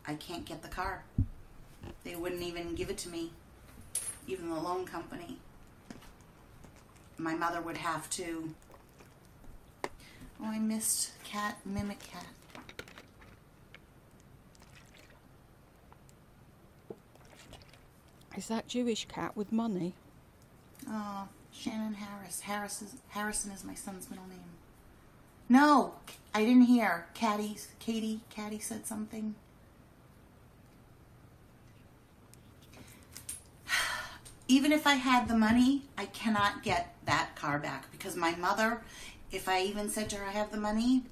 [SPEAKER 2] I can't get the car. They wouldn't even give it to me, even the loan company. My mother would have to. Oh, I missed cat, mimic cat.
[SPEAKER 1] Is that Jewish cat with money?
[SPEAKER 2] Oh, Shannon Harris. Harrison is my son's middle name. No, I didn't hear. Katie said something. Even if I had the money, I cannot get that car back because my mother, if I even said to her I have the money,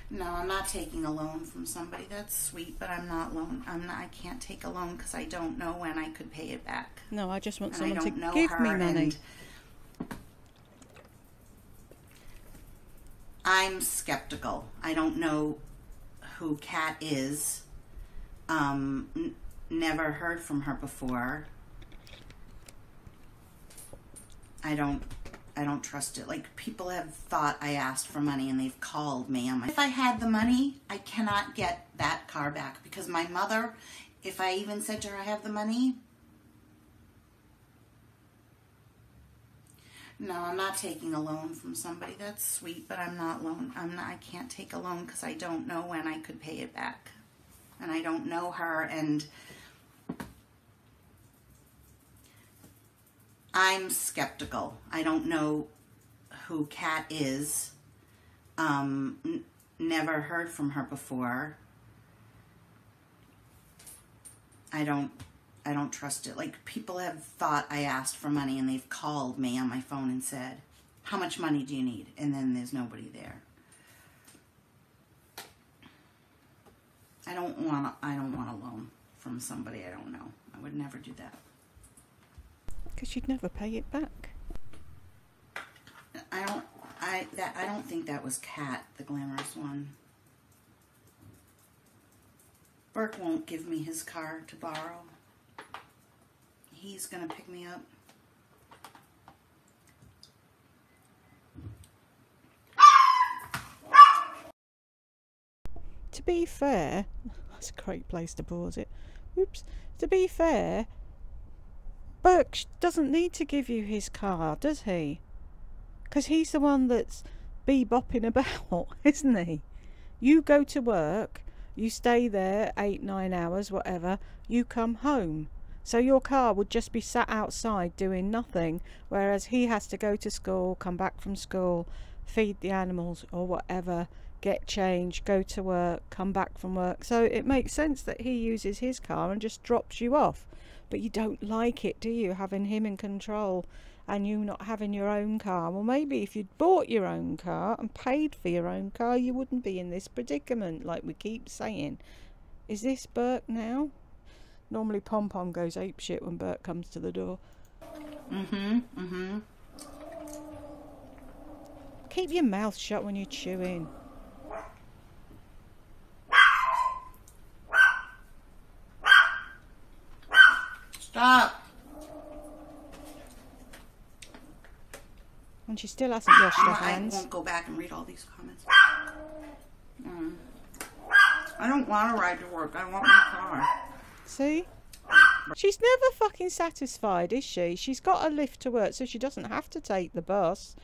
[SPEAKER 2] no, I'm not taking a loan from somebody. That's sweet, but I can't take a loan because I don't know when I could pay it back.
[SPEAKER 1] No, I just want
[SPEAKER 2] And
[SPEAKER 1] someone to give me money.
[SPEAKER 2] I'm skeptical. I don't know who Kat is. Never heard from her before. I don't trust it. Like, people have thought I asked for money and they've called me. If I had the money, I cannot get that car back because my mother, if I even said to her I have the money, no, I'm not taking a loan from somebody. That's sweet, but I can't take a loan because I don't know when I could pay it back. And I don't know her, and I'm skeptical. I don't know who Kat is. Never heard from her before. I don't trust it. Like, people have thought I asked for money and they've called me on my phone and said, "How much money do you need?" And then there's nobody there. I don't want a loan from somebody I don't know. I would never do that.
[SPEAKER 1] Because you'd never pay it back.
[SPEAKER 2] I don't think that was Kat, the glamorous one. Burke won't give me his car to borrow. He's gonna pick me up.
[SPEAKER 1] To be fair, that's a great place to pause it. Oops. To be fair, Burke doesn't need to give you his car, does he? Because he's the one that's bebopping about, isn't he? You go to work, you stay there 8-9 hours, whatever, you come home. So your car would just be sat outside doing nothing, whereas he has to go to school, come back from school, feed the animals or whatever, get changed, go to work, come back from work. So it makes sense that he uses his car and just drops you off. But you don't like it, do you, having him in control and you not having your own car? Well, maybe if you'd bought your own car and paid for your own car, you wouldn't be in this predicament, like we keep saying. Is this Burke now? Normally Pom Pom goes apeshit when Burke comes to the door. Keep your mouth shut when you're chewing.
[SPEAKER 2] Stop.
[SPEAKER 1] And she still hasn't washed her hands.
[SPEAKER 2] I won't go back and read all these comments. I don't want to ride to work. I want my car.
[SPEAKER 1] See? She's never fucking satisfied, is she? She's got a lift to work so she doesn't have to take the bus.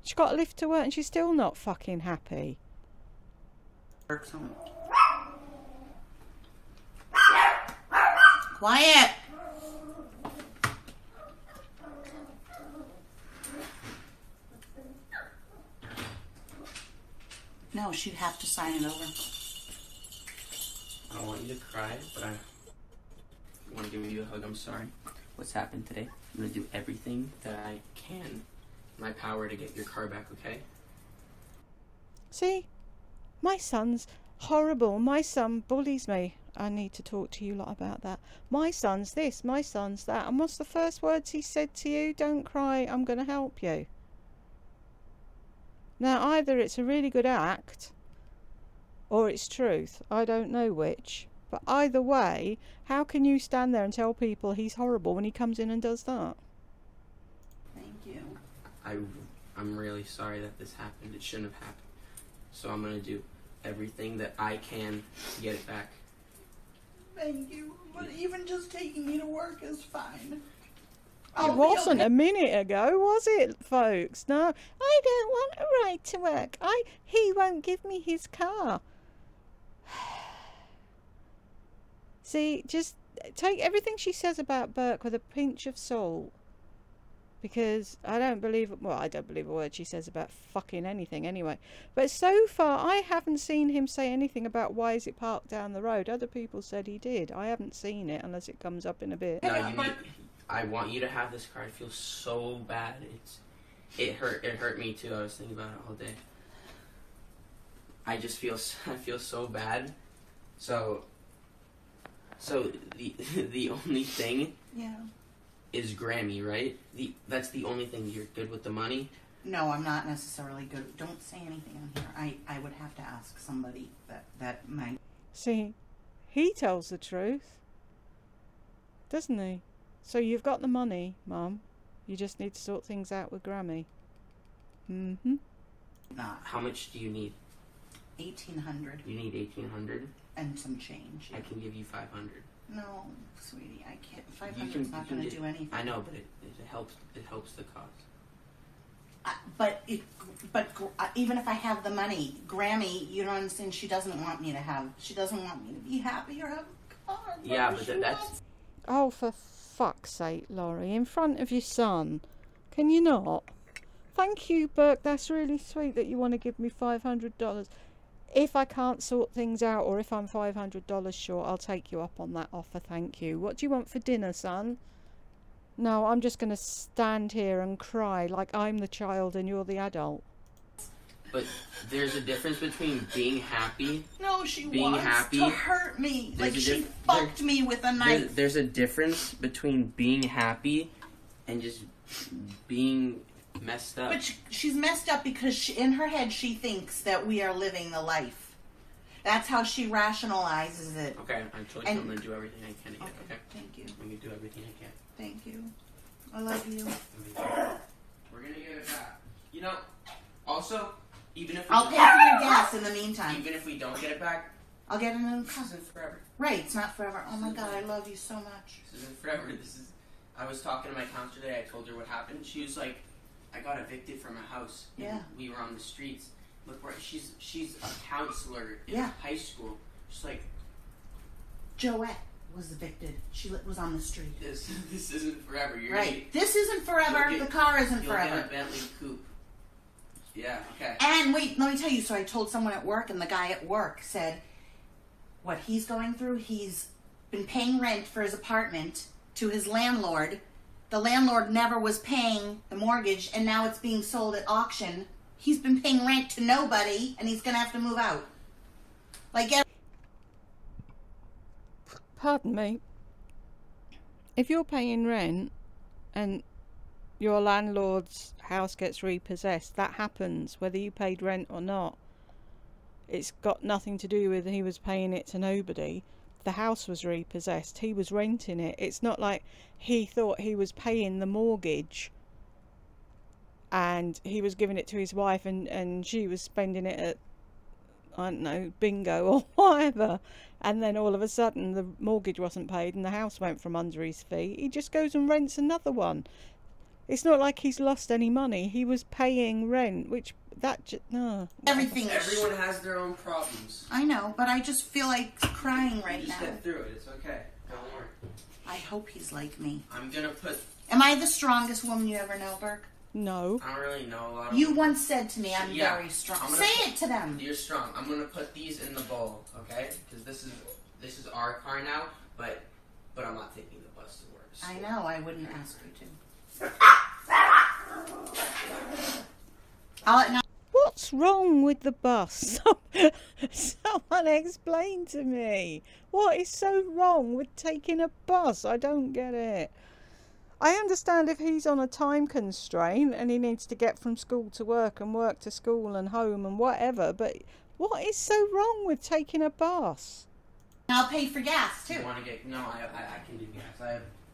[SPEAKER 1] She's got a lift to work and she's still not fucking happy.
[SPEAKER 2] Quiet. No, she'd have to sign it over.
[SPEAKER 3] I don't want you to cry, but I want to give you a hug. I'm sorry what's happened today. I'm going to do everything that I can my power to get your car back, okay?
[SPEAKER 1] See? My son's horrible. My son bullies me. I need to talk to you lot about that. My son's this, my son's that. And what's the first words he said to you? Don't cry, I'm going to help you. Now, either it's a really good act or it's truth. I don't know which. But either way, how can you stand there and tell people he's horrible when he comes in and does that?
[SPEAKER 2] Thank you.
[SPEAKER 3] I'm really sorry that this happened. It shouldn't have happened. So I'm going to do everything that I can to get it back.
[SPEAKER 2] Thank you. But even just taking me to work is fine.
[SPEAKER 1] It wasn't a minute ago, was it, folks? No, I don't want a ride to work. He won't give me his car. See, just take everything she says about Burke with a pinch of salt. Because I don't believe a word she says about fucking anything anyway. But so far, I haven't seen him say anything about why is it parked down the road. Other people said he did. I haven't seen it unless it comes up in a bit.
[SPEAKER 3] No, I want you to have this car. I feel so bad. It hurt me too. I was thinking about it all day. I feel so bad. So the only thing is Grammy, right? That's the only thing. You're good with the money?
[SPEAKER 2] No, I'm not necessarily good. Don't say anything on here. I would have to ask somebody that might.
[SPEAKER 1] See, he tells the truth, doesn't he? So you've got the money, Mum. You just need to sort things out with Grammy. Mm-hmm.
[SPEAKER 2] Not.
[SPEAKER 3] How much do you need?
[SPEAKER 2] 1,800.
[SPEAKER 3] You need 1,800?
[SPEAKER 2] And some change.
[SPEAKER 3] I can give you 500.
[SPEAKER 2] No, sweetie, I can't. 500 is not going to do anything.
[SPEAKER 3] I know, but it helps. It helps the cause.
[SPEAKER 2] But even if I have the money, Grammy, you don't understand. She doesn't want me to have. She doesn't want me to be happy or have a car.
[SPEAKER 3] Yeah, but that's.
[SPEAKER 1] Oh, for fuck's sake, Laurie! In front of your son, can you not? Thank you, Burke. That's really sweet that you want to give me $500. If I can't sort things out, or if I'm $500 short, I'll take you up on that offer, thank you. What do you want for dinner, son? No, I'm just going to stand here and cry like I'm the child and you're the adult.
[SPEAKER 3] But there's a difference between being happy.
[SPEAKER 2] No, she wants to hurt me. Like she fucked me with a knife.
[SPEAKER 3] There's a difference between being happy and just being messed up.
[SPEAKER 2] But she's messed up because in her head she thinks that we are living the life. That's how she rationalizes it.
[SPEAKER 3] Okay, I told you I'm going to do everything I can to get it, okay?
[SPEAKER 2] Thank you.
[SPEAKER 3] I'm going to do everything I can.
[SPEAKER 2] Thank you. I love you.
[SPEAKER 3] We're going to get it back. You know, also, even if
[SPEAKER 2] I'll pay for your gas in the meantime.
[SPEAKER 3] Even if we don't get it back,
[SPEAKER 2] I'll get a new car.
[SPEAKER 3] This isn't forever.
[SPEAKER 2] Right, it's not forever. Oh my God, I love you so much.
[SPEAKER 3] This isn't forever. I was talking to my counselor today. I told her what happened. She was like, I got evicted from a house.
[SPEAKER 2] Yeah.
[SPEAKER 3] We were on the streets. Look where she's a counselor in high school. She's like,
[SPEAKER 2] Joette was evicted. She was on the street.
[SPEAKER 3] This isn't forever.
[SPEAKER 2] This isn't forever. The car isn't forever.
[SPEAKER 3] You'll get a Bentley coupe. Yeah. Okay.
[SPEAKER 2] And wait, let me tell you. So I told someone at work, and the guy at work said, what he's going through. He's been paying rent for his apartment to his landlord. The landlord never was paying the mortgage, and now it's being sold at auction. He's been paying rent to nobody, and he's going to have to move out. Like,
[SPEAKER 1] pardon me. If you're paying rent and your landlord's house gets repossessed, that happens whether you paid rent or not. It's got nothing to do with he was paying it to nobody. The house was repossessed. He was renting it. It's not like he thought he was paying the mortgage and he was giving it to his wife and she was spending it at, I don't know, bingo or whatever. And then all of a sudden the mortgage wasn't paid and the house went from under his feet. He just goes and rents another one. It's not like he's lost any money. He was paying rent, which no.
[SPEAKER 2] Everyone
[SPEAKER 3] has their own problems.
[SPEAKER 2] I know, but I just feel like crying right now.
[SPEAKER 3] Just get through it. It's okay. Don't worry.
[SPEAKER 2] I hope he's like me.
[SPEAKER 3] I'm gonna put.
[SPEAKER 2] Am I the strongest woman you ever know, Burke?
[SPEAKER 1] No.
[SPEAKER 3] I don't really know a lot of.
[SPEAKER 2] You once said to me, "I'm very strong." Say it to them.
[SPEAKER 3] You're strong. I'm gonna put these in the bowl, okay? Because this is our car now, but I'm not taking the bus to work. So.
[SPEAKER 2] I know. I wouldn't ask you to.
[SPEAKER 1] What's wrong with the bus? Someone explain to me. What is so wrong with taking a bus? I don't get it. I understand if he's on a time constraint and he needs to get from school to work and work to school and home and whatever, but what is so wrong with taking a bus?
[SPEAKER 2] I'll pay for gas too.
[SPEAKER 3] You want to get? No, I can do gas.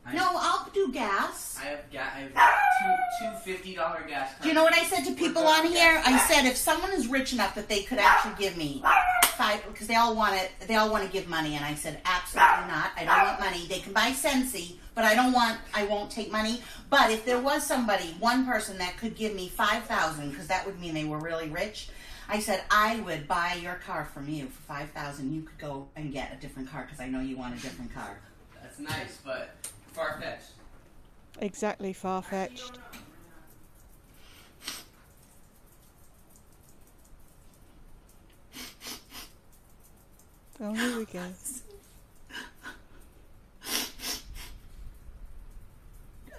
[SPEAKER 2] I'll do gas.
[SPEAKER 3] I have two $50 gas cards.
[SPEAKER 2] Do you know what I said to people on here? I said if someone is rich enough that they could actually give me $5, because they all want to give money, and I said absolutely not. I don't want money. They can buy Sensi, but I won't take money. But if there was one person that could give me $5,000, because that would mean they were really rich, I said I would buy your car from you for $5,000. You could go and get a different car because I know you want a different car.
[SPEAKER 3] That's nice, but far-fetched.
[SPEAKER 1] Exactly, far-fetched. Oh, here we go.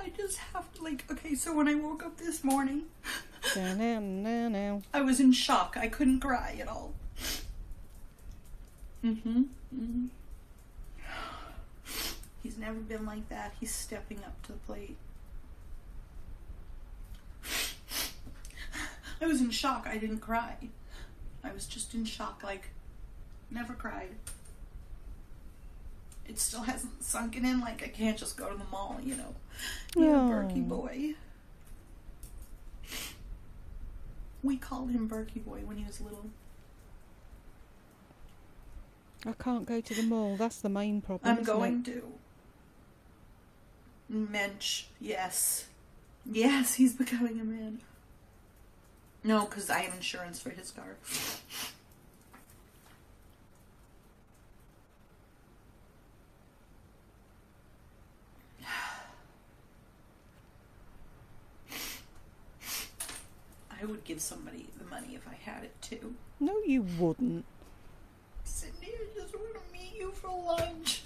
[SPEAKER 2] I just have to, okay, so when I woke up this morning, I was in shock. I couldn't cry at all. He's never been like that. He's stepping up to the plate. I was in shock. I didn't cry. I was just in shock, never cried. It still hasn't sunken in, I can't just go to the mall, You're a Berkey boy. We called him Berkey boy when he was little.
[SPEAKER 1] I can't go to the mall. That's the main problem.
[SPEAKER 2] I'm going to. Mensch, yes. Yes, he's becoming a man. No, because I have insurance for his car. I would give somebody the money if I had it too.
[SPEAKER 1] No, you wouldn't.
[SPEAKER 2] Cindy, I just want to meet you for lunch.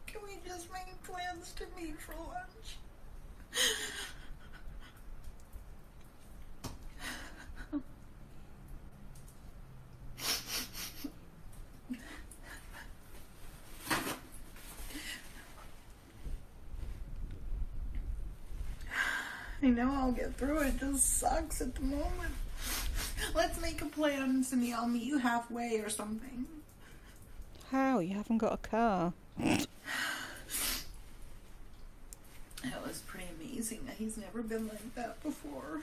[SPEAKER 2] Can we just make plans to meet for lunch? I know I'll get through it. It just sucks at the moment. Let's make a plan, Cindy. I'll meet you halfway or something.
[SPEAKER 1] How? You haven't got a car.
[SPEAKER 2] That was pretty amazing. He's never been like that before.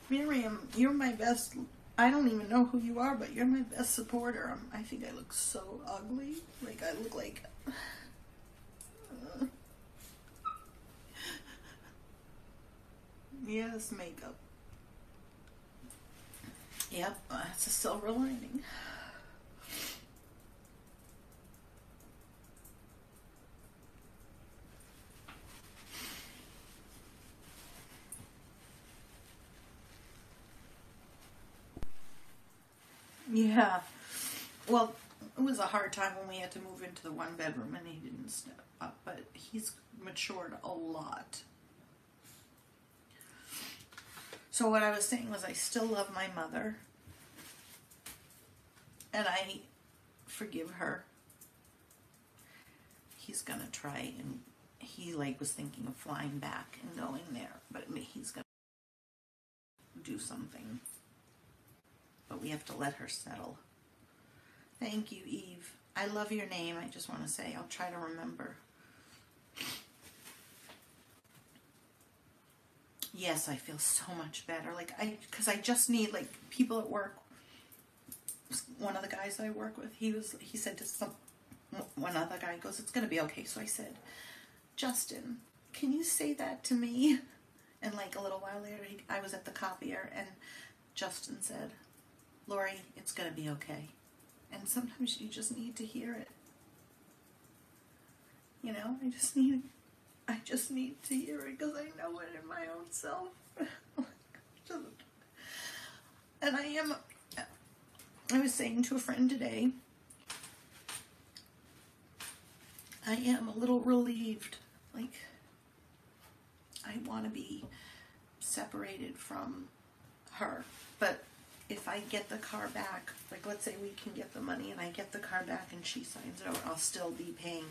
[SPEAKER 2] Miriam, you're my best. I don't even know who you are, but you're my best supporter. I think I look so ugly. I look like... Yes, makeup. Yep, that's a silver lining. Yeah. Well, it was a hard time when we had to move into the one bedroom and he didn't step up, but he's matured a lot. So what I was saying was I still love my mother. And I forgive her. He's gonna try, and he was thinking of flying back and going there, but he's gonna do something. But we have to let her settle. Thank you, Eve. I love your name. I just want to say I'll try to remember. Yes, I feel so much better. Because I just need, people at work. One of the guys that I work with, he said to one other guy, he goes, it's going to be okay. So I said, Justin, can you say that to me? And a little while later, I was at the copier, and Justin said, Lori, it's going to be okay. And sometimes you just need to hear it. I just need to hear it because I know it in my own self. And I was saying to a friend today, I am a little relieved Like, I want to be separated from her. But if I get the car back, like let's say we can get the money and I get the car back and she signs it out, I'll still be paying.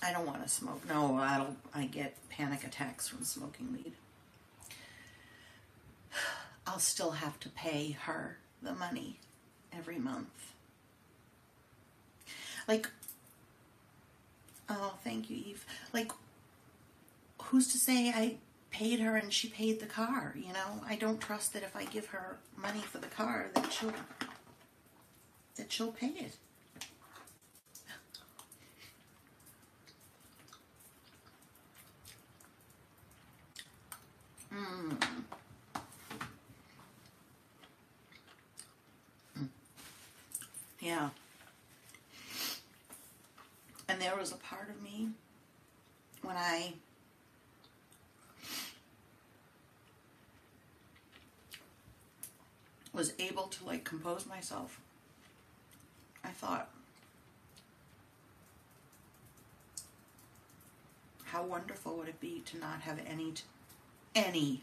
[SPEAKER 2] I don't want to smoke. No, I get panic attacks from smoking weed. I'll still have to pay her the money every month. Like, oh, thank you, Eve. Like, who's to say I paid her and she paid the car, you know? I don't trust that if I give her money for the car that she'll pay it. Yeah. And there was a part of me when I was able to like compose myself. I thought, how wonderful would it be to not have any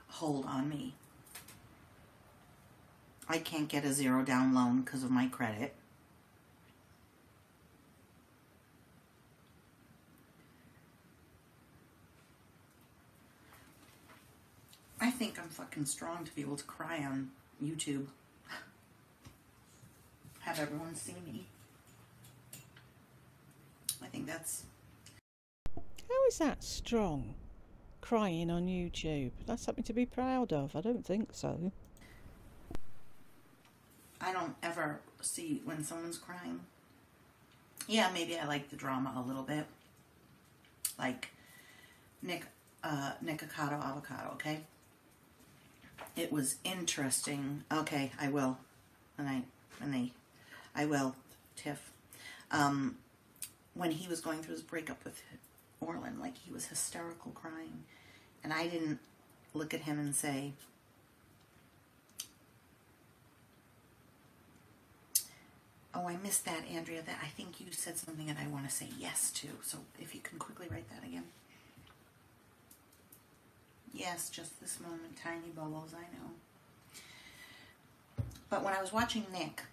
[SPEAKER 2] hold on me. I can't get a 0 down loan because of my credit. I think I'm fucking strong to be able to cry on YouTube. Have everyone see me. I think that's...
[SPEAKER 1] How is that strong? Crying on YouTube. That's something to be proud of. I don't think so.
[SPEAKER 2] I don't ever see when someone's crying. Yeah, maybe I like the drama a little bit. Like Nikocado Avocado, okay? It was interesting. Okay, I will. I will, Tiff. When he was going through his breakup with Orlin, like he was hysterical crying. And I didn't look at him and say, oh, I missed that, Andrea. That I think you said something that I want to say yes to. So if you can quickly write that again. Yes, just this moment, tiny bubbles, I know. But when I was watching Nick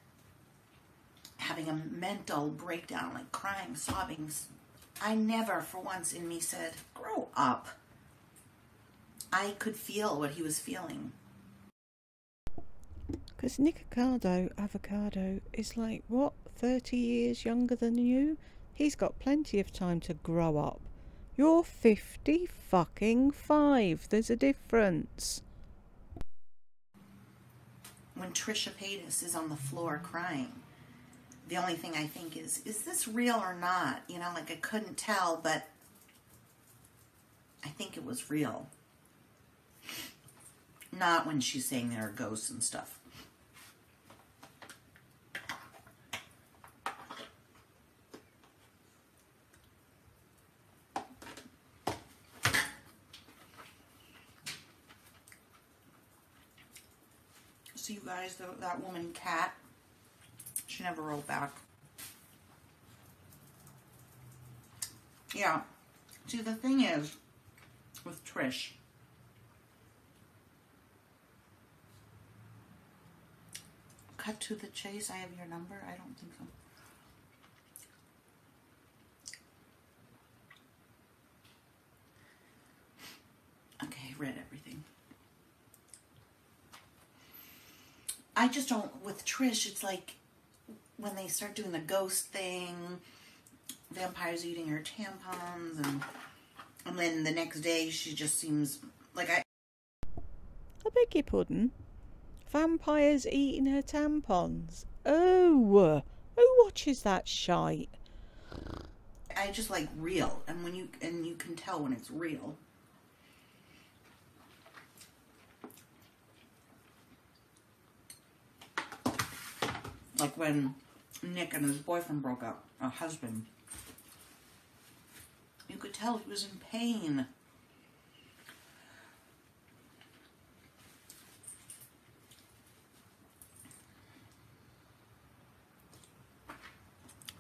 [SPEAKER 2] having a mental breakdown, like crying, sobbing, I never for once in me said, grow up. I could feel what he was feeling.
[SPEAKER 1] Because Nikocado Avocado is like, what, 30 years younger than you? He's got plenty of time to grow up. You're 50 fucking 5. There's a difference.
[SPEAKER 2] When Trisha Paytas is on the floor crying, the only thing I think is this real or not? You know, like I couldn't tell, but I think it was real. Not when she's saying there are ghosts and stuff. So you guys, that woman, Kat, she never wrote back. Yeah. See, the thing is, with Trish, cut to the chase. I have your number? I don't think so. Okay, I read everything. I just don't, with Trish, it's like when they start doing the ghost thing, vampires eating her tampons, and then the next day she just seems like I
[SPEAKER 1] beg your pardon? Vampires eating her tampons? Oh, who watches that shite?
[SPEAKER 2] I just like real, and when you can tell when it's real. Like when Nick and his boyfriend broke up, a husband. You could tell he was in pain.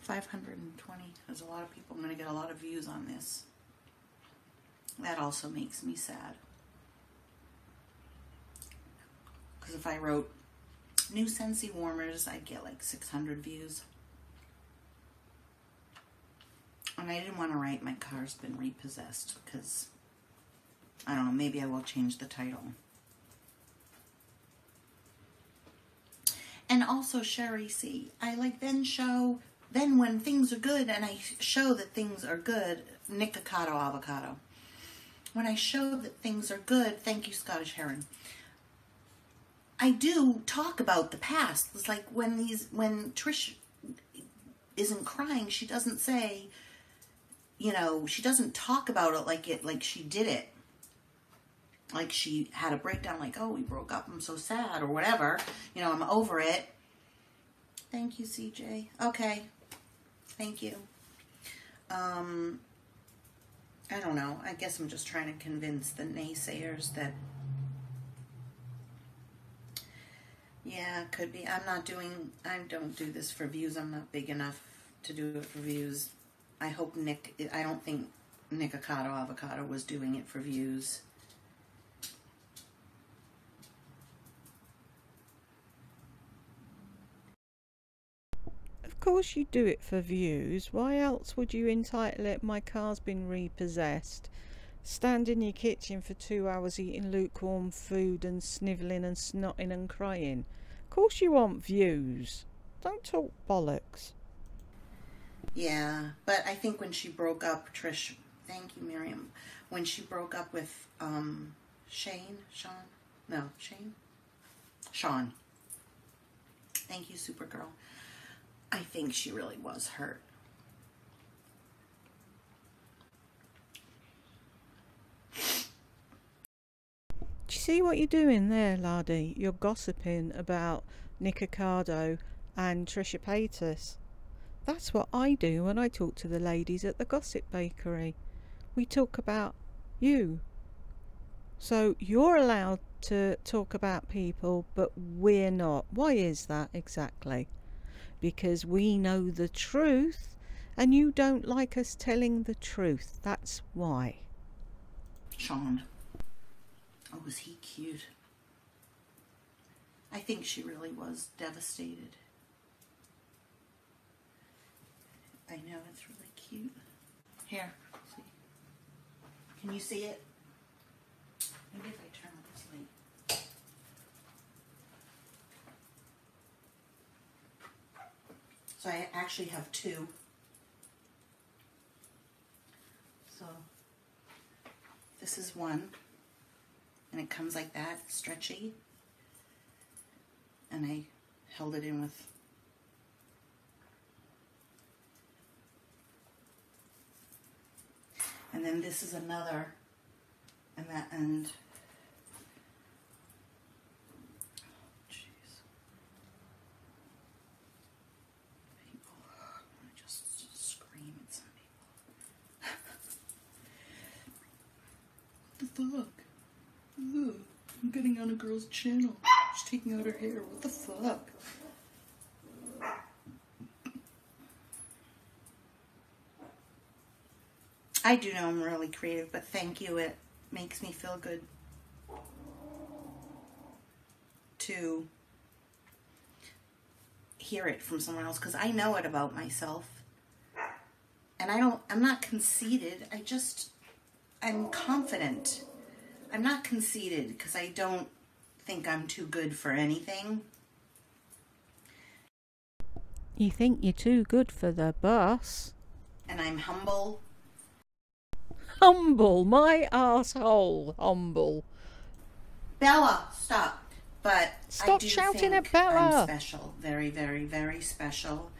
[SPEAKER 2] 520. There's a lot of people. I'm going to get a lot of views on this. That also makes me sad. Because if I wrote new Scentsy warmers, I'd get like 600 views. And I didn't want to write my car's been repossessed because, I don't know, maybe I will change the title. And also, Sherry C, I like then when things are good and I show that things are good, Nikocado avocado. When I show that things are good, thank you, Scottish Heron, I do talk about the past. It's like when Trish isn't crying, she doesn't say, you know, she doesn't talk about it like she did it. Like she had a breakdown, like, oh, we broke up, I'm so sad, or whatever. You know, I'm over it. Thank you, CJ. Okay. Thank you. I don't know. I guess I'm just trying to convince the naysayers that, yeah, could be. I don't do this for views. I'm not big enough to do it for views. I don't think Nikocado Avocado was doing it for views.
[SPEAKER 1] Of course you do it for views. Why else would you entitle it "My Car's Been Repossessed"? Stand in your kitchen for 2 hours eating lukewarm food and snivelling and snotting and crying. Of course you want views. Don't talk bollocks.
[SPEAKER 2] Yeah, but I think when she broke up, Trish, thank you, Miriam, when she broke up with Sean. Thank you, Supergirl. I think she really was hurt.
[SPEAKER 1] Do you see what you're doing there, laddie? You're gossiping about Nikocado and Trisha Paytas. That's what I do when I talk to the ladies at the Gossip Bakery. We talk about you. So you're allowed to talk about people, but we're not. Why is that exactly? Because we know the truth, and you don't like us telling the truth. That's why.
[SPEAKER 2] Sean. Oh, was he cute? I think she really was devastated. I know, it's really cute. Here, see. Can you see it? Maybe if I turn on this light. So I actually have two. So this is one, and it comes like that, stretchy. And I held it in with and then this is another, and jeez, people want to just scream at some people. What the fuck? Ugh, I'm getting on a girl's channel. She's taking out her hair. What the fuck? I do know I'm really creative, but thank you. It makes me feel good to hear it from someone else, because I know it about myself. And I'm not conceited. I'm confident. I'm not conceited because I don't think I'm too good for anything.
[SPEAKER 1] You think you're too good for the boss.
[SPEAKER 2] And I'm humble.
[SPEAKER 1] Humble, my arsehole, humble.
[SPEAKER 2] Bella, stop. But
[SPEAKER 1] stop
[SPEAKER 2] I do
[SPEAKER 1] shouting
[SPEAKER 2] think
[SPEAKER 1] at Bella.
[SPEAKER 2] I'm special. Very, very, very special.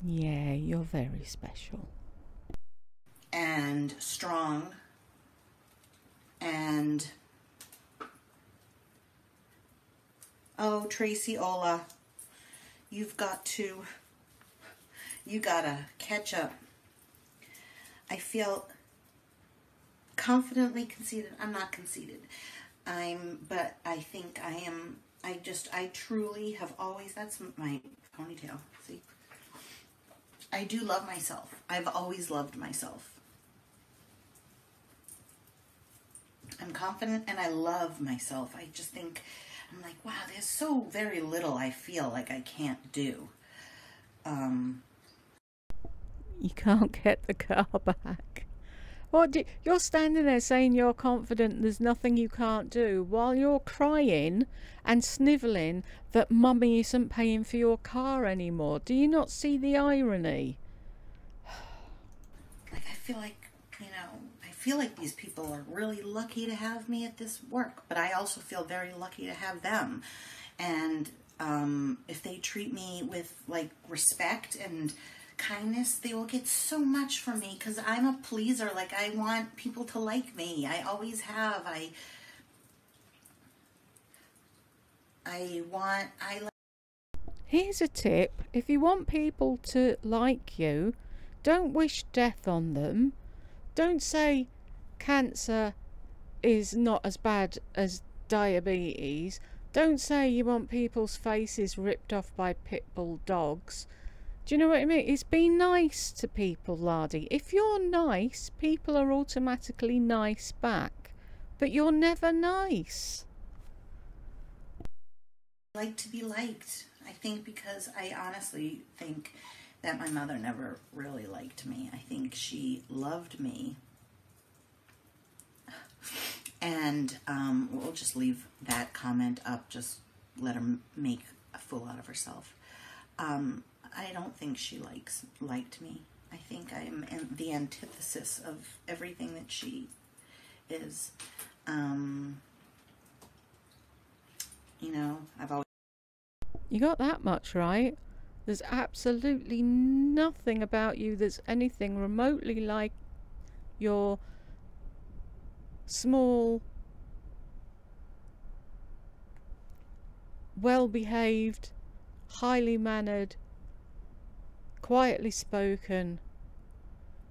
[SPEAKER 1] Yeah, you're very special.
[SPEAKER 2] And strong. And oh, Tracy Ola, you gotta catch up. I feel confidently conceited. I'm not conceited. But I think I am. I truly have always. That's my ponytail. See, I do love myself. I've always loved myself. I'm confident and I love myself. I just think, I'm like, wow, there's so very little I feel like I can't do.
[SPEAKER 1] You can't get the car back. You're standing there saying you're confident there's nothing you can't do while you're crying and snivelling that mummy isn't paying for your car anymore. Do you not see the irony?
[SPEAKER 2] Like, I feel like, I feel like these people are really lucky to have me at this work, but I also feel very lucky to have them. And if they treat me with, like, respect and kindness, they will get so much from me because I'm a pleaser. Like, I want people to like me. I always have.
[SPEAKER 1] Here's a tip. If you want people to like you, don't wish death on them. Don't say cancer is not as bad as diabetes. Don't say you want people's faces ripped off by pit bull dogs. Do you know what I mean? It's be nice to people, Lardy. If you're nice, people are automatically nice back. But you're never nice.
[SPEAKER 2] I like to be liked. I think because I honestly think that my mother never really liked me. I think she loved me. And we'll just leave that comment up. Just let her make a fool out of herself. I don't think she liked me. I think I am the antithesis of everything that she is. I've always...
[SPEAKER 1] You got that much right. There's absolutely nothing about you that's anything remotely like your small, well-behaved, highly mannered, quietly spoken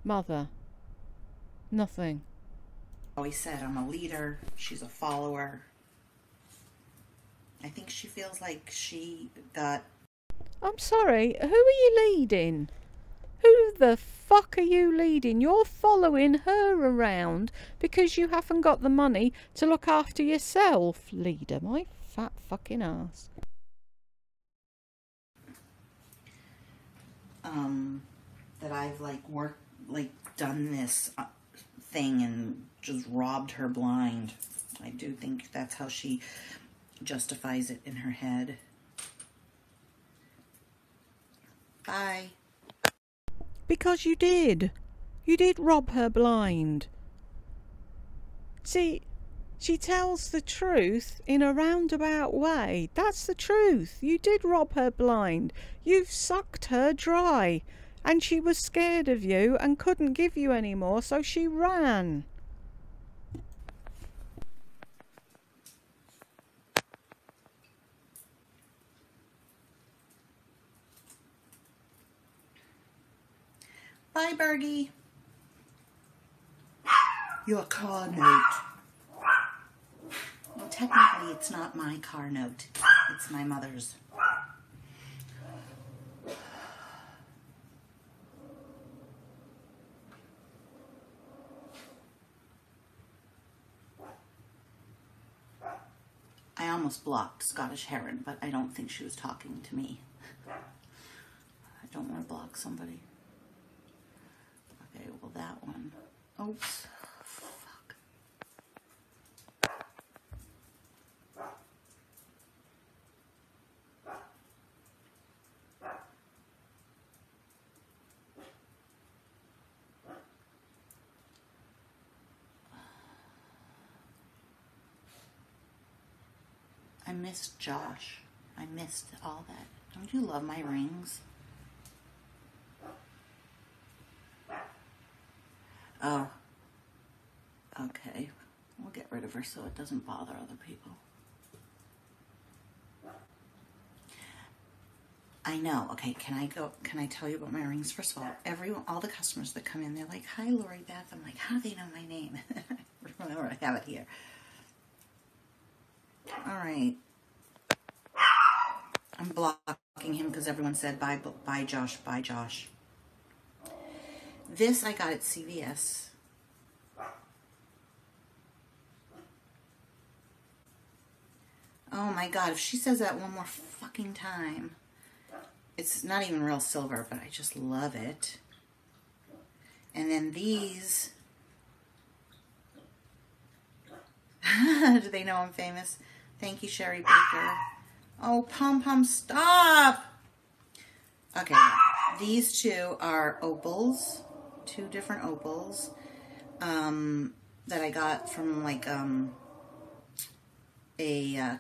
[SPEAKER 1] mother. Nothing.
[SPEAKER 2] always said I'm a leader. She's a follower. I think she feels like she got...
[SPEAKER 1] I'm sorry, who are you leading? Who the fuck are you leading? You're following her around because you haven't got the money to look after yourself, leader. My fat fucking ass.
[SPEAKER 2] That I've done this thing and just robbed her blind. I do think that's how she justifies it in her head. Bye.
[SPEAKER 1] Because you did. You did rob her blind. See, she tells the truth in a roundabout way. That's the truth. You did rob her blind. You've sucked her dry. And she was scared of you and couldn't give you any more, so she ran.
[SPEAKER 2] Bye, Bergie. Your car note. Well, technically, it's not my car note. It's my mother's. I almost blocked Scottish Heron, but I don't think she was talking to me. I don't want to block somebody. Okay, well, that one. Oops. Fuck. I missed Josh. I missed all that. Don't you love my rings? Oh. Okay. We'll get rid of her so it doesn't bother other people. I know. Okay, can I tell you about my rings? First of all, all the customers that come in, they're like, "Hi, LoriBeth." I'm like, how do they know my name? Remember, I have it here. All right. I'm blocking him because everyone said bye Josh, bye Josh. This I got at CVS. Oh my God, if she says that one more fucking time. It's not even real silver, but I just love it. And then these. Do they know I'm famous? Thank you, Sherry Baker. Oh, Pom Pom, stop! Okay, these two are opals. Two different opals. That I got from like a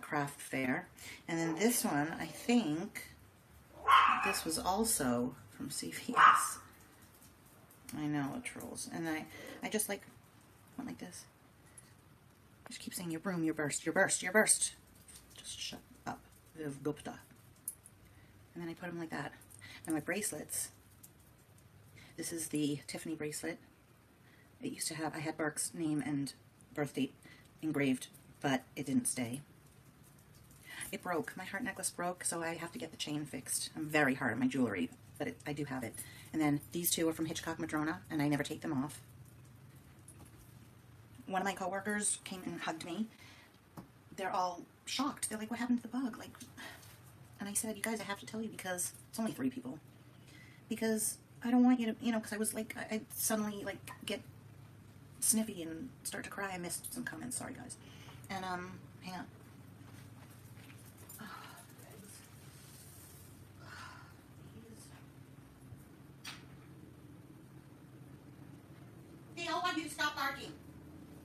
[SPEAKER 2] craft fair. And then this one, I think, this was also from CVS. I know, it trolls. And I just like, went like this. I just keep saying, your broom, your burst, your burst, your burst. Just shut up, Viv Gupta. And then I put them like that. And my bracelets, this is the Tiffany bracelet. It used to have, I had Burke's name and birth date engraved, but it didn't stay. It broke. My heart necklace broke, so I have to get the chain fixed. I'm very hard on my jewelry, but I do have it. And then these two are from Hitchcock Madrona, and I never take them off. One of my coworkers came and hugged me. They're all shocked. They're like, what happened to the bug? Like, and I said, you guys, I have to tell you because it's only 3 people. Because I don't want you to, you know, because I was like, I suddenly like get sniffy and start to cry. I missed some comments. Sorry, guys. And, hang on. They all want you to stop barking.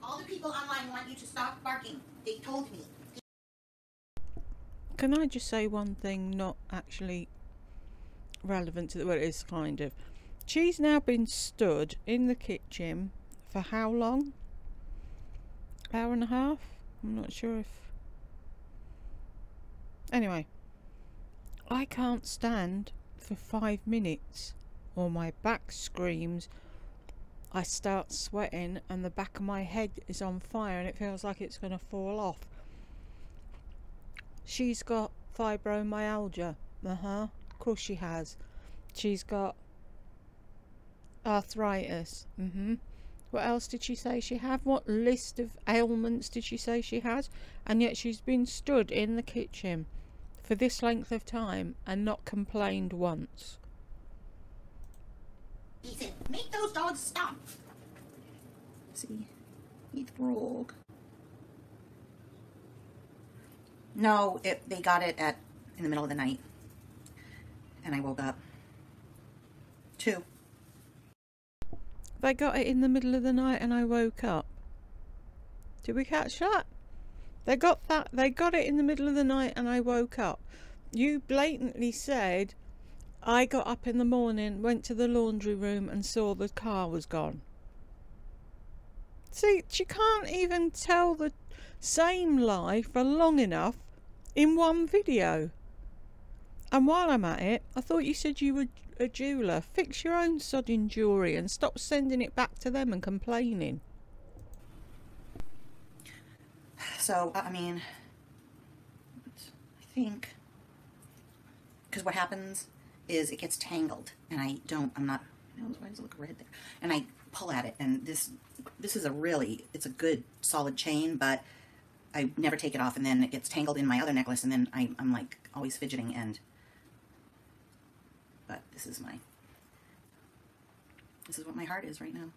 [SPEAKER 2] All the people online want you to stop barking. They told me.
[SPEAKER 1] Can I just say one thing not actually relevant to the, well, it is kind of. She's now been stood in the kitchen for how long? Hour and a half? I'm not sure if... Anyway, I can't stand for 5 minutes or my back screams. I start sweating and the back of my head is on fire and it feels like it's going to fall off. She's got fibromyalgia. Of course she has. She's got arthritis. What else did she say she had? What list of ailments did she say she has? And yet she's been stood in the kitchen for this length of time and not complained once.
[SPEAKER 2] Ethan, make those dogs stop. See, eat the frog. No, they got it in the middle of the night, and I woke up. 2.
[SPEAKER 1] They got it in the middle of the night and I woke up. Did we catch that? They got it in the middle of the night and I woke up. You blatantly said, I got up in the morning, went to the laundry room and saw the car was gone. See, she can't even tell the same lie for long enough in one video. And while I'm at it, I thought you said you were a jeweller. Fix your own sodding jewellery and stop sending it back to them and complaining.
[SPEAKER 2] So, I mean, I think, because what happens is it gets tangled, and I'm not, why does it look red there? And I pull at it, and this is it's a good, solid chain, but I never take it off, and then it gets tangled in my other necklace, and then I'm like always fidgeting, but this is what my heart is right now.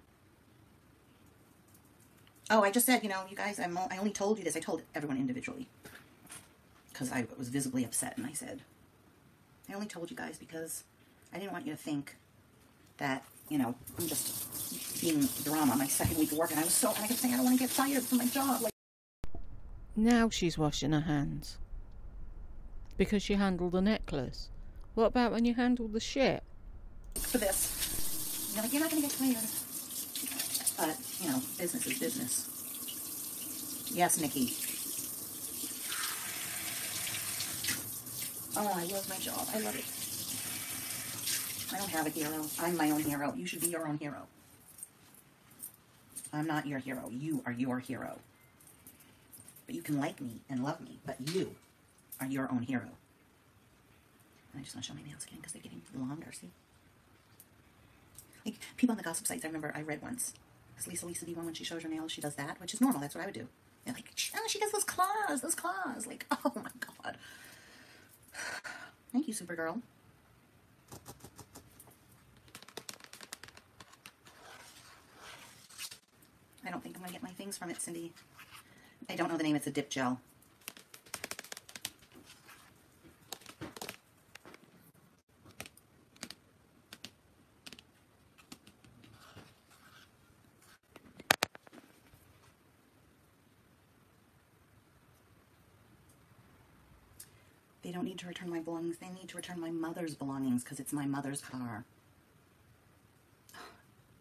[SPEAKER 2] Oh, I just said, you guys, I only told you this. I told everyone individually because I was visibly upset, and I said, I only told you guys because I didn't want you to think that, I'm just being drama my second week of work, and I kept saying I don't want to get fired from my job. Like,
[SPEAKER 1] now she's washing her hands because she handled the necklace. What about when you handled the shit?
[SPEAKER 2] For this, you're not going to get fired. But, business is business. Yes, Nikki. Oh, I love my job. I love it. I don't have a hero. I'm my own hero. You should be your own hero. I'm not your hero. You are your hero. But you can like me and love me, but you are your own hero. And I just want to show my nails again because they're getting longer, see? Like, people on the gossip sites, I remember I read once, because Lisa D1, when she shows her nails, she does that, which is normal. That's what I would do. They're like, oh, she does those claws. Like, oh my God. Thank you, Supergirl. I don't think I'm going to get my things from it, Cindy. I don't know the name. It's a dip gel. They don't need to return my belongings. They need to return my mother's belongings because it's my mother's car.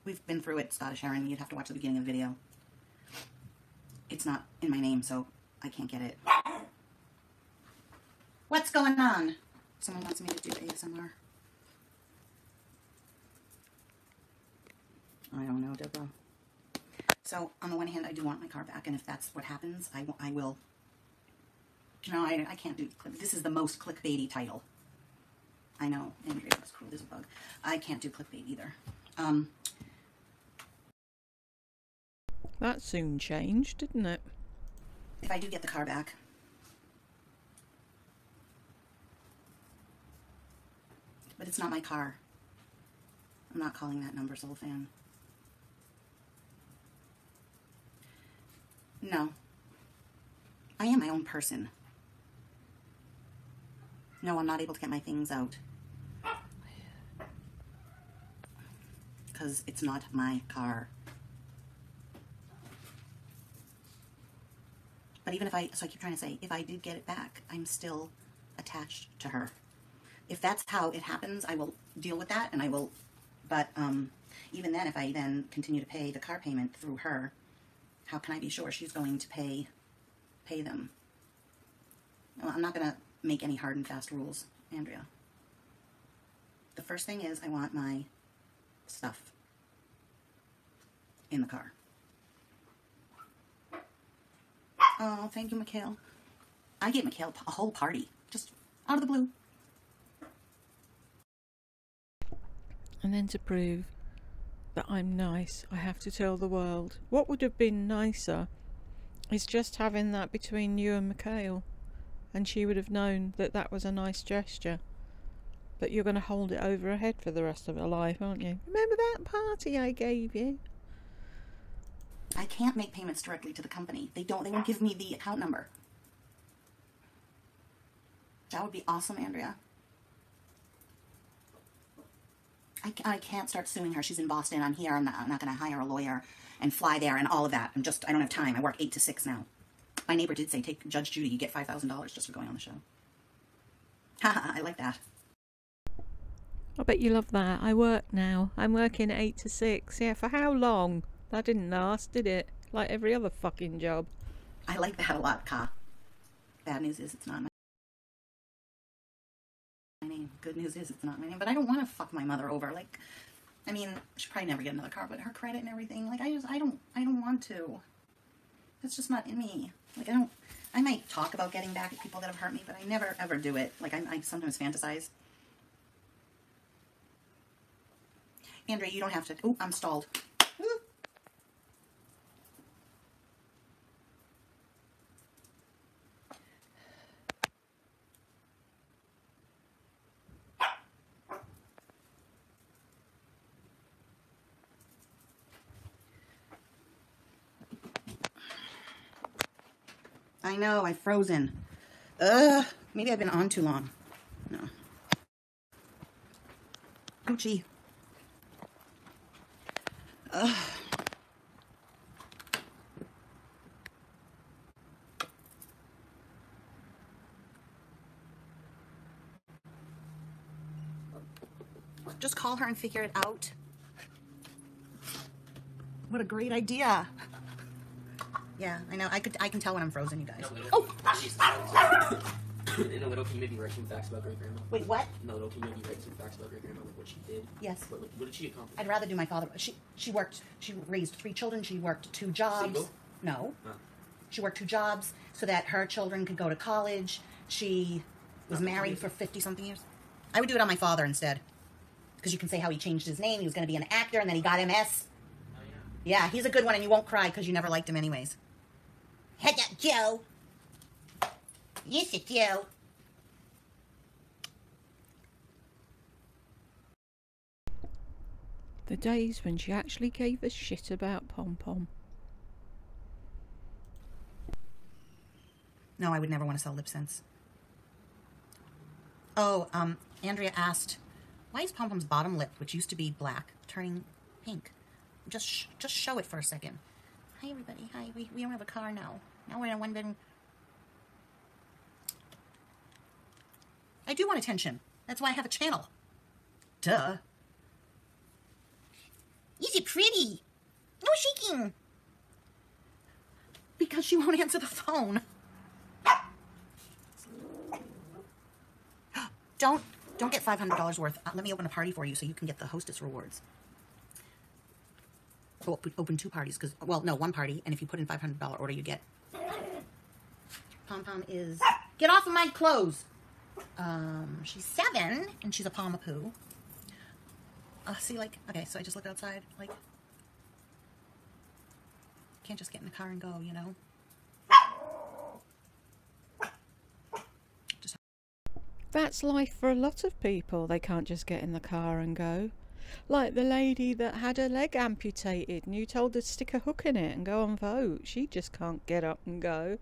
[SPEAKER 2] We've been through it, Scottish Erin. You'd have to watch the beginning of the video. It's not in my name, so I can't get it. What's going on? Someone wants me to do ASMR. I don't know, Deborah. So, on the one hand, I do want my car back, and if that's what happens, I will. No, I can't do. This is the most clickbaity title. I know, Andrea, that's cool. There's a bug. I can't do clickbait either.
[SPEAKER 1] That soon changed, didn't it?
[SPEAKER 2] If I do get the car back, but it's not my car. I'm not calling that number, Soul Fan. No. I am my own person. No, I'm not able to get my things out. Because it's not my car. But even if I keep trying to say, if I did get it back, I'm still attached to her. If that's how it happens, I will deal with that, and I will, but even then, if I then continue to pay the car payment through her, how can I be sure she's going to pay them? Well, I'm not going to make any hard and fast rules, Andrea. The first thing is I want my stuff in the car. Oh, thank you, Mikhail. I gave Mikhail a whole party, just out of the blue.
[SPEAKER 1] And then to prove that I'm nice, I have to tell the world. What would have been nicer is just having that between you and Mikhail, and she would have known that that was a nice gesture. But you're going to hold it over her head for the rest of her life, aren't you? Remember that party I gave you?
[SPEAKER 2] I can't make payments directly to the company. They won't give me the account number. That would be awesome, Andrea. I can't start suing her. She's in Boston. I'm here. I'm not going to hire a lawyer and fly there and all of that. I don't have time. I work 8 to 6 now. My neighbor did say, take Judge Judy. You get $5,000 just for going on the show. Haha, I like that.
[SPEAKER 1] I bet you love that. I work now. I'm working 8 to 6. Yeah, for how long? That didn't last, did it? Like every other fucking job.
[SPEAKER 2] I like that a lot, Ka. Bad news is it's not my name. Good news is it's not my name. But I don't want to fuck my mother over. Like, I mean, she'll probably never get another car, but her credit and everything, like, I don't want to. It's just not in me. Like, I might talk about getting back at people that have hurt me, but I never ever do it. Like, I sometimes fantasize. Andrea, you don't have to. Oh, I'm stalled. Woo. I know, I've frozen. Maybe I've been on too long. No. Gucci. Just call her and figure it out. What a great idea. Yeah, I know. I can tell when I'm frozen, you guys. Oh!
[SPEAKER 3] In a little, can you maybe write some facts about great grandma?
[SPEAKER 2] Wait, what?
[SPEAKER 3] In a little, can you maybe write some facts about great grandma, like what she did?
[SPEAKER 2] Yes.
[SPEAKER 3] What did she accomplish?
[SPEAKER 2] I'd rather do my father. She worked. She raised 3 children. She worked 2 jobs.
[SPEAKER 3] Single?
[SPEAKER 2] No.
[SPEAKER 3] Huh.
[SPEAKER 2] She worked 2 jobs so that her children could go to college. She was married for 50-something years. I would do it on my father instead, because Because you can say how he changed his name. He was going to be an actor, and then he got MS. Oh, yeah. Yeah, he's a good one, and you won't cry because you never liked him anyways. Head up, Joe. Yes, it Joe.
[SPEAKER 1] The days when she actually gave a shit about Pom Pom.
[SPEAKER 2] No, I would never want to sell lip sense. Oh, Andrea asked, why is Pom Pom's bottom lip, which used to be black, turning pink? Just show it for a second. Hi, everybody. Hi. We don't have a car now. Now we're in a one-bedroom. I do want attention. That's why I have a channel. Duh. Is it pretty? No shaking. Because she won't answer the phone. Don't get $500 worth. Let me open a party for you so you can get the hostess rewards. Oh, open 2 parties because, well, no, 1 party, and if you put in $500 order, you get. Pom Pom is. Get off of my clothes. She's 7 and she's a Pom-a-poo. See, like, okay, so I just look outside, like, can't just get in the car and go, you know.
[SPEAKER 1] That's life for a lot of people. They can't just get in the car and go. Like the lady that had her leg amputated and you told her to stick a hook in it and go and vote. She just can't get up and go.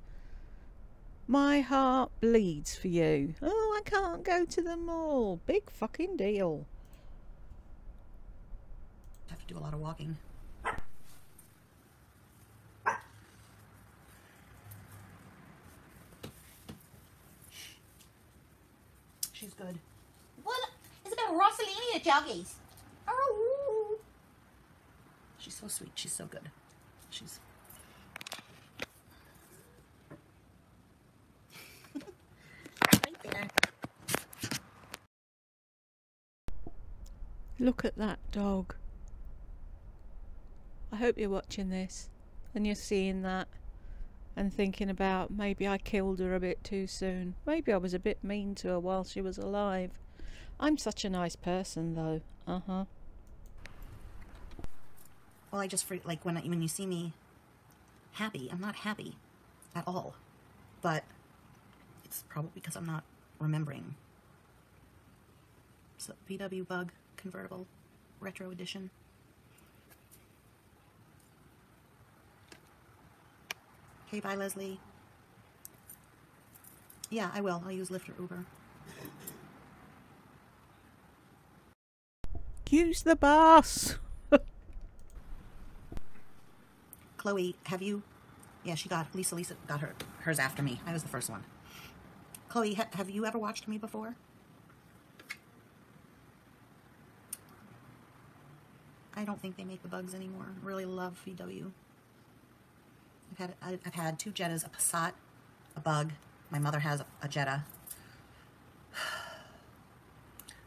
[SPEAKER 1] My heart bleeds for you. Oh, I can't go to the mall. Big fucking deal.
[SPEAKER 2] I have to do a lot of walking. She's good. What? It's about Rosalina doggies. Oh. She's so sweet. She's so good. She's. Right there.
[SPEAKER 1] Look at that dog. I hope you're watching this and you're seeing that and thinking about maybe I killed her a bit too soon. Maybe I was a bit mean to her while she was alive. I'm such a nice person though. Well,
[SPEAKER 2] I just like when you see me happy, I'm not happy at all. But it's probably because I'm not remembering. So VW Bug convertible retro edition. Okay, bye, Leslie. Yeah, I will. I'll use Lyft or Uber.
[SPEAKER 1] Use the bus.
[SPEAKER 2] Chloe, have you? Yeah, she got Lisa got hers after me. I was the first one. Chloe, have you ever watched me before? I don't think they make the Bugs anymore. Really love VW. I've had 2 Jettas, a Passat, a Bug. My mother has a Jetta.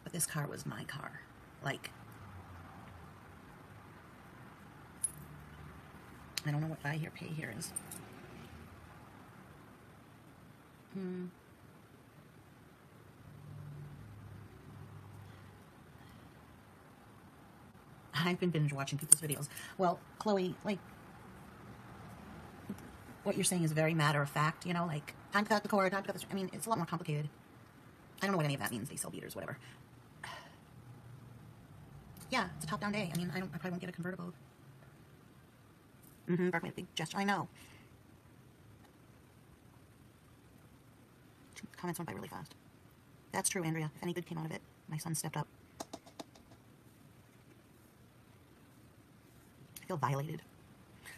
[SPEAKER 2] But this car was my car. Like, I don't know what buy here, pay here is. I've been binge watching people's videos. Well, Chloe, like, what you're saying is very matter of fact, you know, like, time to cut the cord, time to cut this. I mean, it's a lot more complicated. I don't know what any of that means. They sell beaters, whatever. Yeah, it's a top-down day. I mean, I probably won't get a convertible. Bark made a big gesture. I know. Comments went by really fast. That's true, Andrea. If any good came out of it, my son stepped up. I feel violated.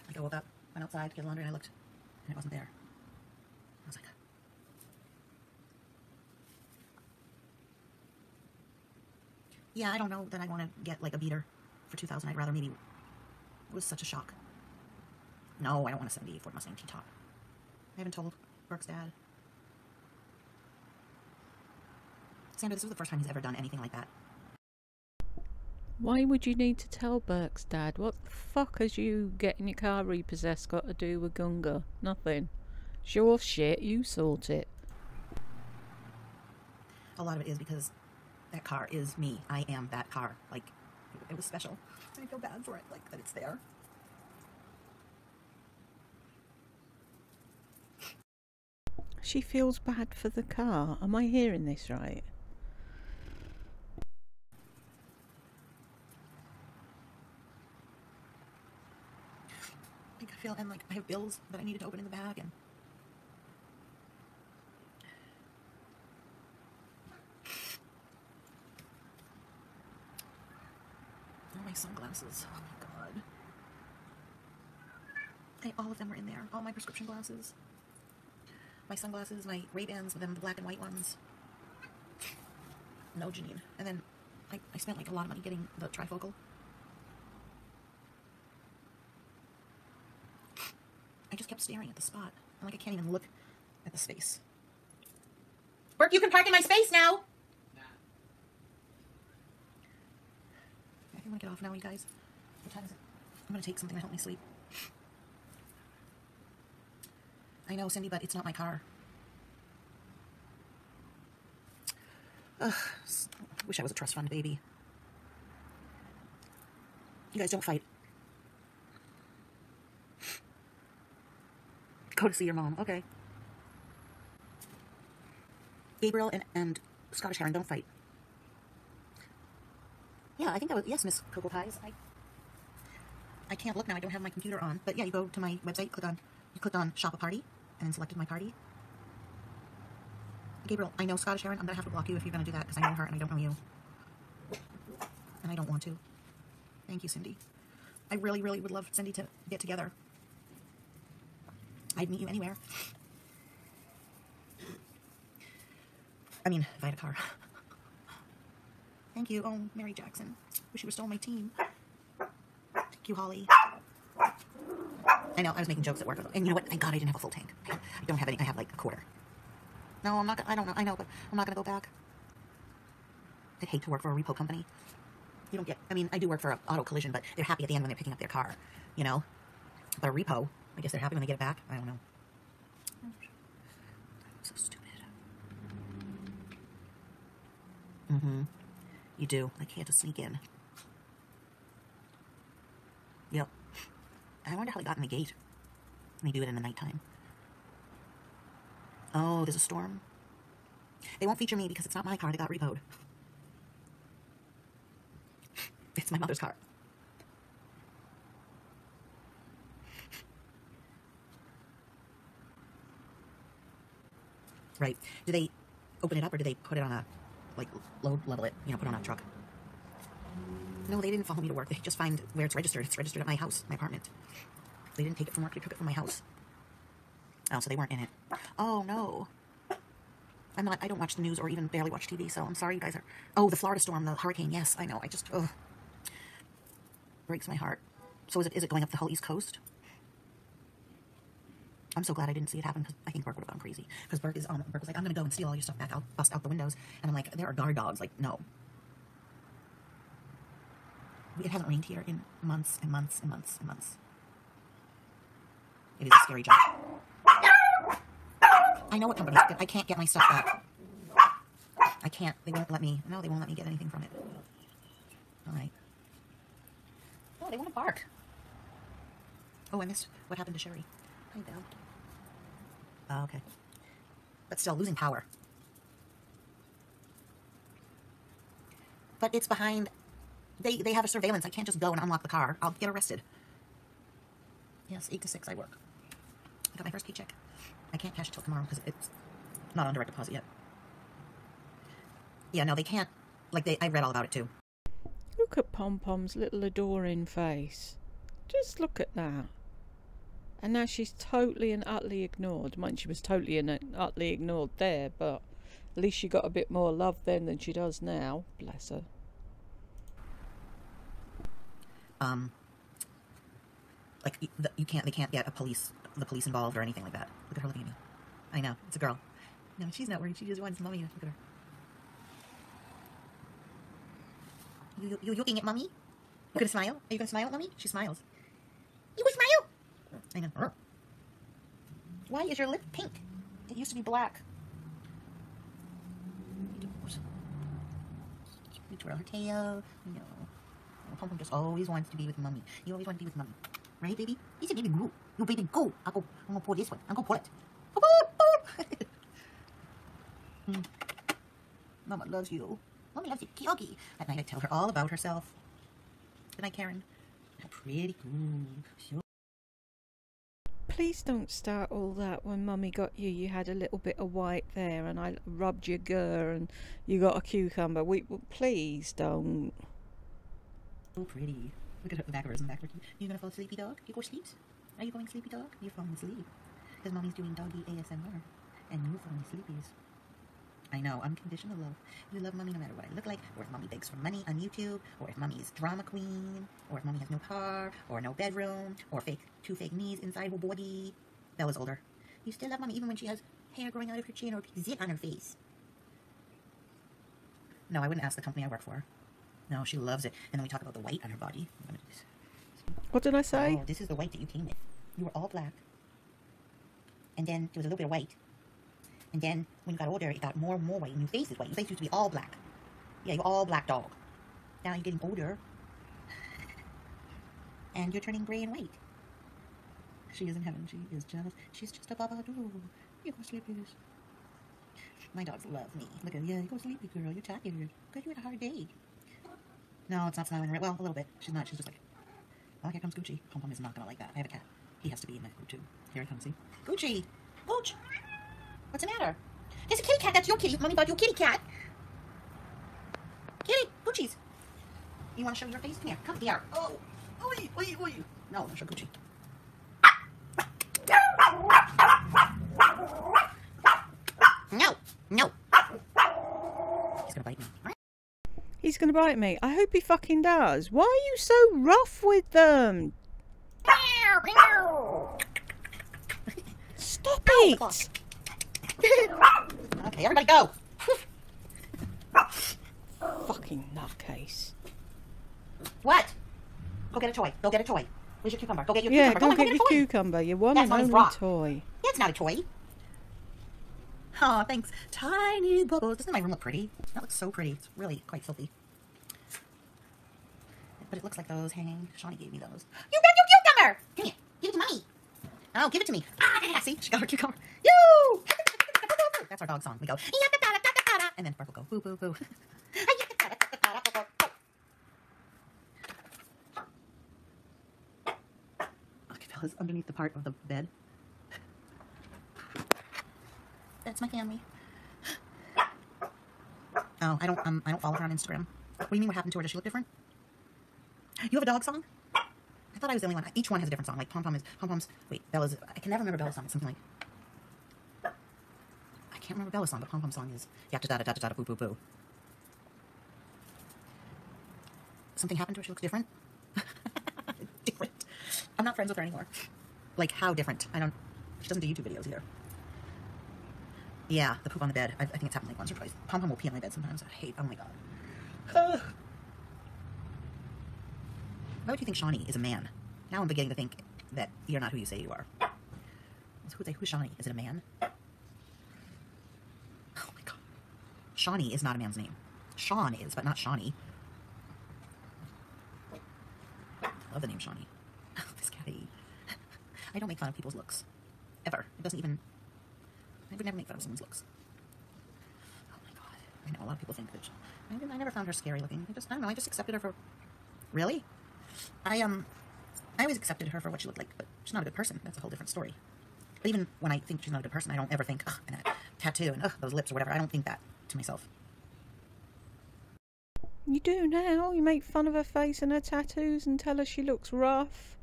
[SPEAKER 2] Like, I woke up, went outside to get laundry, and I looked, and it wasn't there. I was like, yeah, I don't know that I want to get, like, a beater for $2,000. I'd rather maybe, it was such a shock. No, I don't want a 78 Ford Mustang T-top. I haven't told Brooke's dad. Sandra, this was the first time he's ever done anything like that.
[SPEAKER 1] Why would you need to tell Burke's dad? What the fuck has you getting your car repossessed got to do with Gunga? Nothing. Sure shit, you sort it.
[SPEAKER 2] A lot of it is because That car is me. I am that car. Like, it was special. I feel bad for it, like, that it's there.
[SPEAKER 1] She feels bad for the car. Am I hearing this right?
[SPEAKER 2] I feel, and like, I have bills that I needed to open in the bag, and all my sunglasses. Oh my god. All of them were in there. All my prescription glasses. My sunglasses, my Ray-Bans, them the black and white ones. No, Janine. And then I spent like a lot of money getting the trifocal. I just kept staring at the spot. I'm like, I can't even look at the space. Burke, you can park in my space now! Nah. I think I'm gonna get off now, you guys. What time is it? I'm gonna take something to help me sleep. I know, Cindy, but it's not my car. Ugh, wish I was a trust fund baby. You guys don't fight. Go to see your mom. Okay. Gabriel and Scottish Heron don't fight. Yeah, I think that was, yes, Miss Cocoa Pies. I can't look now. I don't have my computer on. But yeah, you go to my website, you clicked on Shop a Party, and then selected my party. Gabriel, I know Scottish Heron. I'm going to have to block you if you're going to do that, because I know her and I don't know you. And I don't want to. Thank you, Cindy. I really, really would love Cindy to get together. I'd meet you anywhere. I mean, if I had a car. Thank you. Oh, Mary Jackson. Wish you were still on my team. Thank you, Holly. I know, I was making jokes at work. And you know what? Thank God I didn't have a full tank. I don't have any. I have like a quarter. No, I'm not. I don't know. I know, but I'm not going to go back. I'd hate to work for a repo company. You don't get. I mean, I do work for an auto collision, but they're happy at the end when they're picking up their car. You know? But a repo, I guess they're happy when they get it back. I don't know. So stupid. Mm-hmm. You do. Like, he had to sneak in. Yep. I wonder how they got in the gate. And they do it in the nighttime. Oh, there's a storm. They won't feature me because it's not my car that got repoed. It's my mother's car. Right. Do they open it up or do they put it on a, like, load level it, you know, put it on a truck? No, they didn't follow me to work. They just find where it's registered. It's registered at my house, my apartment. They didn't take it from work. They took it from my house. Oh, so they weren't in it. Oh, no. I don't watch the news or even barely watch TV, so I'm sorry you guys are... Oh, the Florida storm, the hurricane, yes, I know. I just, ugh. Breaks my heart. So is it going up the whole East Coast? I'm so glad I didn't see it happen, because I think Burke would have gone crazy. Because Burke was like, I'm going to go and steal all your stuff back. I'll bust out the windows. And I'm like, there are guard dogs. Like, no. It hasn't rained here in months and months and months and months. It is a scary job. I know what company. I can't get my stuff back. I can't. They won't let me. No, they won't let me get anything from it. All right. Oh, they want to bark. Oh, I missed what happened to Sherry. Hi, Belle. Oh, okay. But still, losing power. But it's behind... They have a surveillance. I can't just go and unlock the car. I'll get arrested. Yes, 8 to 6 I work. I got my first paycheck. I can't cash it till tomorrow because it's not on direct deposit yet. Yeah, no, they can't. Like, I read all about it too.
[SPEAKER 1] Look at Pom Pom's little adoring face. Just look at that. And now she's totally and utterly ignored. Mind she was totally and utterly ignored there, but at least she got a bit more love then than she does now. Bless her.
[SPEAKER 2] Like, they can't get the police involved or anything like that. Look at her looking at me. I know, it's a girl. No, she's not worried. She just wants mommy. Look at her. You looking at mommy? You gonna smile? Are you gonna smile at mommy? She smiles. You gonna smile? I know. Why is your lip pink? It used to be black. twirl her tail. No. Pom Pom just always wants to be with mommy. You always want to be with mommy. Right, baby? He said, baby, go. You baby, go. I'm gonna pull this one. I'm gonna pull it. Mama loves you. Mommy loves you. Yogi. At night I tell her all about herself. Good night, Karen. How pretty. Ooh.
[SPEAKER 1] Please don't start all that. When Mummy got you, you had a little bit of white there, and I rubbed your gur, and you got a cucumber. Please don't.
[SPEAKER 2] So pretty. Look at her backwards and backwards. You gonna fall sleepy, dog? You go sleep? Are you going sleepy, dog? You're falling asleep. Because Mommy's doing doggy ASMR. And you're falling sleepies. I know, unconditional love. You love Mommy no matter what I look like, or if Mommy begs for money on YouTube, or if Mommy is drama queen, or if Mommy has no car, or no bedroom, or two fake knees inside her body. Bella's older. You still love Mommy even when she has hair growing out of her chin or zit on her face. No, I wouldn't ask the company I work for. No, she loves it. And then we talk about the white on her body.
[SPEAKER 1] What did I say?
[SPEAKER 2] Oh, this is the white that you came with. You were all black. And then there was a little bit of white. And then when you got older, it got more and more white. And your face is white. Your face used to be all black. Yeah, you're all black dog. Now you're getting older. And you're turning gray and white. She is in heaven. She is jealous. She's just a babadoo. You go sleepy. My dogs love me. Look at you. You go sleepy, girl. You're tired. Because you had a hard day. No, it's not smiling right. Well, a little bit. She's not. She's just like, oh, here comes Gucci. Pom Pom is not going to like that. I have a cat. He has to be in that group too. Here he comes, see? Gucci! Gooch! What's the matter? There's a kitty cat. That's your kitty. Mommy bought you a kitty cat. Kitty! Gucci's. You want to show your face? Come here. Come here. Oh! Oi! No, don't show Gucci. No! He's going to bite me.
[SPEAKER 1] He's going to bite me. I hope he fucking does. Why are you so rough with them? Stop it!
[SPEAKER 2] Okay, everybody go!
[SPEAKER 1] Fucking nutcase.
[SPEAKER 2] What? Go get a toy. Go get a toy. Where's your cucumber? Go get your
[SPEAKER 1] Yeah,
[SPEAKER 2] cucumber.
[SPEAKER 1] go get your cucumber. Your one and only toy.
[SPEAKER 2] Yeah, it's not a toy. Oh, thanks. Tiny bubbles. Doesn't my room look pretty? That looks so pretty. It's really quite filthy. But it looks like those hang. Shawnee gave me those. You got your cucumber! Come here. Give it to Mommy. Oh, give it to me. Ah, see? She got her cucumber. You! That's our dog song. We go, and then Spark will go, boo, boo, boo. Okay, Bella's underneath the part of the bed. That's my family. Oh, I don't follow her on Instagram. What do you mean? What happened to her? Does she look different? You have a dog song? I thought I was the only one. Each one has a different song. Like Pom Pom's. Wait, Bella's. I can never remember Bella's song. It's something like. I can't remember Bella's song, but Pom Pom's song is yakta da da da da boo boo boo. Something happened to her. She looks different. Different. I'm not friends with her anymore. Like how different? She doesn't do YouTube videos either. Yeah, the poop on the bed. I think it's happened like once or twice. Pom Pom will pee on my bed sometimes. I hate. Oh my god. Why would you think Shawnee is a man? Now I'm beginning to think that you're not who you say you are. Who's Shawnee? Is it a man? Oh my god. Shawnee is not a man's name. Sean is, but not Shawnee. I love the name Shawnee. This catty. I don't make fun of people's looks. Ever. It doesn't even... I would never make fun of someone's looks. Oh my god. I know a lot of people think that... I never found her scary looking. I don't know. I just accepted her for... Really? I always accepted her for what she looked like, but she's not a good person. That's a whole different story. But even when I think she's not a good person, I don't ever think, ugh, and that tattoo, and ugh, those lips or whatever. I don't think that to myself.
[SPEAKER 1] You do now. You make fun of her face and her tattoos and tell her she looks rough.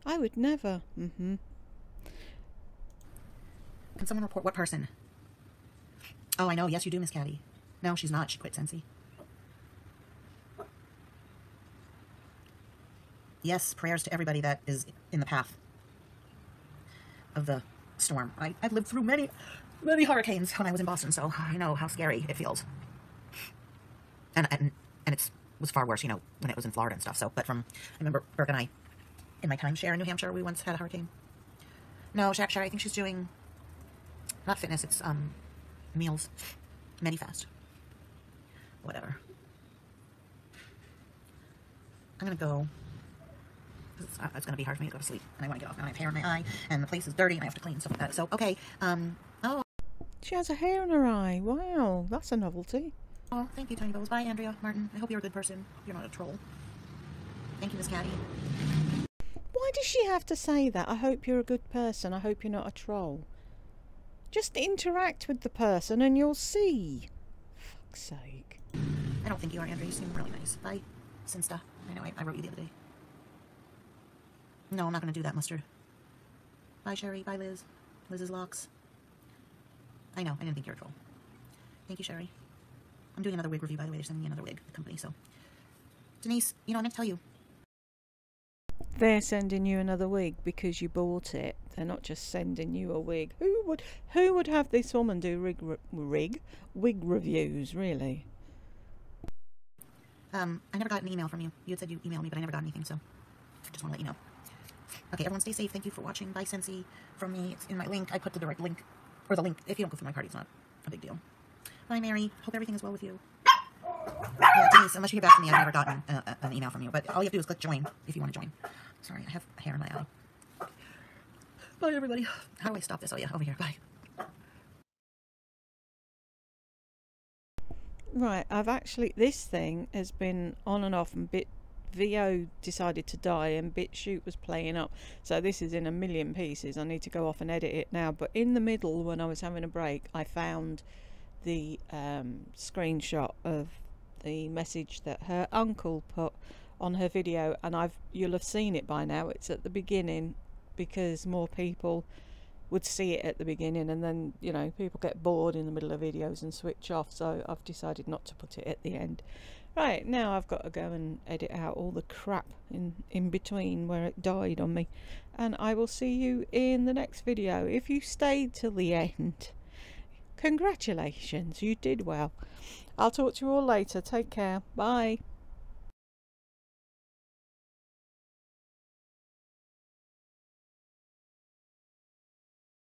[SPEAKER 1] I would never. Can
[SPEAKER 2] someone report what person? Oh, I know. Yes, you do, Miss Caddy. No, she's not. She quit Sensi. Yes, prayers to everybody that is in the path of the storm. I've lived through many hurricanes when I was in Boston, so I know how scary it feels. And it was far worse, when it was in Florida and stuff. So, but I remember Burke and I, in my timeshare in New Hampshire, we once had a hurricane. No, Sherry, I think she's doing, not fitness, it's meals, Medifast. whatever. I'm gonna go. It's gonna be hard for me to go to sleep, and I want to get off. Now I have hair in my eye, and the place is dirty, and I have to clean stuff like that. So, okay. Oh.
[SPEAKER 1] She has a hair in her eye. Wow, that's a novelty.
[SPEAKER 2] Oh, thank you, Tiny Bubbles. Bye, Andrea Martin. I hope you're a good person. You're not a troll. Thank you, Miss Caddy.
[SPEAKER 1] Why does she have to say that? I hope you're a good person. I hope you're not a troll. Just interact with the person and you'll see. Fuck's sake.
[SPEAKER 2] I don't think you are, Andrea. You seem really nice. Bye, Sinsta. I know, I wrote you the other day. No, I'm not going to do that, Mustard. Bye, Sherry. Bye, Liz. Liz's locks. I know, I didn't think you were a troll. Thank you, Sherry. I'm doing another wig review, by the way. They're sending me another wig, the company, so. Denise, you know, I'm going to tell you.
[SPEAKER 1] They're sending you another wig because you bought it. They're not just sending you a wig. Who would have this woman do wig reviews, really?
[SPEAKER 2] I never got an email from you. You had said you emailed me, but I never got anything, so I just want to let you know. Okay, everyone stay safe. Thank you for watching. Bye, Sensi. From me, it's in my link. I put the direct link, or the link. If you don't go through my party, it's not a big deal. Bye, Mary. Hope everything is well with you. Yeah, Denise, unless you get back to me, I've never gotten an email from you. But all you have to do is click join if you want to join. Sorry, I have hair in my eye. Bye, everybody. How do I stop this? Oh, yeah, over here. Bye.
[SPEAKER 1] Right, this thing has been on and off, and VO decided to die and BitChute was playing up. So this is in a million pieces. I need to go off and edit it now. But in the middle, when I was having a break, I found the screenshot of the message that her uncle put on her video, and you'll have seen it by now. It's at the beginning because more people would see it at the beginning, and then, you know, people get bored in the middle of videos and switch off, so I've decided not to put it at the end. Right, now I've got to go and edit out all the crap in between where it died on me, and I will see you in the next video. If you stayed till the end, congratulations, you did well. I'll talk to you all later. Take care. Bye.